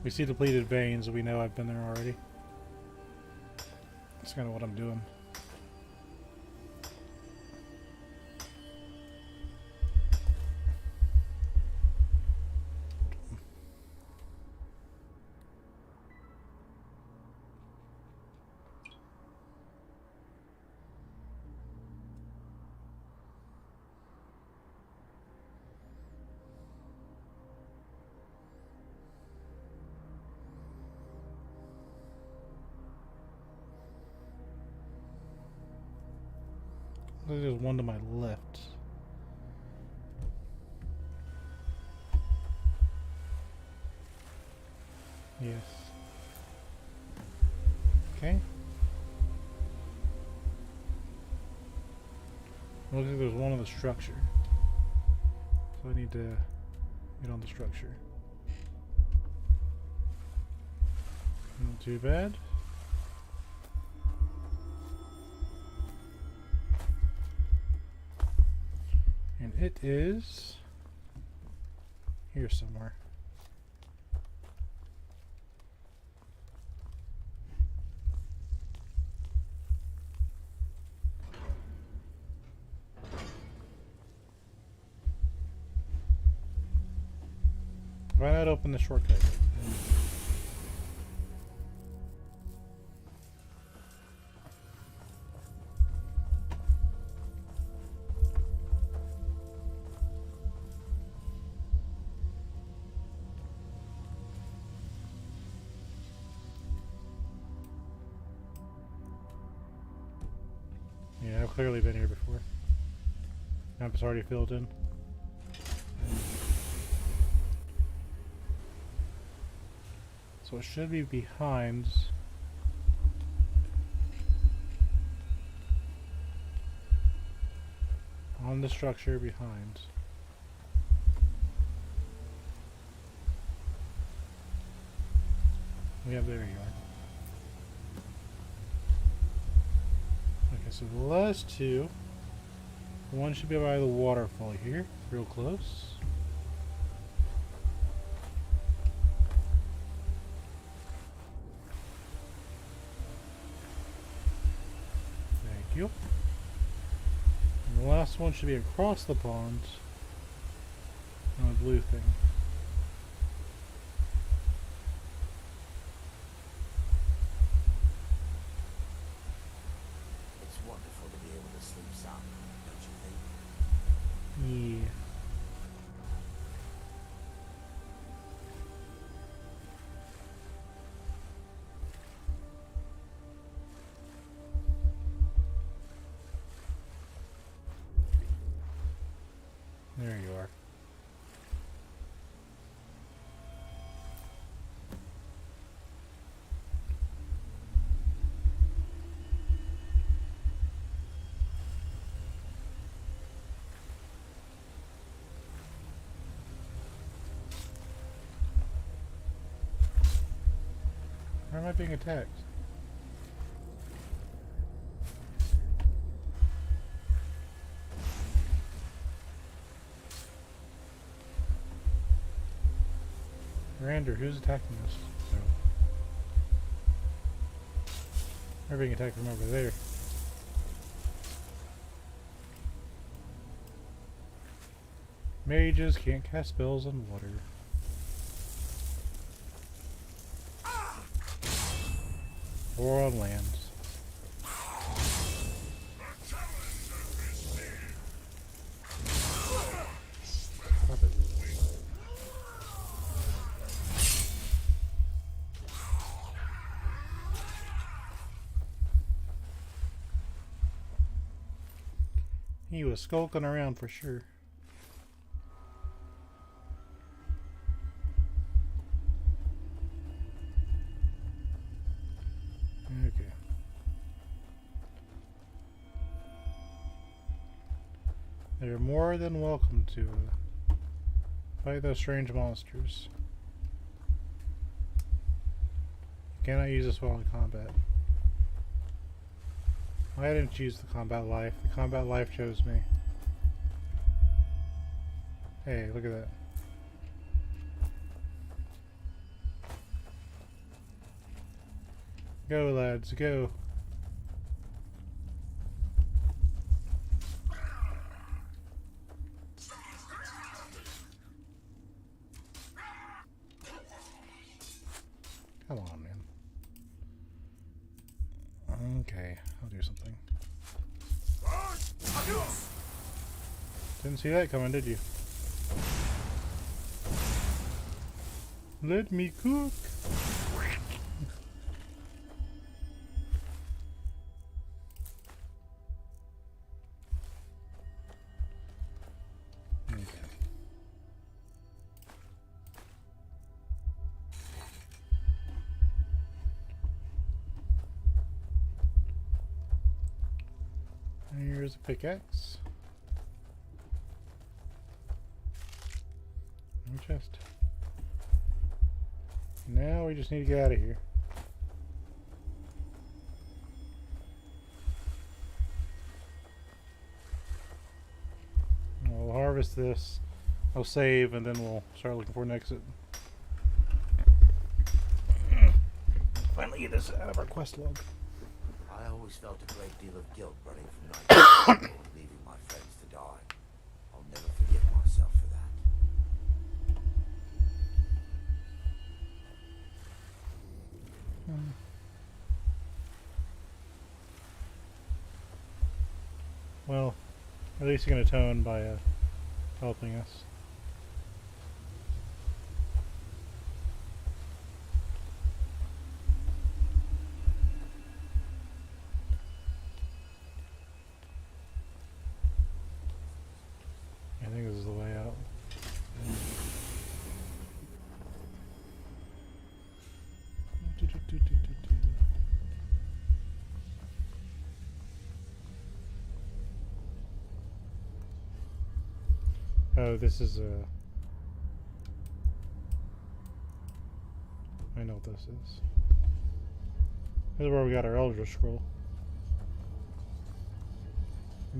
We see depleted veins, so we know I've been there already. That's kind of what I'm doing. There's one to my left. Yes. Okay. Looks like there's one on the structure. So I need to get on the structure. Not too bad. And it is here somewhere. Why not open the shortcut? Yeah, I've clearly been here before. Map is already filled in. So it should be behind. On the structure behind. Yeah, there you are. Okay, so the last two One should be by the waterfall here, real close. Thank you. And the last one should be across the pond on a blue thing. It's wonderful to be able to sleep soundly, don't you think? Yeah. There you are. Why am I being attacked? Rander, who's attacking us? No. We're being attacked from over there. Mages can't cast spells on water. Or on land. Stop it. He was skulking around for sure. Okay. They're more than welcome to fight those strange monsters. You cannot use this while in combat. I didn't choose the combat life. The combat life chose me. Hey, look at that. Go, lads, go. Come on, man. Okay, I'll do something. Didn't see that coming, did you? Let me cook. Here's a pickaxe. No chest. Now we just need to get out of here. We'll harvest this. I'll save and then we'll start looking for an exit. Finally get this out of our quest log. I always felt a great deal of guilt running from night and leaving my friends to die. I'll never forgive myself for that. Well, at least you can atone by helping us. I think this is the way out. Oh, this is I know what this is. This is where we got our Elder Scroll.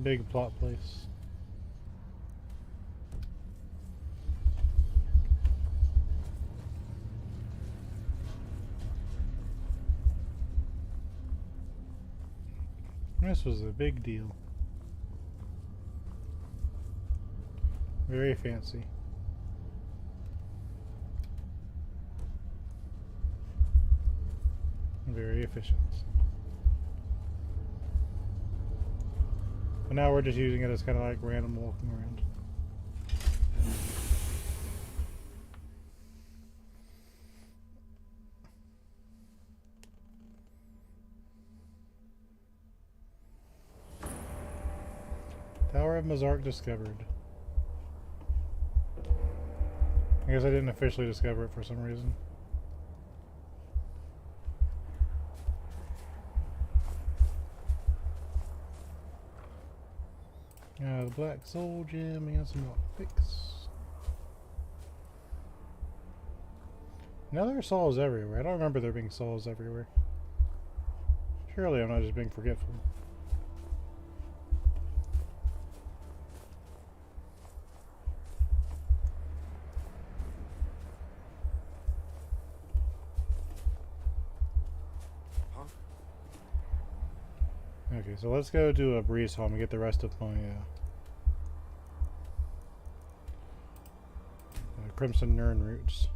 Big plot place. This was a big deal. Very fancy. Very efficient. But now we're just using it as kind of like random walking around. Tower of Mazark discovered. I guess I didn't officially discover it for some reason. The Black Soul Gem and some lockpicks. Now there are souls everywhere. I don't remember there being souls everywhere. Surely I'm not just being forgetful. Okay, so let's go to a Breeze Home and get the rest of my Crimson Nern roots.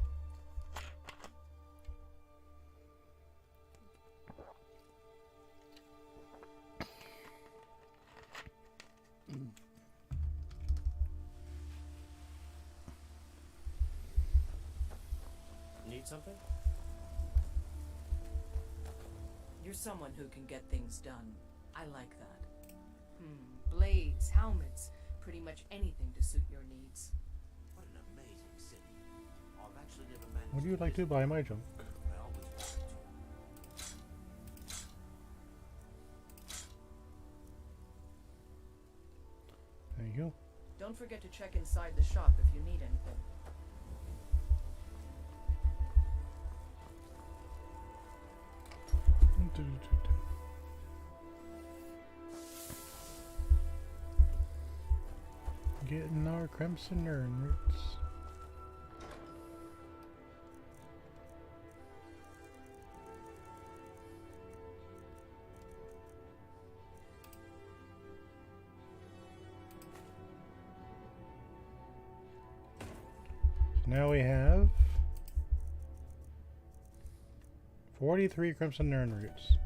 Need something? You're someone who can get things done. I like that. Blades, helmets, pretty much anything to suit your needs. What an amazing city. I've actually never managed. What do you like to buy my junk? I always wanted to. Thank you. Don't forget to check inside the shop if you need anything. Getting our Crimson Nern roots. So now we have 43 Crimson Nern roots.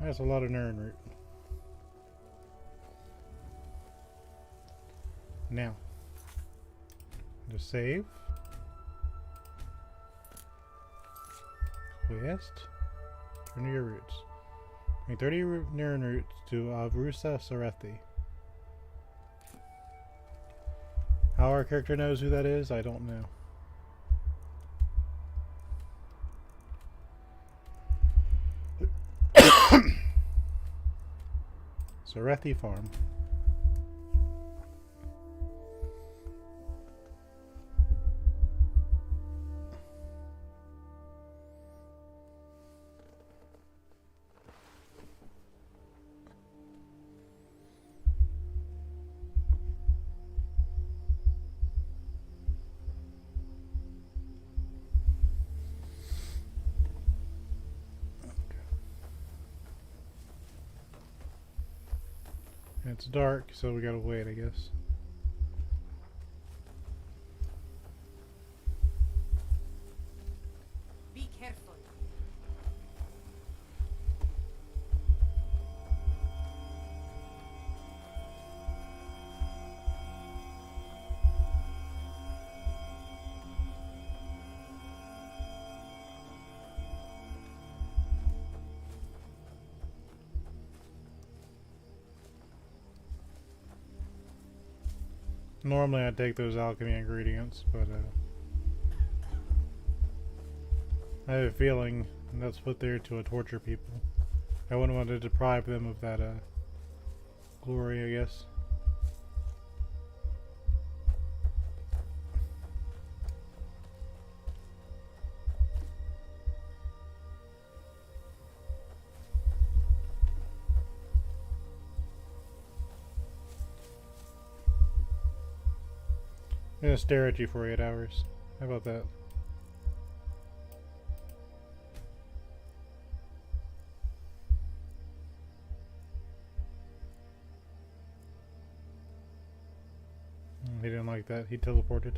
That's a lot of Nern root. Now, just save. Quest. Turn to your roots. Bring 30 Nern roots to Avrusa Sarethi. How our character knows who that is, I don't know. Sarethi Farm. It's dark, so we gotta wait, I guess. Be careful. Normally I'd take those alchemy ingredients, but I have a feeling that's put there to torture people. I wouldn't want to deprive them of that glory, I guess. I'm gonna stare at you for 8 hours. How about that? he didn't like that. He teleported.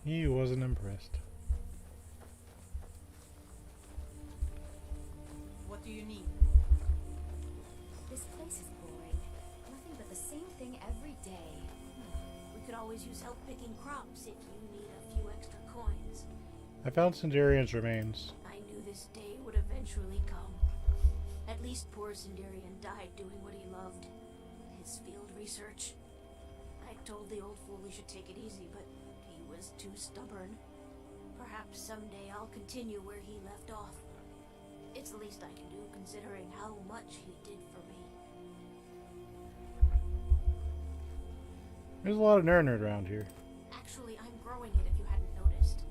He wasn't impressed. What do you need? This place is boring. Nothing but the same thing every day. We could always use help picking crops if you need a few extra coins. I found Sindarian's remains. I knew this day would eventually come. At least poor Sindarian died doing what he loved. His field research. I told the old fool we should take it easy, but he was too stubborn. Perhaps someday I'll continue where he left off. It's the least I can do, considering how much he did for me. There's a lot of nerd around here. Actually, I'm growing it if you hadn't noticed.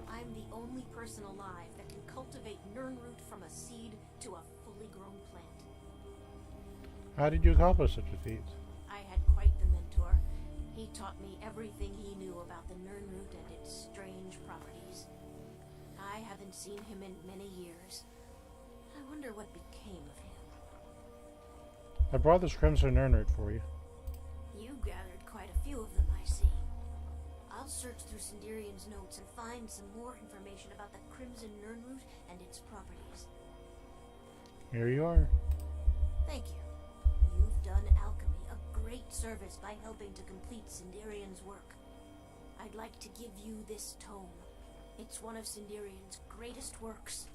I'm the only person alive that can cultivate Nirnroot from a seed to a fully grown plant. How did you accomplish such a feat? I had quite the mentor. He taught me everything he knew about the Nirnroot and its strange properties. I haven't seen him in many years. I wonder what became of him. I brought this Crimson Nerdroot for you. You gathered quite a few of them, I see. I'll search through Sindarian's notes and find some more information about the Crimson Nirnroot and its properties. Here you are. Thank you. You've done alchemy a great service by helping to complete Sindarian's work. I'd like to give you this tome. It's one of Sindarian's greatest works.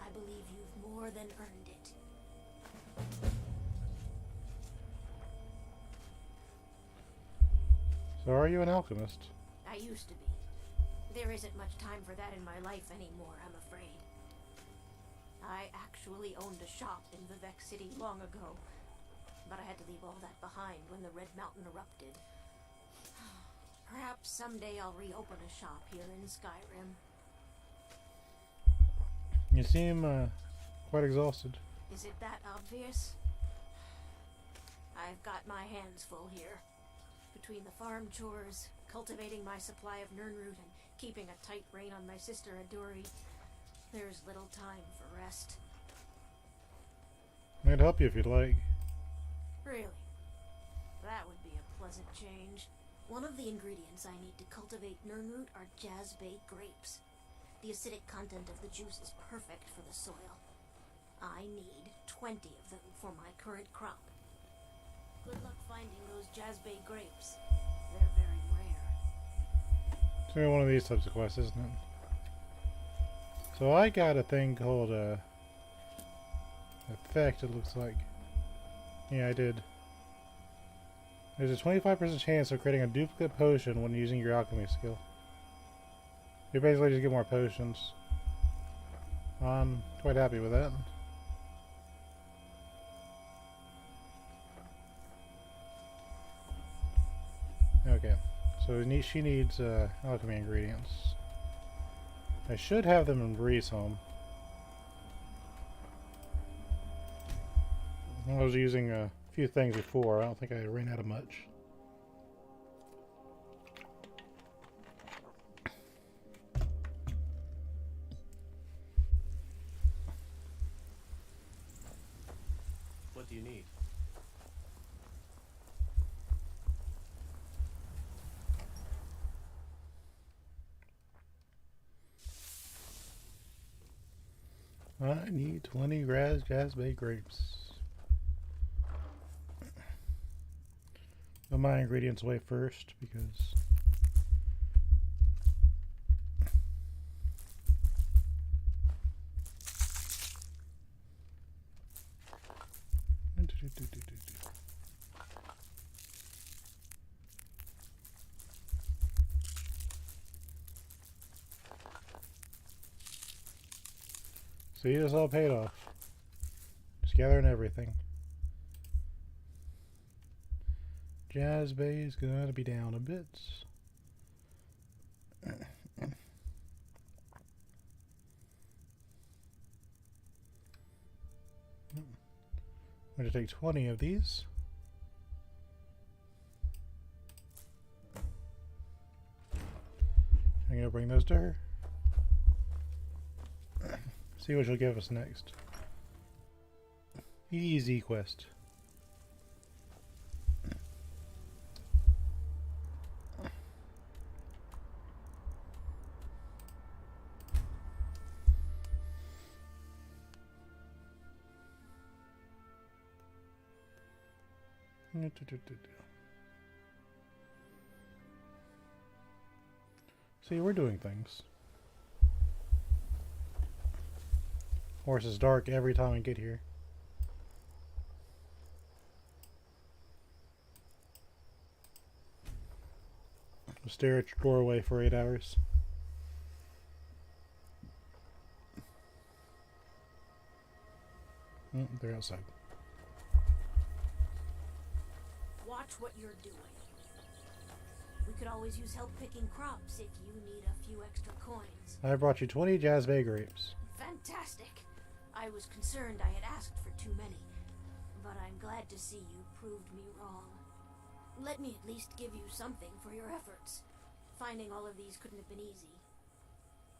I believe you've more than earned it. So are you an alchemist? I used to be. There isn't much time for that in my life anymore, I'm afraid. I actually owned a shop in Vivek City long ago, but I had to leave all that behind when the Red Mountain erupted. Perhaps someday I'll reopen a shop here in Skyrim. You seem quite exhausted. Is it that obvious? I've got my hands full here. Between the farm chores, cultivating my supply of Nirnroot, and keeping a tight rein on my sister Adori, there's little time for rest. I can help you if you'd like. Really? That would be a pleasant change. One of the ingredients I need to cultivate Nirnroot are Jazbay grapes. The acidic content of the juice is perfect for the soil. I need 20 of them for my current crop. Good luck finding those Jazbay grapes. They're very rare. It's gonna be one of these types of quests, isn't it? So I got a thing called effect, it looks like. Yeah, I did. There's a 25% chance of creating a duplicate potion when using your alchemy skill. You basically just get more potions. I'm quite happy with that. Okay, so she needs alchemy ingredients. I should have them in Bree's home. I was using a few things before. I don't think I ran out of much. What do you need? I need 20 Jazbay grapes. Put my ingredients away first because see, this all paid off. Just gathering everything. Jazbay is gonna be down a bit. I'm going to take 20 of these. I'm going to bring those to her. See what she'll give us next. Easy quest. See, we're doing things. Of course, it's dark every time we get here. We'll stare at your doorway for 8 hours. They're outside. Watch what you're doing. We could always use help picking crops if you need a few extra coins. I brought you 20 Jazz Bay grapes. Fantastic. I was concerned I had asked for too many, but I'm glad to see you proved me wrong. Let me at least give you something for your efforts. Finding all of these couldn't have been easy.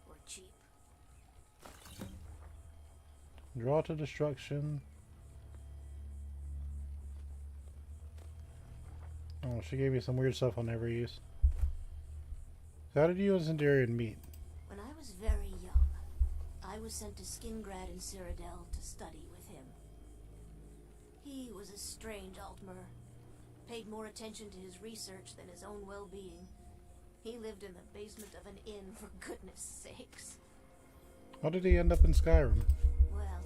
Or cheap. Draw to destruction. Oh, she gave me some weird stuff I'll never use. So how did you and Zendarian meet? When I was very young, I was sent to Skingrad in Cyrodiil to study with him. He was a strange Altmer. Paid more attention to his research than his own well-being. He lived in the basement of an inn, for goodness sakes. How did he end up in Skyrim? Well,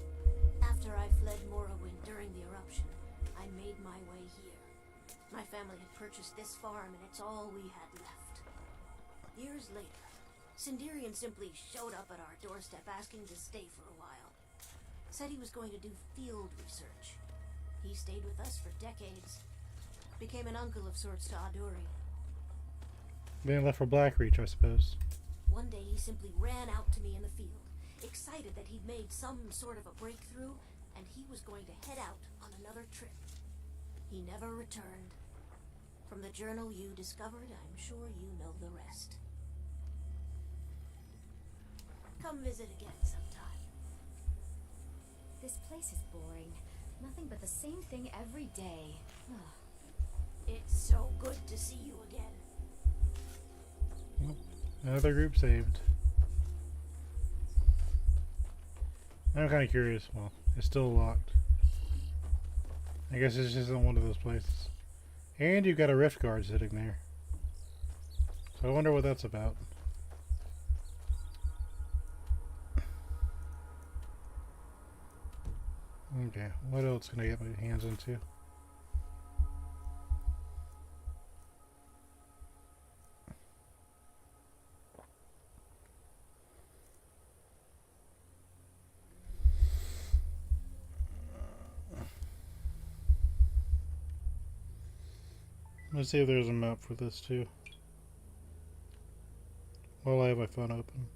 after I fled Morrowind during the eruption, I made my way here. My family had purchased this farm, and it's all we had left. Years later, Sindarian simply showed up at our doorstep asking to stay for a while. Said he was going to do field research. He stayed with us for decades. Became an uncle of sorts to Aduri. Then left for Blackreach, I suppose. One day he simply ran out to me in the field, excited that he'd made some sort of a breakthrough, and he was going to head out on another trip. He never returned. From the journal you discovered, I'm sure you know the rest. Come visit again sometime. This place is boring. Nothing but the same thing every day. Ugh. It's so good to see you again. Another group saved. I'm kind of curious. Well, it's still locked. I guess this isn't one of those places. And you've got a rift guard sitting there. So I wonder what that's about. Okay, what else can I get my hands into? Let's see if there's a map for this too. While I have my phone open.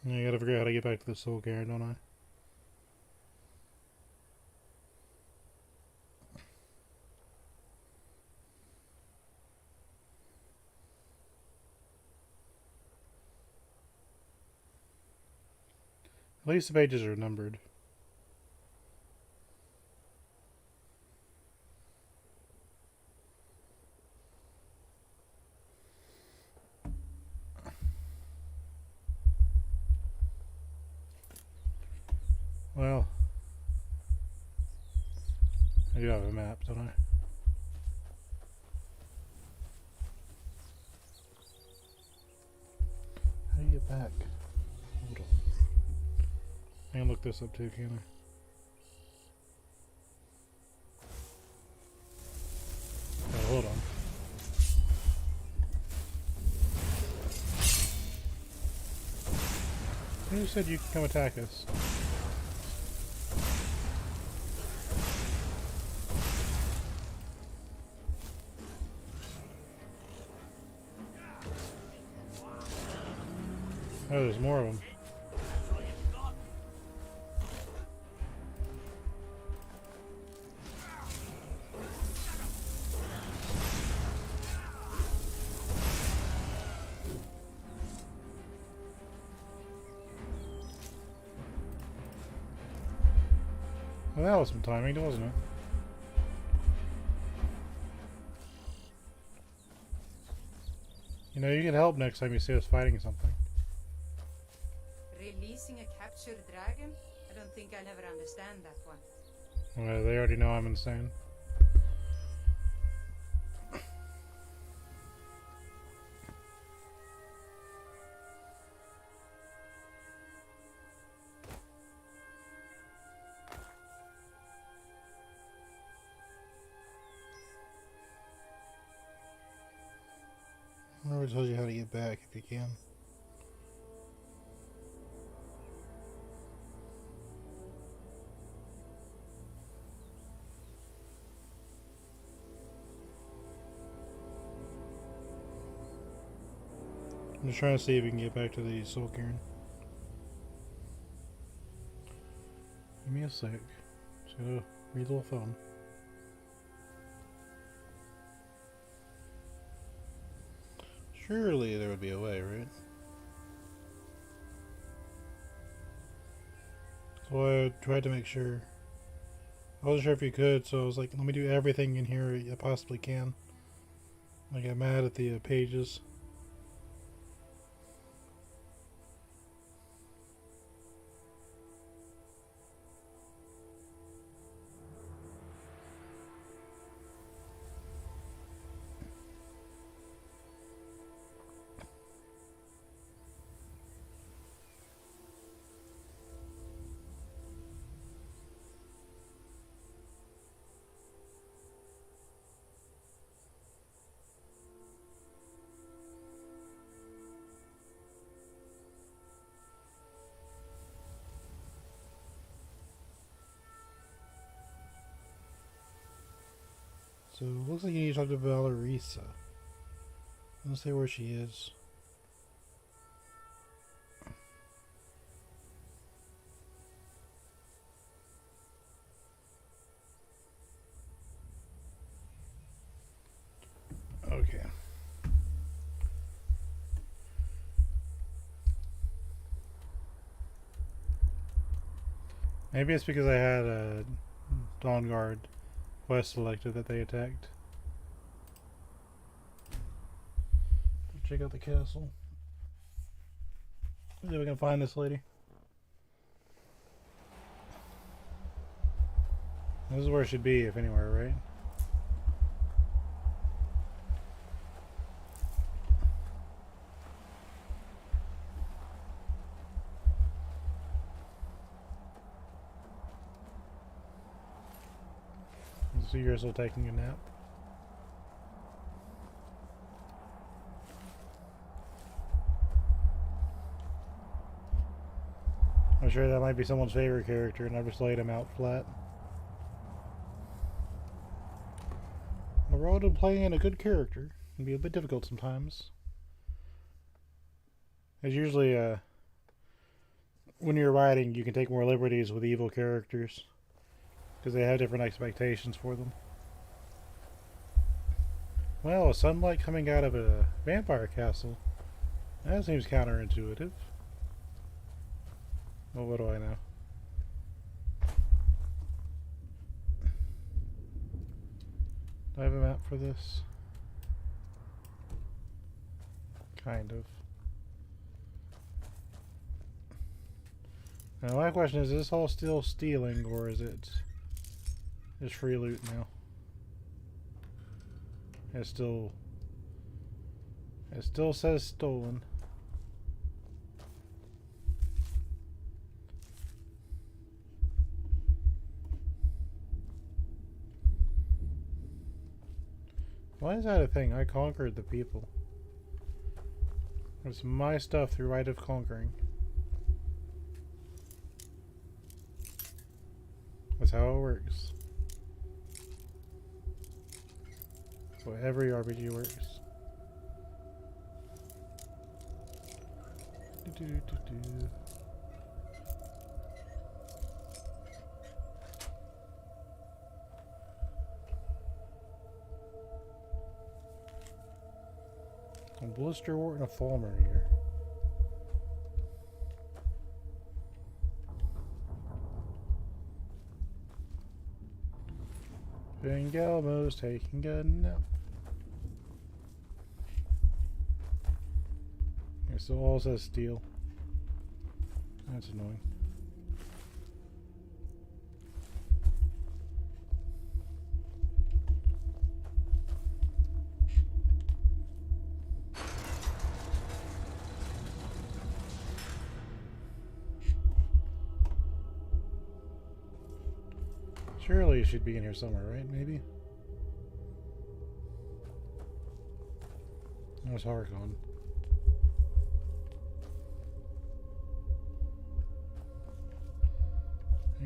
I gotta figure out how to get back to the Soul Cairn, don't I? At least the pages are numbered. Well, I do have a map, don't I? How do you get back? Hold on. I can look this up too, can I? Oh, hold on. Who said you could come attack us? Oh, there's more of them. Well, that was some timing, wasn't it? You know, you can help next time you see us fighting something. Releasing a captured dragon? I don't think I'll ever understand that one. Well, they already know I'm insane. I never told you how to get back if you can. I'm just trying to see if we can get back to the Soul Cairn. Give me a sec. Just gotta read a little phone. Surely there would be a way, right? So I tried to make sure. I wasn't sure if you could, so I was like, let me do everything in here I possibly can. I got mad at the pages. So it looks like you need to talk to Valerisa. Let's see where she is. Okay. Maybe it's because I had a Dawn Guard quest selected that they attacked. Check out the castle. See if we can find this lady. This is where it should be, if anywhere, right? So you're still taking a nap? I'm sure that might be someone's favorite character, and I've just laid him out flat. The road of playing a good character can be a bit difficult sometimes. It's usually, when you're writing, you can take more liberties with evil characters, because they have different expectations for them. Well, a sunlight coming out of a vampire castle. That seems counterintuitive. Well, what do I know? Do I have a map for this? Kind of. Now my question is this all still stealing, or is it just free loot now? It still says stolen. Why is that a thing? I conquered the people. It's my stuff through right of conquering. That's how it works. Well, every RPG works. A blisterwort and a fulmer here. Fingalmo's taking a nap. So all says steel. That's annoying. Surely it should be in here somewhere, right? Maybe? There's Harkon.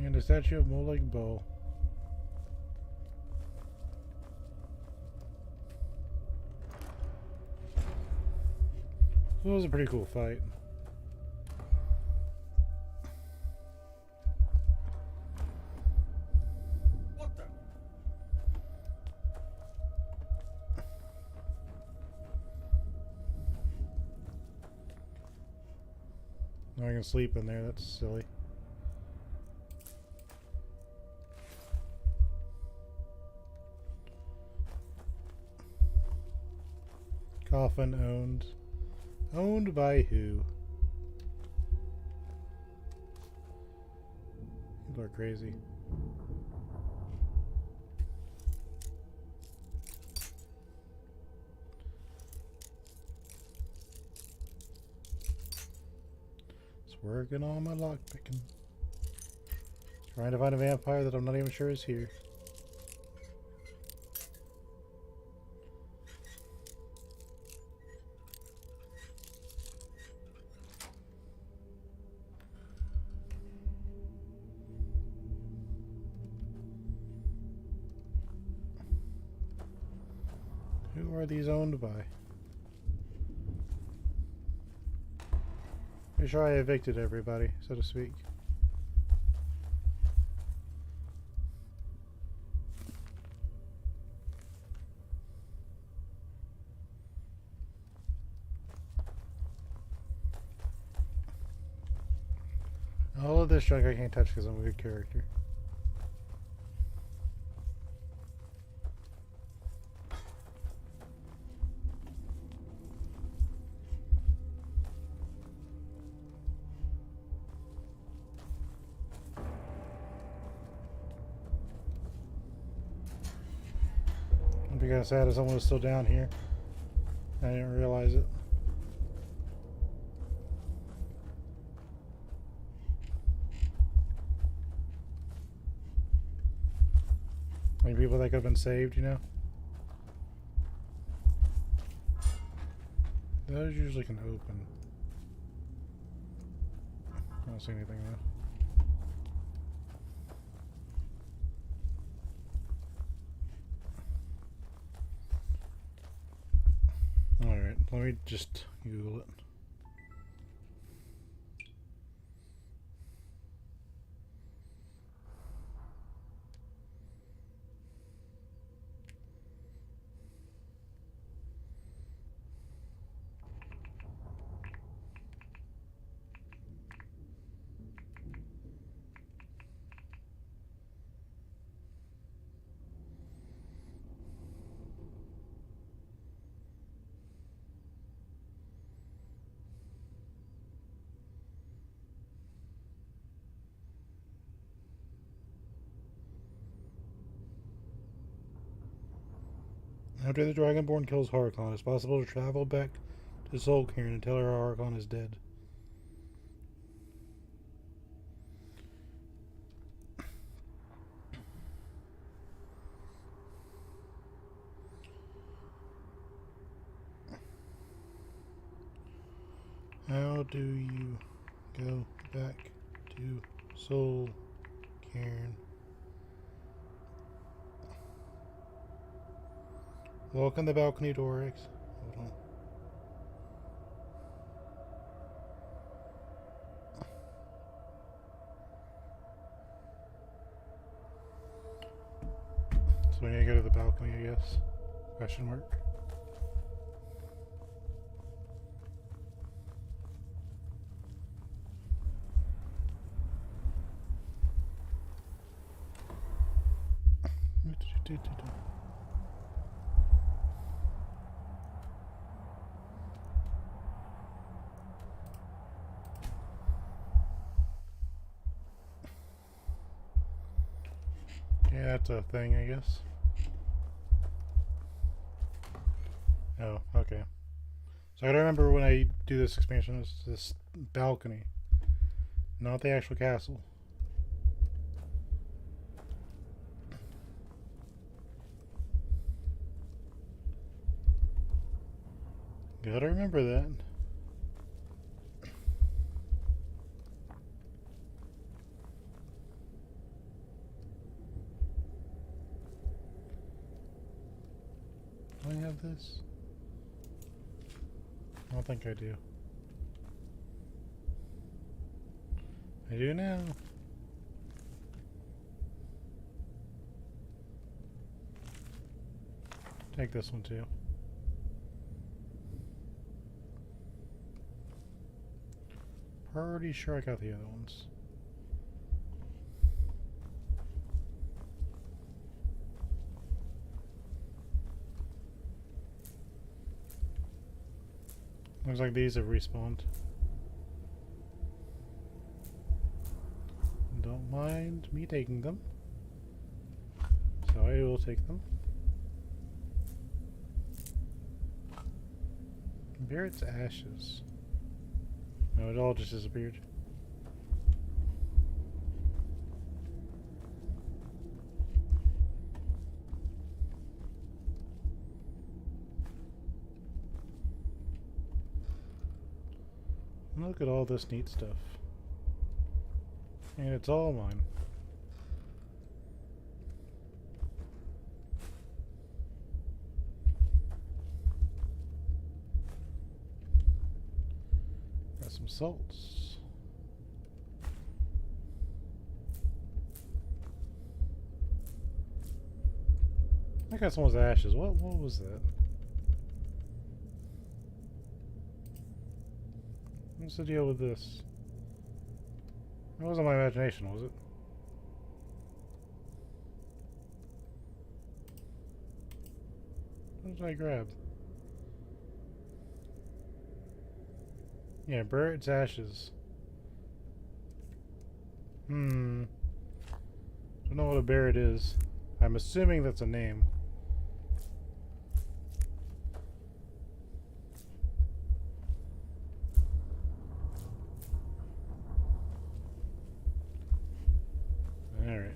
And a statue of Molag Bal. So it was a pretty cool fight. What the? Now I can sleep in there, that's silly. Coffin owned. Owned by who? People are crazy. Just working on my lockpicking. Trying to find a vampire that I'm not even sure is here. Who are these owned by? Pretty sure I evicted everybody, so to speak. All of this junk I can't touch because I'm a good character. I'd be kind of sad if someone was still down here. I didn't realize it. Like people that could have been saved, you know? Those usually can open. I don't see anything though. Alright, let me just Google it. After the Dragonborn kills Harkon, it's possible to travel back to Solcairn and tell her Harkon is dead. How do you go back to Solcairn? Walk on the balcony door, X. Hold on. So we need to go to the balcony, I guess. Question mark. Yeah, that's a thing, I guess. Oh, okay. So I gotta remember when I do this expansion, it's this balcony, not the actual castle. Gotta remember that. Do I have this? I don't think I do. I do now. Take this one too. Pretty sure I got the other ones. Looks like these have respawned. Don't mind me taking them. So I will take them. Barrett's ashes. No, it all just disappeared. Look at all this neat stuff. And it's all mine. Got some salts. I got someone's ashes. What was that? What's the deal with this? That wasn't my imagination, was it? What did I grab? Yeah, Barrett's ashes. Don't know what a Barrett is. I'm assuming that's a name. Alright.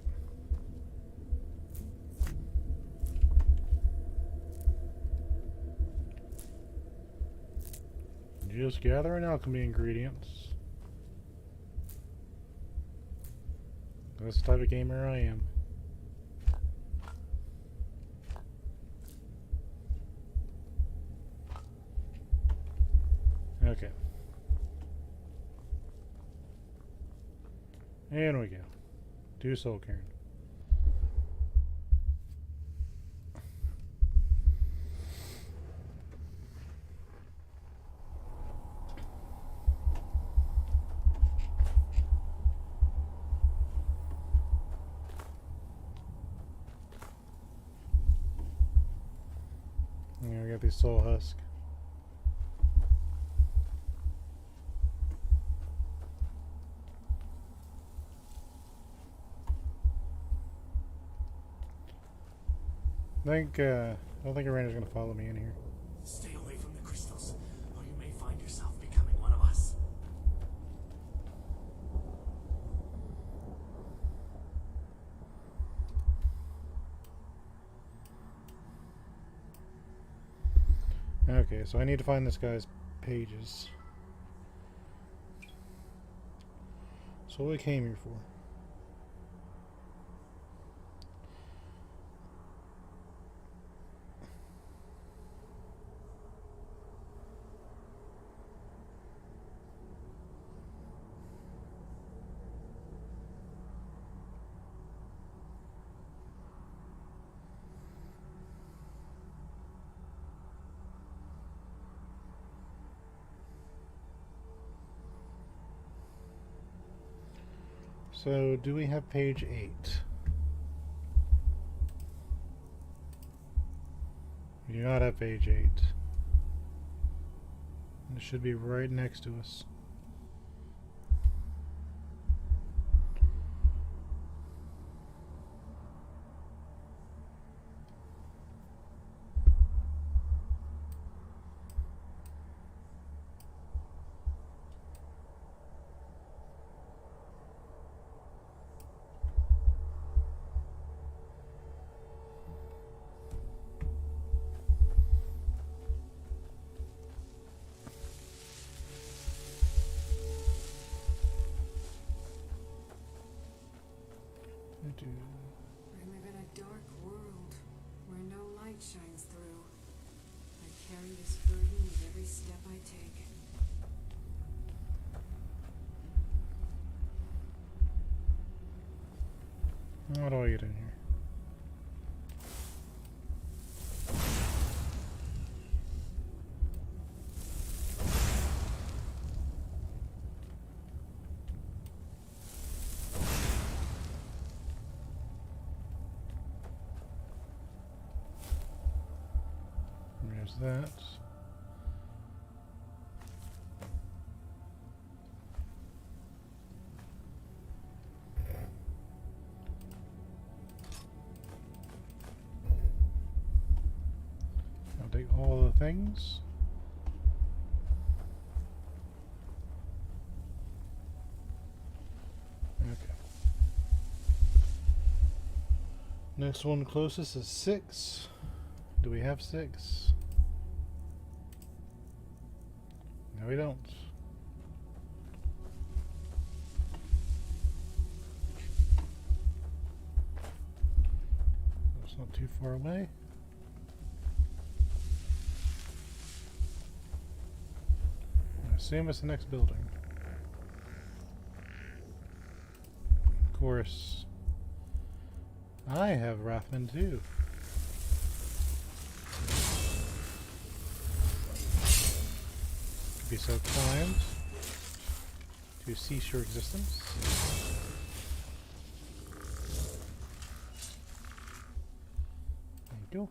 Just gathering alchemy ingredients. That's the type of gamer I am. Okay. And we go. Do soul cairn. Yeah, we got these soul husk. I don't think Aranda's gonna follow me in here. Stay away from the crystals, or you may find yourself becoming one of us. Okay, so I need to find this guy's pages. So what we came here for? So, do we have page 8? We do not have page 8. It should be right next to us. shines through. I carry this burden with every step I take. What do I get in here? There's that. I'll take all the things. Okay. Next one closest is 6. Do we have 6? No, we don't. It's not too far away. I assume it's the next building. Of course, I have Rathman too. Be so kind to cease your existence. There you go.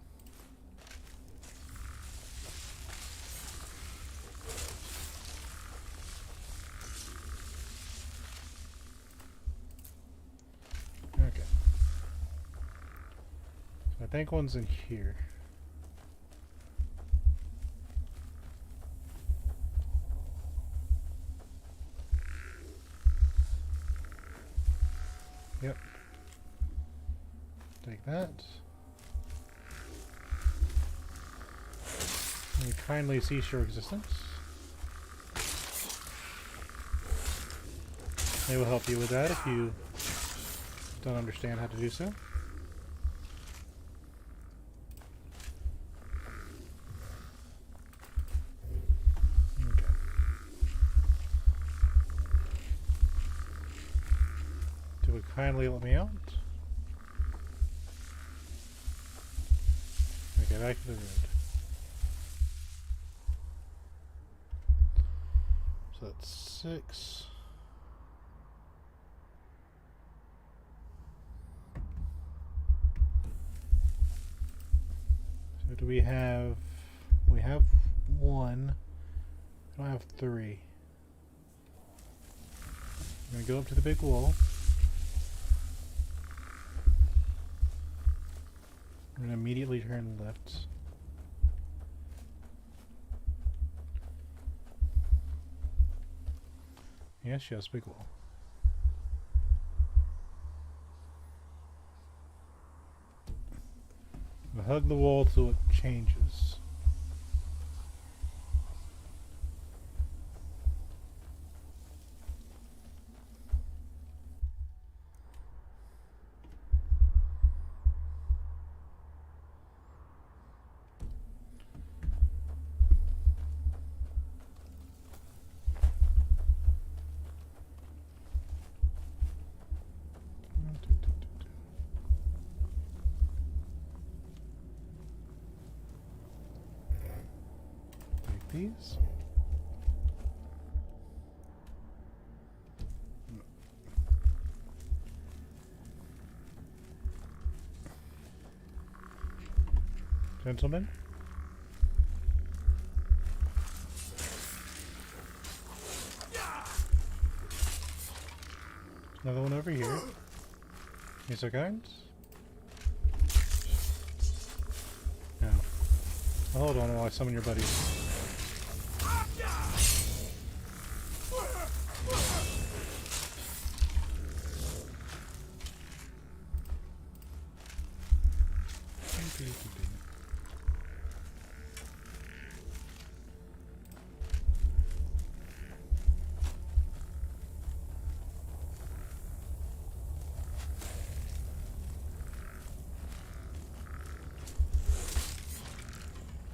Okay. So I think one's in here. Yep. Take that. And kindly cease your existence. They will help you with that if you don't understand how to do so. Kindly let me out. Okay, back to the road. So that's 6. So do we have... We have 1. I don't have 3. I'm going to go up to the big wall. I'm going to immediately turn left. Yes, yes, big wall. I'll hug the wall till it changes. These. Gentlemen. Another one over here. These are kind. No. Hold on while I summon your buddies.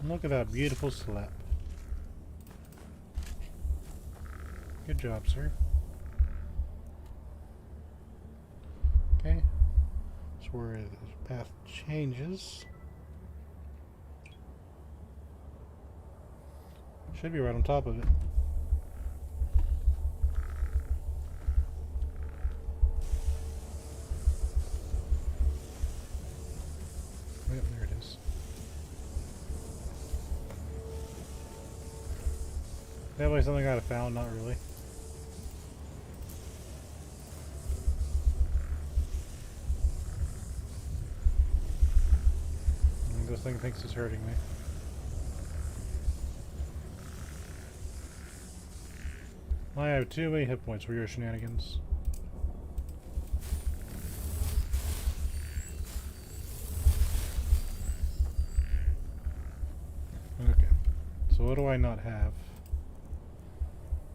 Look at that beautiful slap. Good job, sir. Okay. So where the path changes. Should be right on top of it. Yep, there it is. Definitely something I found, not really. This thing thinks it's hurting me. I have too many hit points for your shenanigans. Okay. So what do I not have?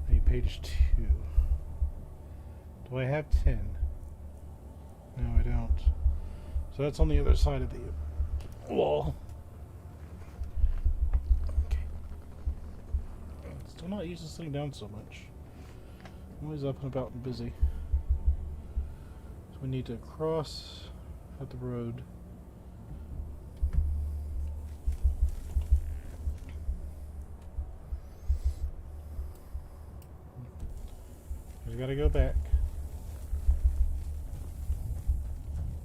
I need page 2. Do I have 10? No, I don't. So that's on the other side of the wall. Okay. Still not using this thing down so much. I'm always up and about and busy. So we need to cross at the road. We gotta go back.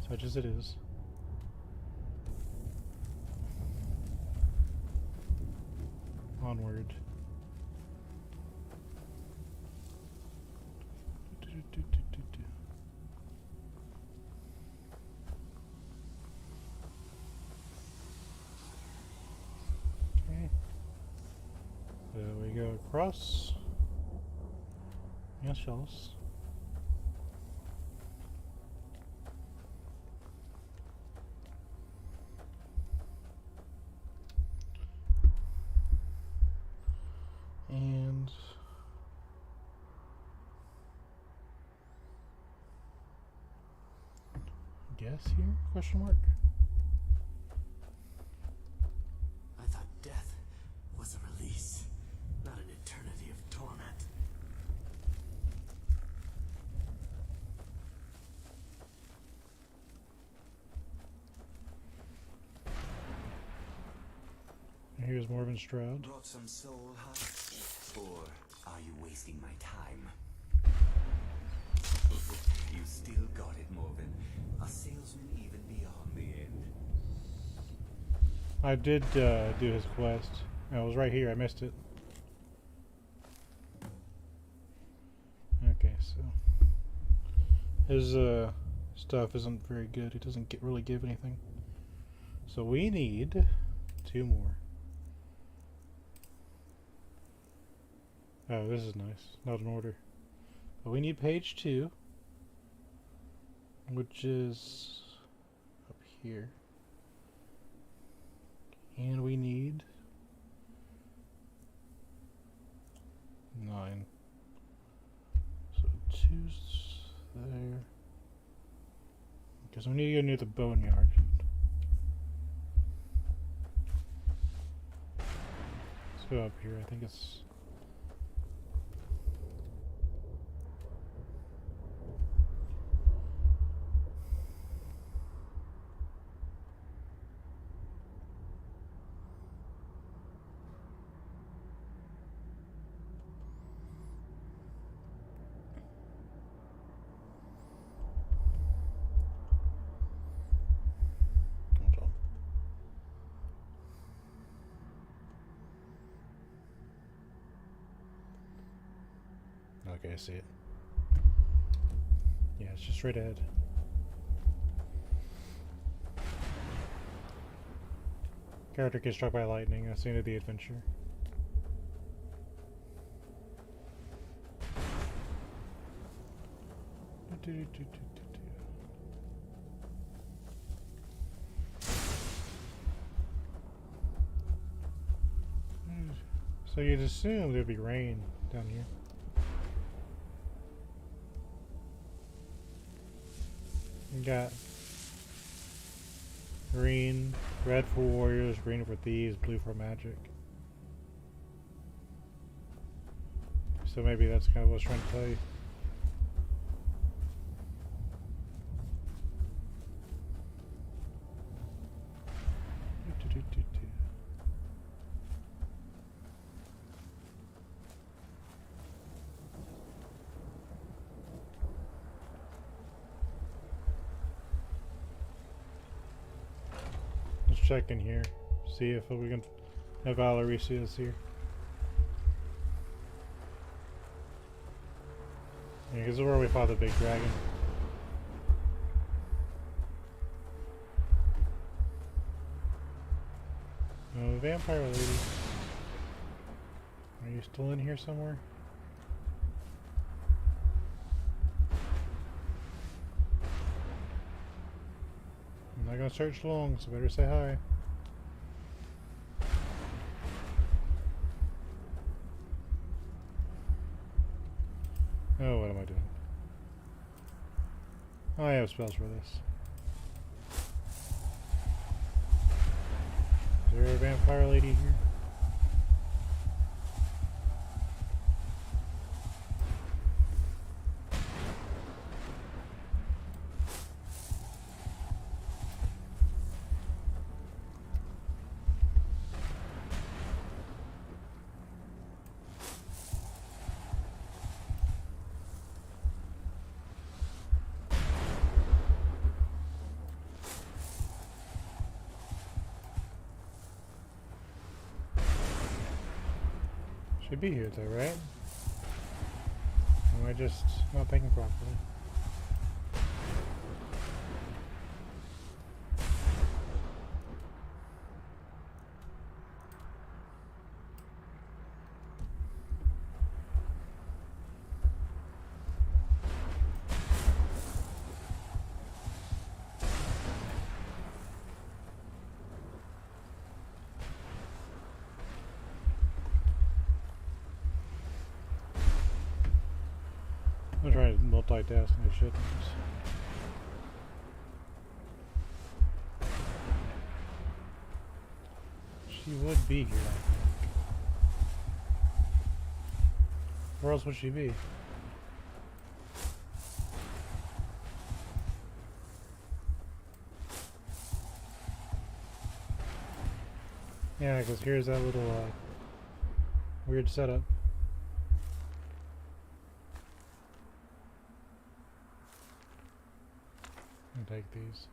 Such as it is. Onward. Okay. So we go across. Yes, shells. And guess here? Question mark. I thought death was a release, not an eternity of torment. Here's Morven Stroud. Brought some soul husks? Or are you wasting my time? You still got it, Morven. A salesman even beyond the end. I did do his quest. Oh, it was right here. I missed it. Okay, so his stuff isn't very good. He doesn't really give anything. So we need 2 more. Oh, this is nice. Not in order. But we need page 2, which is up here. And we need 9. So 2's there. Because we need to go near the boneyard. Let's go up here. I think it's... Okay, I see it. Yeah, it's just straight ahead. Character gets struck by lightning. That's the end of the adventure. So you'd assume there'd be rain down here. We got green, Red for warriors, green for thieves, blue for magic. So maybe that's kind of what I was trying to tell you. Let's check in here, see if we can have Valerie see us here. Yeah, this is where we fought the big dragon. No, vampire lady. Are you still in here somewhere? I'm not gonna search long, so better say hi. Oh, what am I doing? Oh, I have spells for this. Is there a vampire lady here? Should be here though, right? Am I just not thinking properly? I'm trying to multitask my shit. She would be here, I think. Where else would she be? Yeah, because here's that little weird setup. Take these.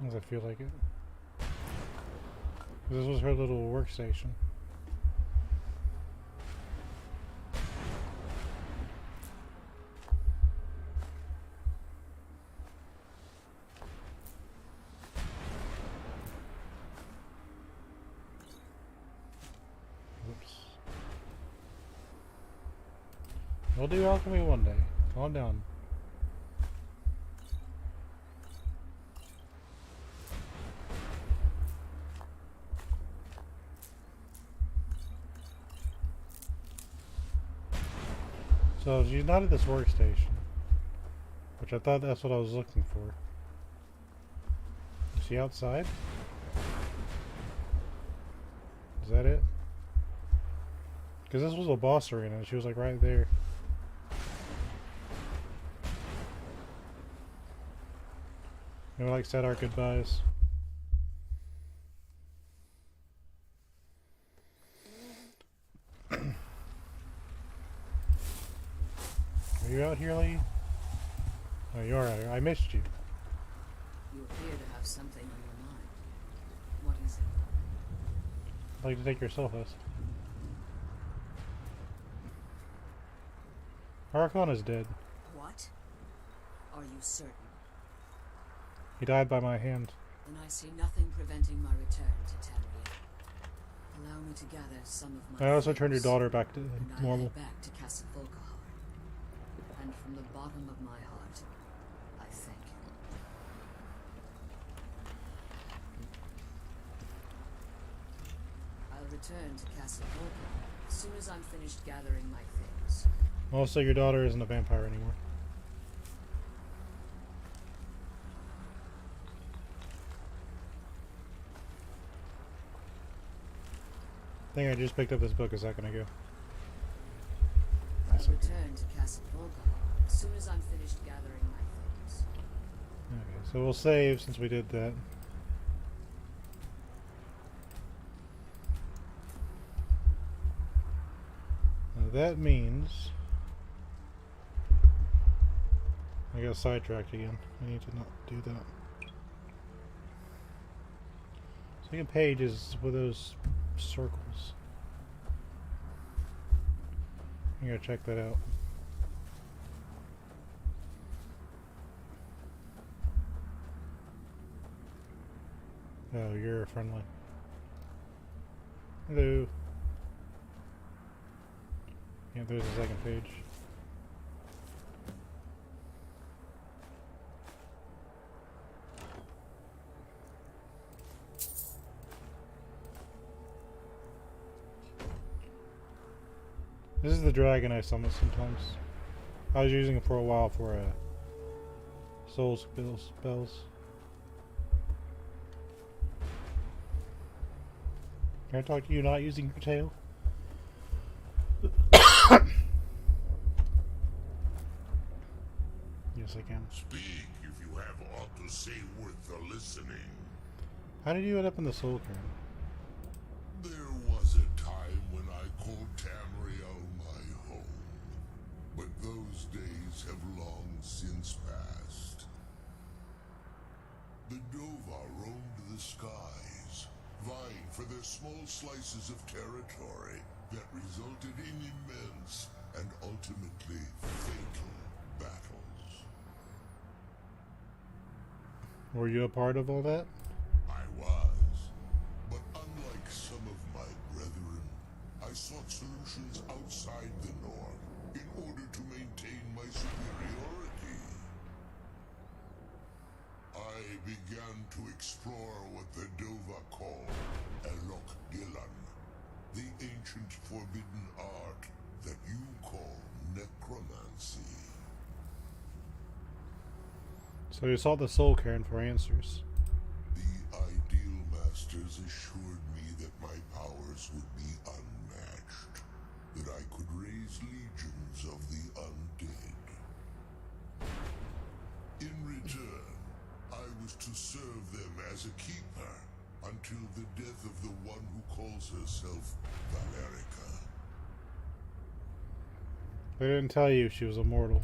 Does it feel like it? This was her little workstation. We'll do alchemy one day. Calm down. So she's not at this workstation, which I thought that's what I was looking for. Is she outside? Is that it? Because this was a boss arena and she was like right there. And we like said our goodbyes. Are you out here, Lee? Oh, you are out here. I missed you. You appear to have something on your mind. What is it? I'd like to take your Sophos. Harakon is dead. What? Are you certain? He died by my hand. Then I see nothing preventing my return to Tamriel. Allow me to gather some of my I also turned your thoughts, daughter back to and normal. I head back to Castle Volkahar. And from the bottom of my heart, I thank you. I'll return to Castle Volkahar as soon as I'm finished gathering my things. Also, your daughter isn't a vampire anymore. I think I just picked up this book a second ago. I'll return to Castle Volga as soon as I'm finished gathering my things. Okay, so we'll save since we did that. Now that means I got sidetracked again. I need to not do that. Second page is with those circles. You gotta check that out. Oh, you're friendly. Hello. Yeah, there's the second page. This is the dragon I summon sometimes. I was using it for a while for soul spells. Can I talk to you not using your tail? Yes, I can. Speak if you have aught to say worth the listening. How did you end up in the soul cairn? There was a time when I called Tamriel my home, but those days have long since passed. The Dova roamed the skies, vying for their small slices of territory that resulted in immense and ultimately fatal battles. Were you a part of all that? I was, but unlike some of my brethren, I sought solutions outside the norm in order to maintain my superiority. I began to explore what the Dova call Elok Gillan, the ancient forbidden art that you call necromancy. So you sought the soul cairn for answers. The Ideal Masters assured me that my powers would be unmatched, that I could raise legions of the undead. In return, I was to serve them as a keeper until the death of the one who calls herself Valerica. They didn't tell you she was immortal.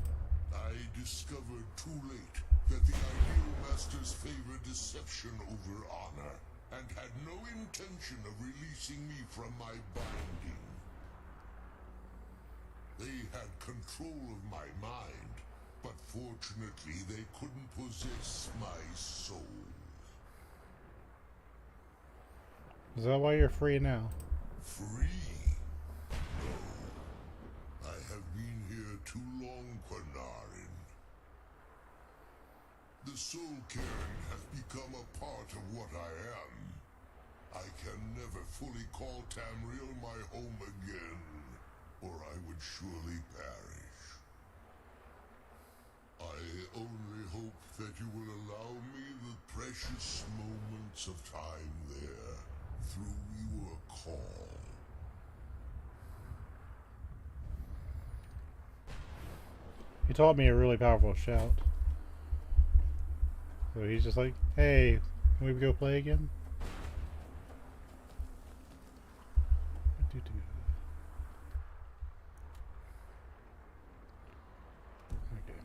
I discovered too late that the Ideal Masters favor deception over honor, and had no intention of releasing me from my binding. They had control of my mind, but fortunately they couldn't possess my soul. Is that why you're free now? Free? No. I have been here too long, Quanarin. The soul cairn has become a part of what I am. I can never fully call Tamriel my home again, or I would surely perish. I only hope that you will allow me the precious moments of time there, through your call. He taught me a really powerful shout. So he's just like, hey, can we go play again? Okay.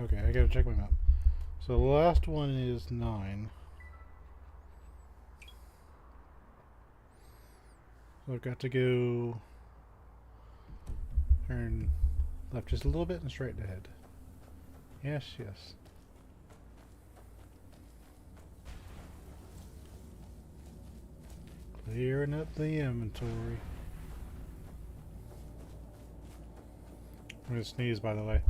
Okay, I gotta check my map. So the last one is 9. So I've got to go turn left just a little bit and straight ahead. Yes, yes. Clearing up the inventory. I'm gonna sneeze, by the way.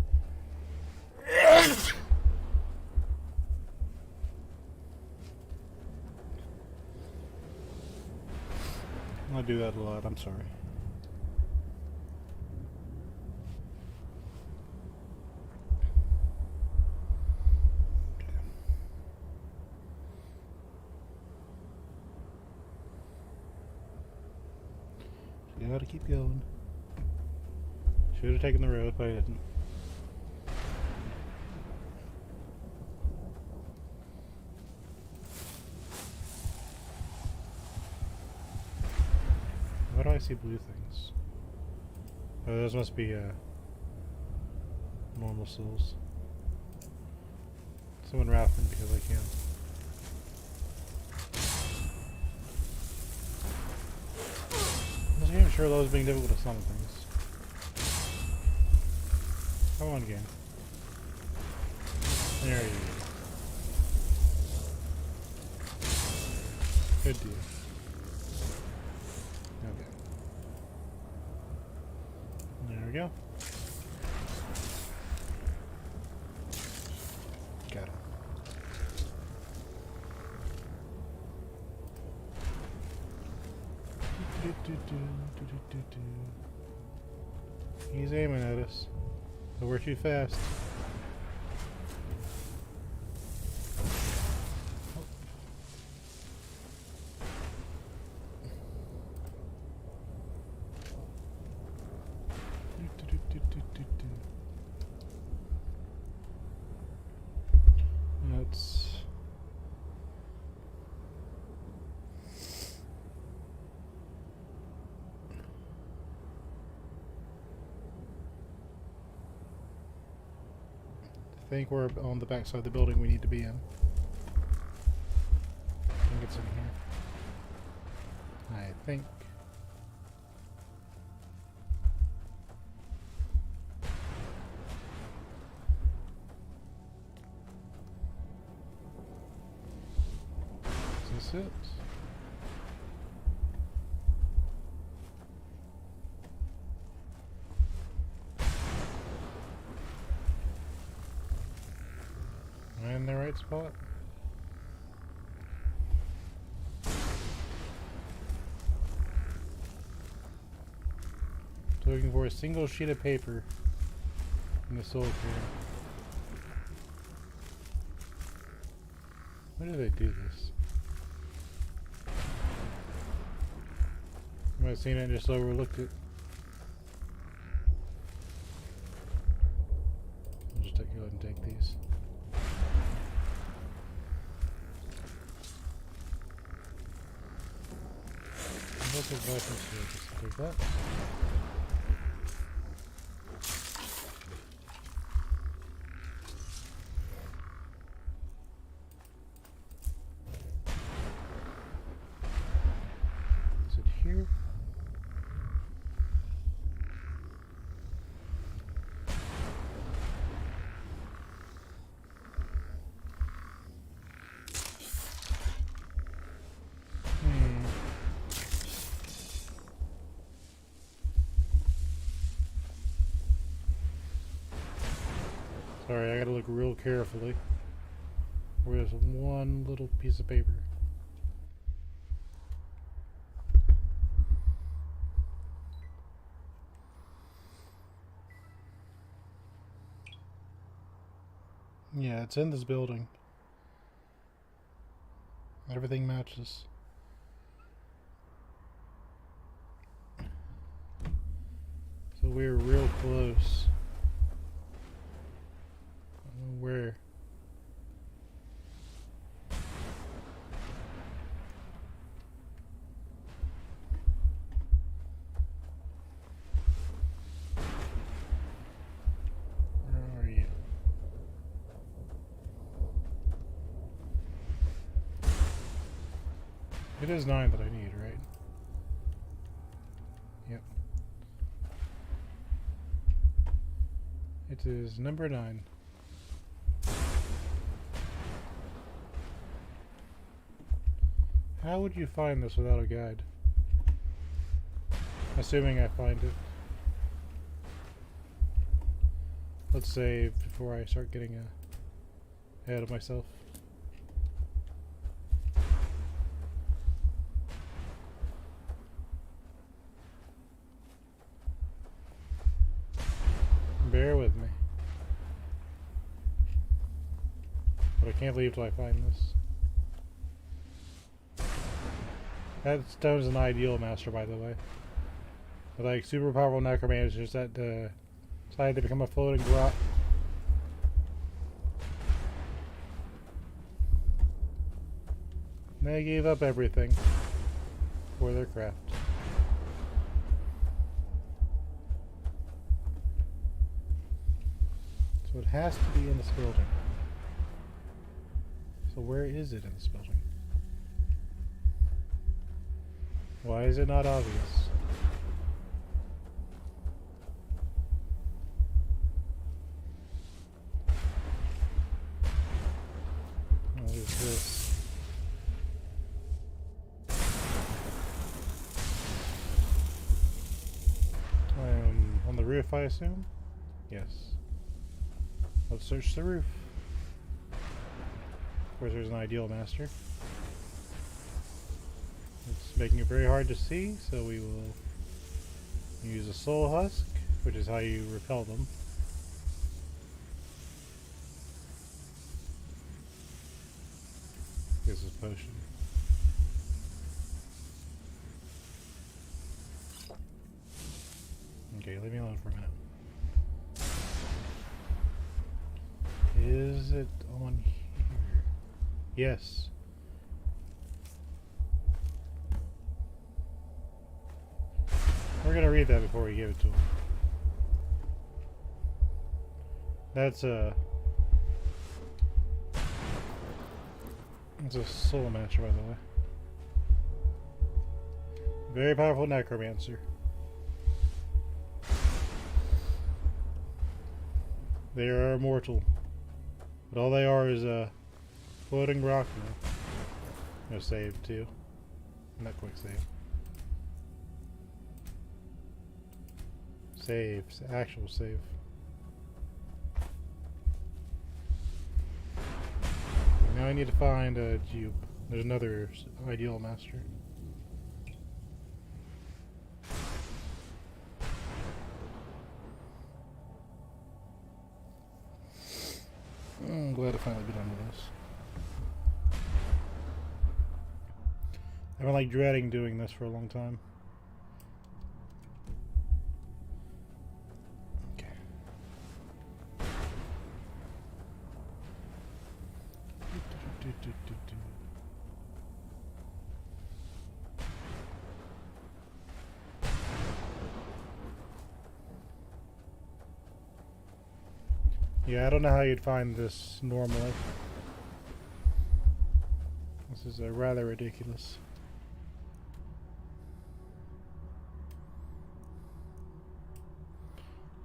I do that a lot, I'm sorry. You gotta keep going. Should have taken the road, but I didn't. Why do I see blue things? Oh, those must be normal souls. Someone wrath them because I can. I wasn't even sure that was being difficult to summon things. Come on, game. There you go. Good deal. Okay. There we go. Got it. He's aiming at us, but we're too fast. That's I think we're on the back side of the building we need to be in. I think it's in here. I think. Is this it? Am I in the right spot? So looking for a single sheet of paper in the soul here. Why do they do this? I might have seen it and just overlooked it. I'll just go ahead and take these. I'll take both of these. Just take that. Is it here? Sorry, I gotta look real carefully. Where's one little piece of paper? Yeah, it's in this building. Everything matches. So we're real close. Where? Where are you? It is 9 that I need, right? Yep. It is number 9. How would you find this without a guide? Assuming I find it. Let's save before I start getting ahead of myself. I can't leave till I find this. That stone's an ideal master, by the way. But like super powerful necromancers that decide to become a floating rock. They gave up everything for their craft. So it has to be in this building. So where is it in this building? Why is it not obvious? What is this? On the roof, I assume? Yes. Let's search the roof. Of course, there's an ideal master. It's making it very hard to see, so we will use a soul husk, which is how you repel them. This is a potion. Okay, leave me alone for a minute. Is it on here? Yes. We're gonna read that before we give it to him. That's it's a soul matcher, by the way. Very powerful necromancer. They are immortal, but all they are is a floating rock now. No save too. Not quick save. Save, actual save. Now I need to find a Jupe. There's another ideal master. I'm glad to finally be done with this. I've been like dreading doing this for a long time. Okay. Yeah, I don't know how you'd find this normally. This is rather ridiculous.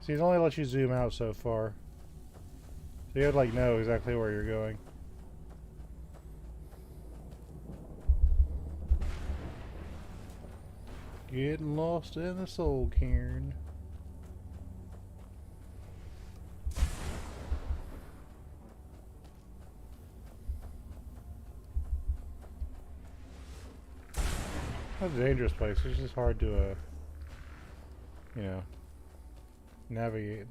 See, it only lets you zoom out so far. So you have to like know exactly where you're going. Getting lost in the soul cairn. That's a dangerous place. It's just hard to, you know, navigate.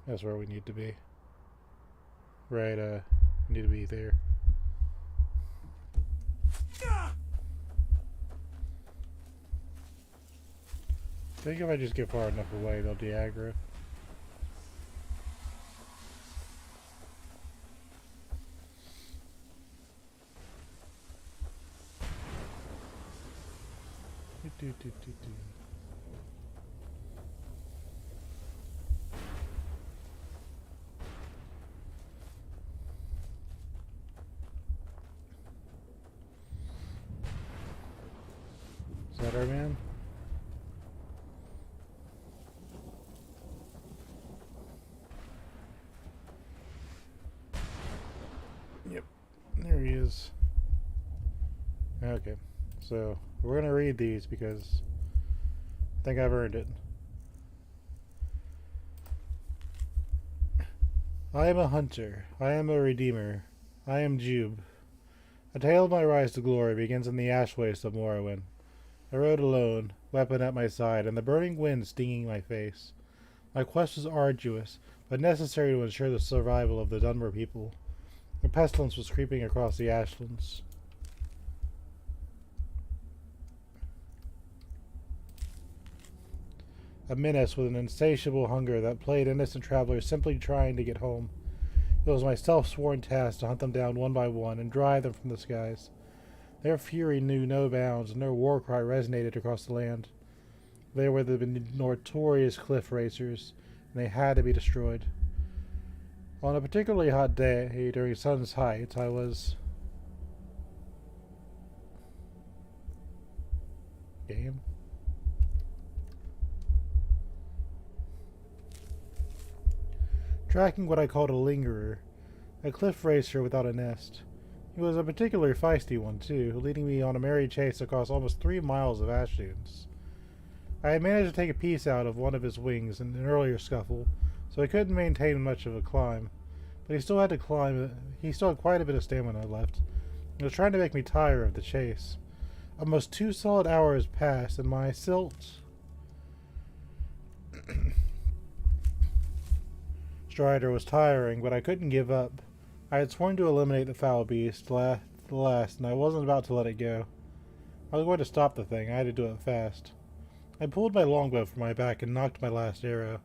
That's where we need to be. Right, we need to be there. I think if I just get far enough away, they'll de-aggro. Is that our man? Yep, there he is. Okay, so we're gonna read these because I think I've earned it. I am a hunter. I am a redeemer. I am Jube. A tale of my rise to glory begins in the ash waste of Morrowind. I rode alone, weapon at my side, and the burning wind stinging my face. My quest was arduous, but necessary to ensure the survival of the Dunmer people. The pestilence was creeping across the ashlands. A menace with an insatiable hunger that played innocent travelers simply trying to get home. It was my self-sworn task to hunt them down one by one and drive them from the skies. Their fury knew no bounds, and their war cry resonated across the land. They were the notorious cliff racers, and they had to be destroyed. On a particularly hot day during sun's height, I was... Game? Tracking what I called a lingerer, a cliff racer without a nest. He was a particularly feisty one, too, leading me on a merry chase across almost 3 miles of ash dunes. I had managed to take a piece out of one of his wings in an earlier scuffle, so I couldn't maintain much of a climb. But he still had to climb. He still had quite a bit of stamina left. It was trying to make me tire of the chase. Almost 2 solid hours passed, and my silt strider was tiring, but I couldn't give up. I had sworn to eliminate the foul beast last, and I wasn't about to let it go. I was going to stop the thing. I had to do it fast. I pulled my longbow from my back and knocked my last arrow.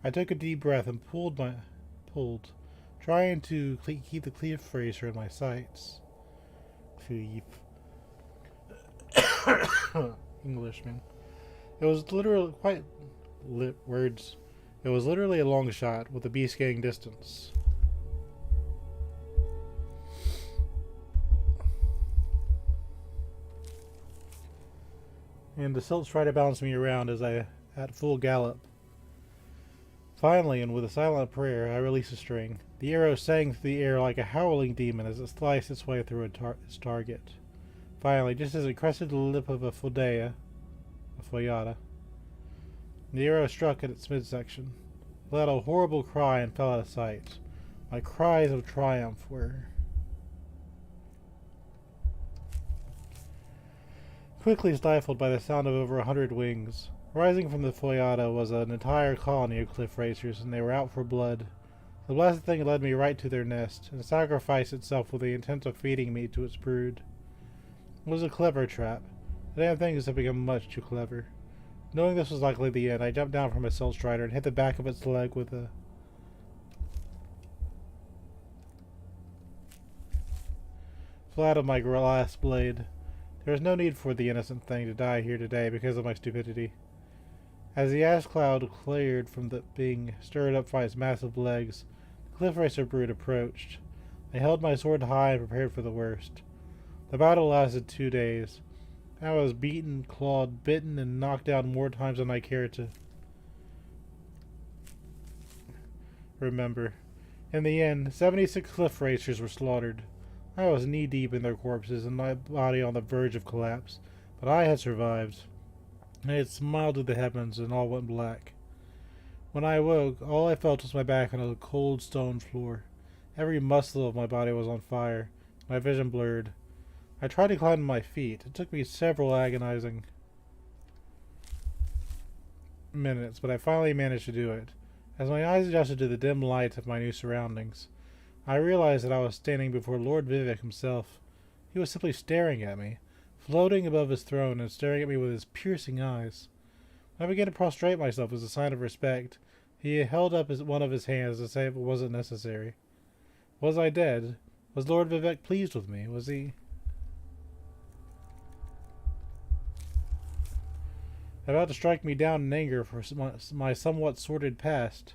I took a deep breath and pulled, trying to keep the cliff racer in my sights. Englishman. It was literally words. It was literally a long shot, with the beast getting distance. And the silts tried to balance me around as I at full gallop. Finally, and with a silent prayer, I released the string. The arrow sang through the air like a howling demon as it sliced its way through its target. Finally, just as it crested the lip of a foyada, the arrow struck at its midsection. It let a horrible cry and fell out of sight. My cries of triumph were quickly stifled by the sound of over 100 wings. Rising from the foyada was an entire colony of cliff racers, and they were out for blood. The blessed thing led me right to their nest, and sacrificed itself with the intent of feeding me to its brood. It was a clever trap. The damn things had become much too clever. Knowing this was likely the end, I jumped down from a silt strider and hit the back of its leg with a flat of my glass blade. There was no need for the innocent thing to die here today because of my stupidity. As the ash cloud cleared from being stirred up by its massive legs, the cliff racer brood approached. I held my sword high and prepared for the worst. The battle lasted 2 days. I was beaten, clawed, bitten, and knocked down more times than I cared to remember. In the end, 76 cliff racers were slaughtered. I was knee-deep in their corpses and my body on the verge of collapse, but I had survived. I had smiled to the heavens and all went black. When I awoke, all I felt was my back on a cold stone floor. Every muscle of my body was on fire, my vision blurred. I tried to climb to my feet. It took me several agonizing minutes, but I finally managed to do it. As my eyes adjusted to the dim light of my new surroundings, I realized that I was standing before Lord Vivek himself. He was simply staring at me, floating above his throne and staring at me with his piercing eyes. When I began to prostrate myself as a sign of respect, he held up one of his hands to say it wasn't necessary. Was I dead? Was Lord Vivek pleased with me? Was he about to strike me down in anger for my somewhat sordid past?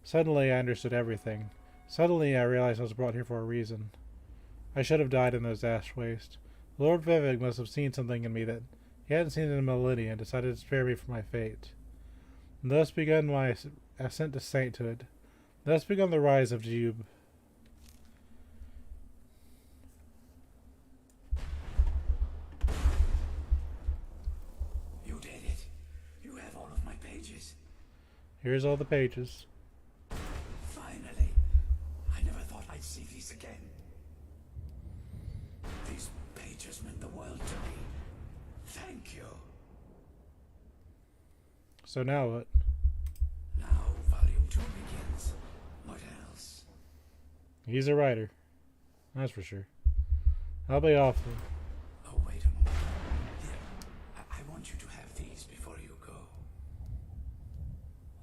Suddenly I understood everything. Suddenly I realized I was brought here for a reason. I should have died in those ash wastes. Lord Vivek must have seen something in me that he hadn't seen in a millennia and decided to spare me from my fate. And thus began my ascent to sainthood. Thus began the rise of Jube. You did it. You have all of my pages. Here's all the pages. Finally. I never thought I'd see these again. So now what? Now volume 2 begins. What else? He's a writer. That's for sure. I'll be off. Oh, wait a moment. Here, I want you to have these before you go.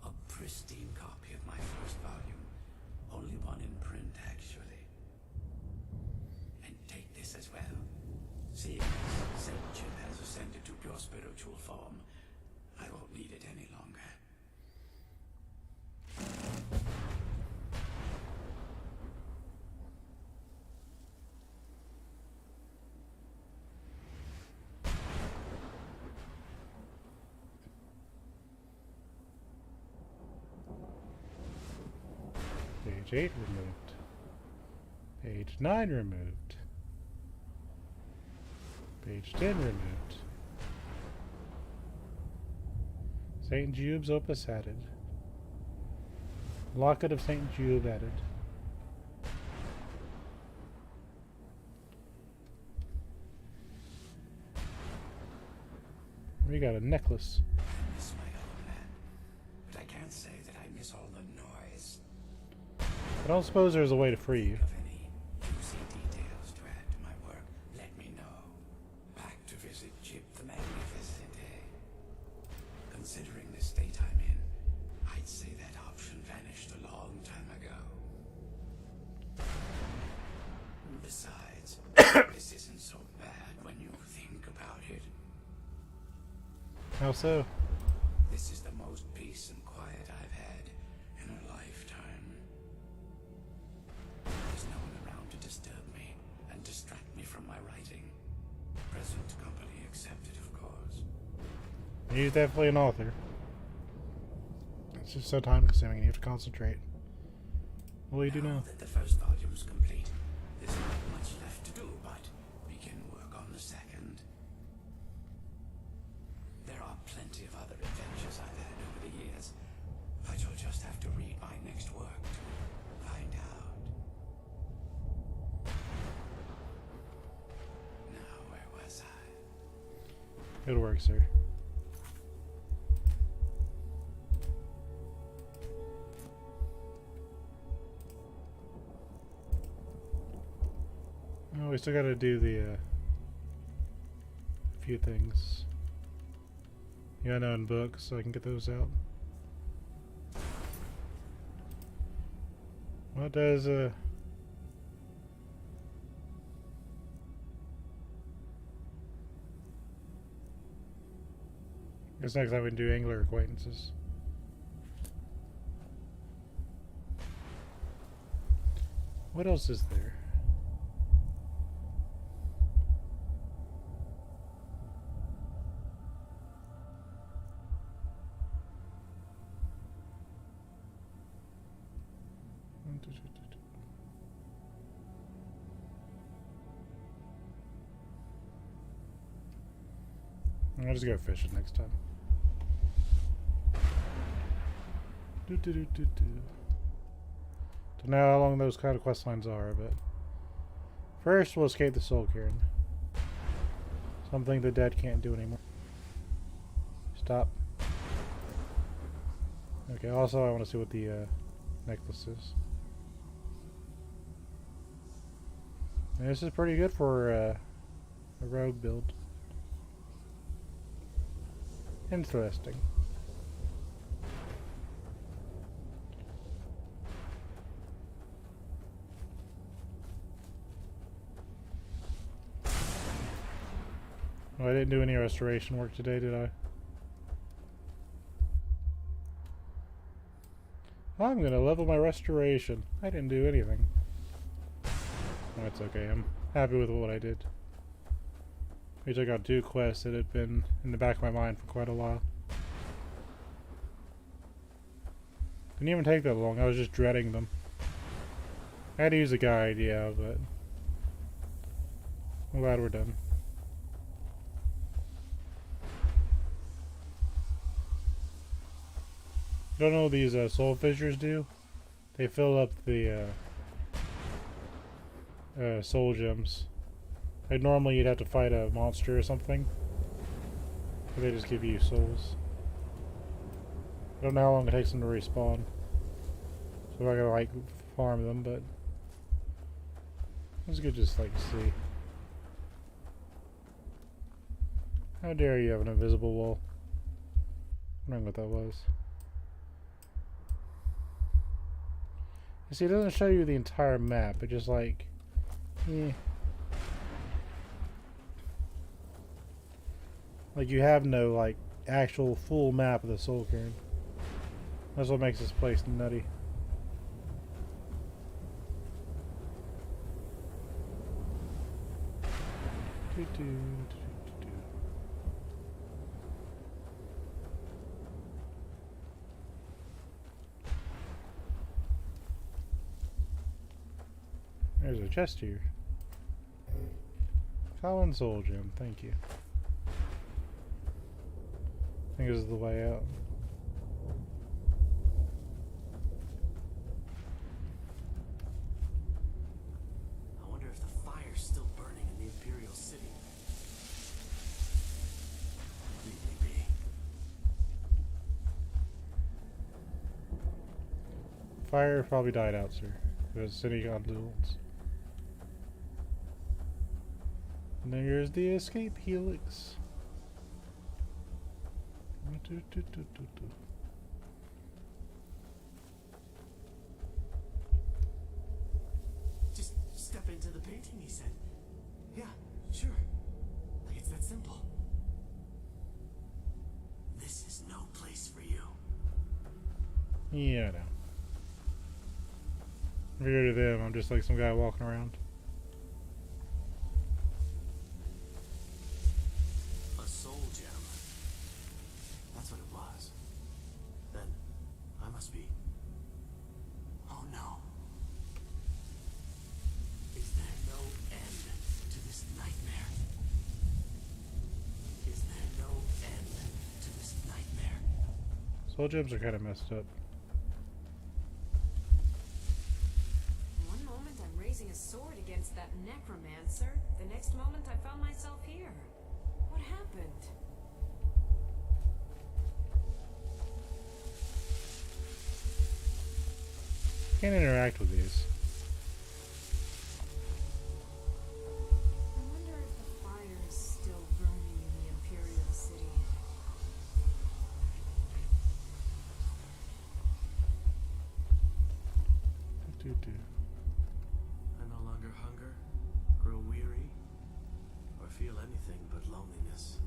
A pristine copy of my first volume. Only one in print, actually. And take this as well. Seeing as Saint Jim has ascended to pure spiritual form, I won't need it any longer. Page 8 removed. Page 9 removed. Page 10 removed. St. Jude's Opus added. Locket of St. Jude added. We got a necklace. I miss my homeland, but I can't say that I miss all the noise. I don't suppose there's a way to free you. Of any juicy details to add to my work, let me know. Back to visit Jib the Magnificent, eh? Considering the state I'm in, I'd say that option vanished a long time ago. Besides, this isn't so bad when you think about it. How so? This is the most peace and quiet I've had in a lifetime. There's no one around to disturb me and distract me from my writing. Present company accepted, of course. He's definitely an author. It's just so time consuming, you have to concentrate. What do you do now? That the first volume's complete, there's not much left to do but begin work on the second. There are plenty of other adventures I've had over the years, but you'll just have to read my next work to find out. Now, where was I? Good work, sir. Oh, we still gotta do the few things. The unknown books, so I can get those out. What does guess next time we can do angler acquaintances. What else is there? I'll just go fishing next time. Don't know how long those kind of quest lines are, but first we'll escape the Soul Cairn. Something the dead can't do anymore. Stop. Okay, also I want to see what the necklace is. And this is pretty good for a rogue build. Interesting. Oh, I didn't do any restoration work today, did I? I'm gonna level my restoration. I didn't do anything. That's okay, I'm happy with what I did. We took out 2 quests that had been in the back of my mind for quite a while. Didn't even take that long, I was just dreading them. I had to use a guide, yeah, but I'm glad we're done. You don't know what these soul fissures do? They fill up the soul gems. Like normally you'd have to fight a monster or something. But they just give you souls. don't know how long it takes them to respawn. So I gotta like farm them, but it's good just like to see. How dare you have an invisible wall? I don't know what that was. You see, it doesn't show you the entire map. It just like, like you have no like actual full map of the Soul Cairn. That's what makes this place nutty. There's a chest here. Common soul gem, thank you. I think this is the way out. I wonder if the fire's still burning in the Imperial City. Maybe. Fire probably died out, sir. There's city got duels. And there's the escape helix. Just step into the painting, he said. Yeah, sure. Like it's that simple. This is no place for you. Yeah, I know. If you're to them, I'm just like some guy walking around. A soul gem. That's what it was. Then I must be. Oh no. Is there no end to this nightmare? Is there no end to this nightmare? Soul gems are kind of messed up. One moment I'm raising a sword against that necromancer. The next moment I found myself here. What happened? Can't interact with these. I wonder if the fire is still burning in the Imperial City. I no longer hunger, grow weary, or feel anything but loneliness.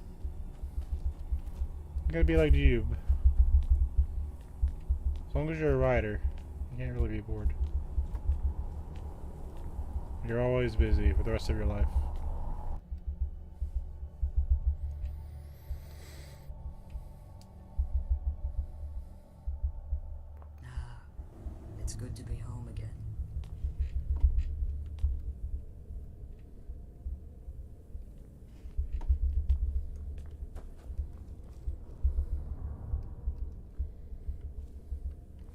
You gotta be like you. As long as you're a rider, you can't really be bored. You're always busy for the rest of your life. It's good to be home again.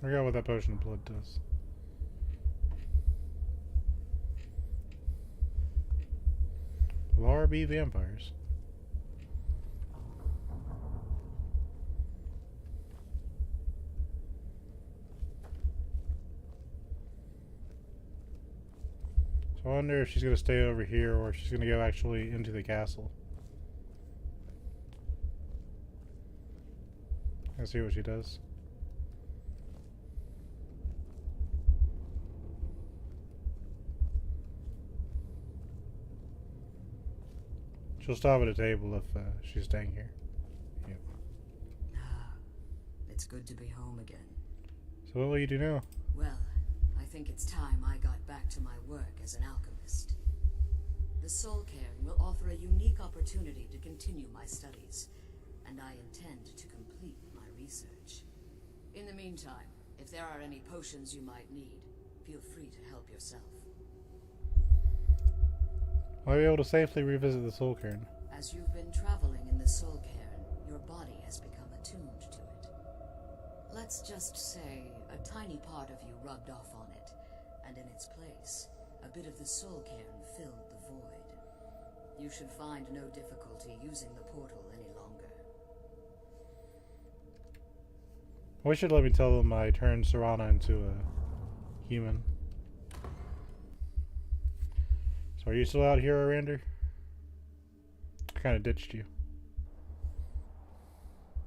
I forgot what that potion of blood does. Will R be vampires? So I wonder if she's going to stay over here or if she's going to go actually into the castle. Let's see what she does. She'll stop at a table if she's staying here. Yep. It's good to be home again. So what will you do now? Well, I think it's time I got back to my work as an alchemist. The Soul Cairn will offer a unique opportunity to continue my studies, and I intend to complete my research. In the meantime, if there are any potions you might need, feel free to help yourself. I'll be able to safely revisit the Soul Cairn. As you've been traveling in the Soul Cairn, your body has become attuned to it. Let's just say a tiny part of you rubbed off on it, and in its place, a bit of the Soul Cairn filled the void. You should find no difficulty using the portal any longer. I wish you'd let me tell them I turned Serana into a human. So are you still out here, Arander? I kind of ditched you.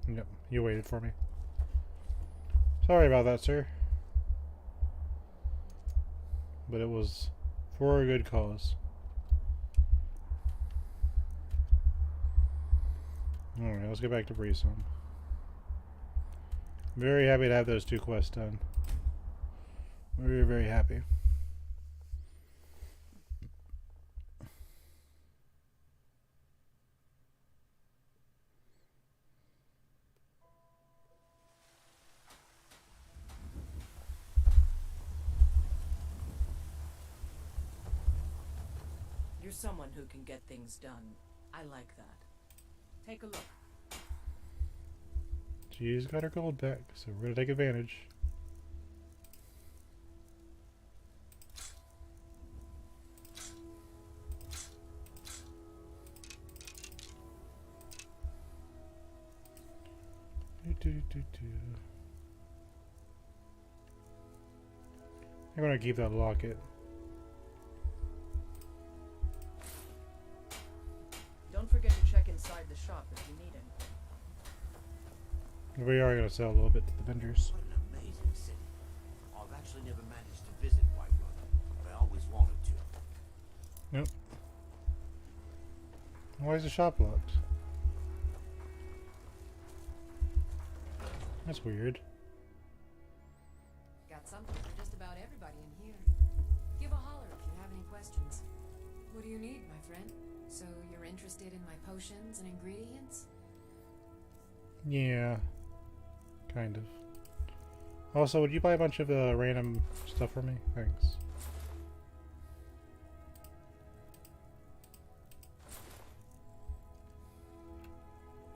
Yep, you waited for me. Sorry about that, sir. But it was for a good cause. Alright, let's get back to Breezehome. Very happy to have those 2 quests done. Very, very happy. You're someone who can get things done. I like that. Take a look. She's got her gold back, so we're gonna take advantage. I'm gonna keep that locket. Don't forget to check inside the shop if you need anything. We are gonna sell a little bit to the vendors. What an amazing city. I've actually never managed to visit Whiterun, but I always wanted to. Nope. Why is the shop locked? That's weird. Got something for just about everybody in here. Give a holler if you have any questions. What do you need, my friend? So you're interested in my potions and ingredients? Yeah. Kind of. Also, would you buy a bunch of random stuff for me? Thanks.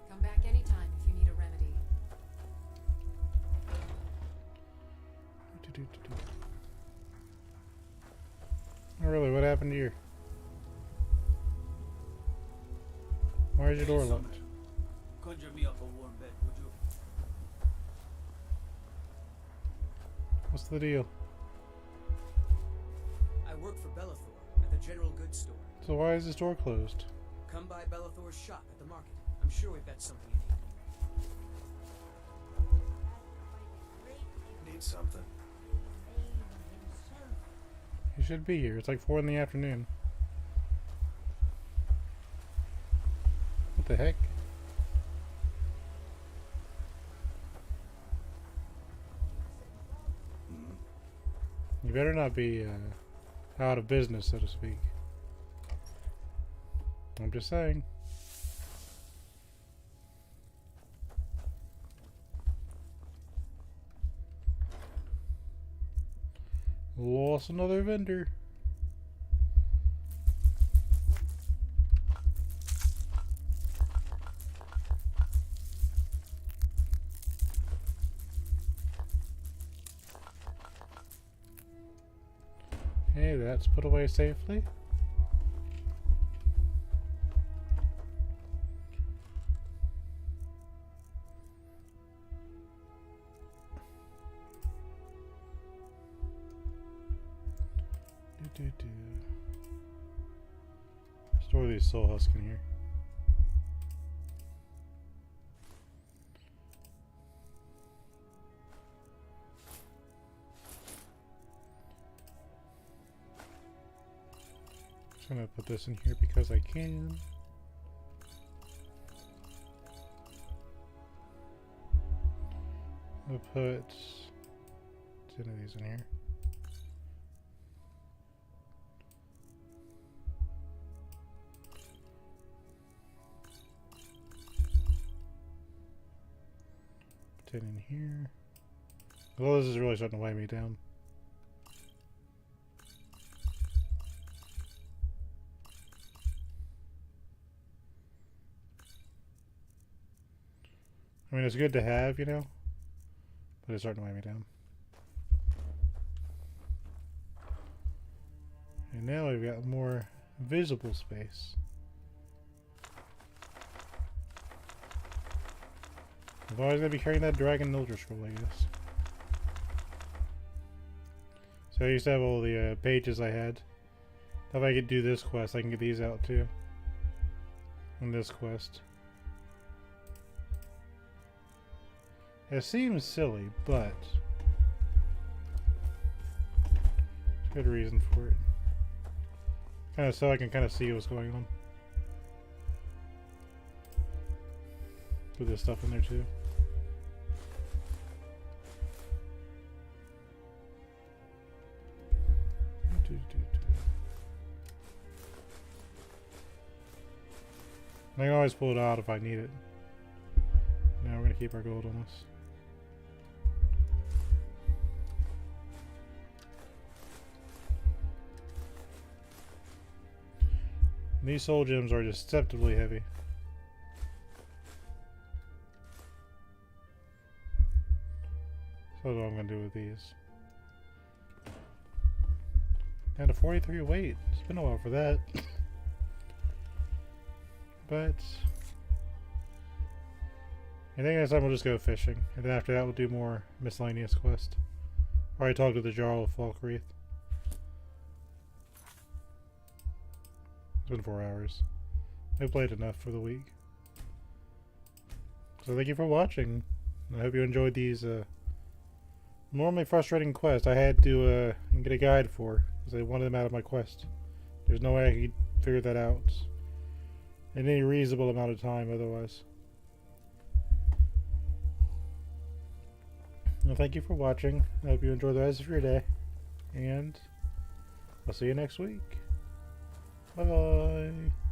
Come back anytime if you need a remedy. Oh, really? What happened here? Why is your door locked? Conjure me up a warm bed, would you? What's the deal? I work for Bellathor at the general goods store. So why is this door closed? Come by Bellathor's shop at the market. I'm sure we've got something you need. Need something? You should be here. It's like 4 in the afternoon. What the heck? You better not be out of business, so to speak. I'm just saying. Lost another vendor. Okay, that's put away safely. Store these soul husks in here. Just gonna put this in here because I can. I'll put 10 of these in here. Put 10 in here. Well, this is really starting to weigh me down. I mean, it's good to have, you know, but it's starting to weigh me down. And now we've got more visible space. I'm always gonna be carrying that dragon Elder Scroll, I guess. So I used to have all the pages I had. If I could do this quest, I can get these out too. And this quest. It seems silly, but there's good reason for it. Kind of so I can kind of see what's going on. Put this stuff in there too. I can always pull it out if I need it. Now we're going to keep our gold on us. And these soul gems are deceptively heavy. So that's what I'm going to do with these. Down to 43 weight. It's been a while for that. But I think next time we'll just go fishing. And then after that we'll do more miscellaneous quest. Or I talked to the Jarl of Falkreath. It's been 4 hours. I played enough for the week. So thank you for watching. I hope you enjoyed these normally frustrating quests I had to get a guide for. Because I wanted them out of my quest. There's no way I could figure that out in any reasonable amount of time otherwise. Well, thank you for watching. I hope you enjoy the rest of your day. And I'll see you next week. Bye bye.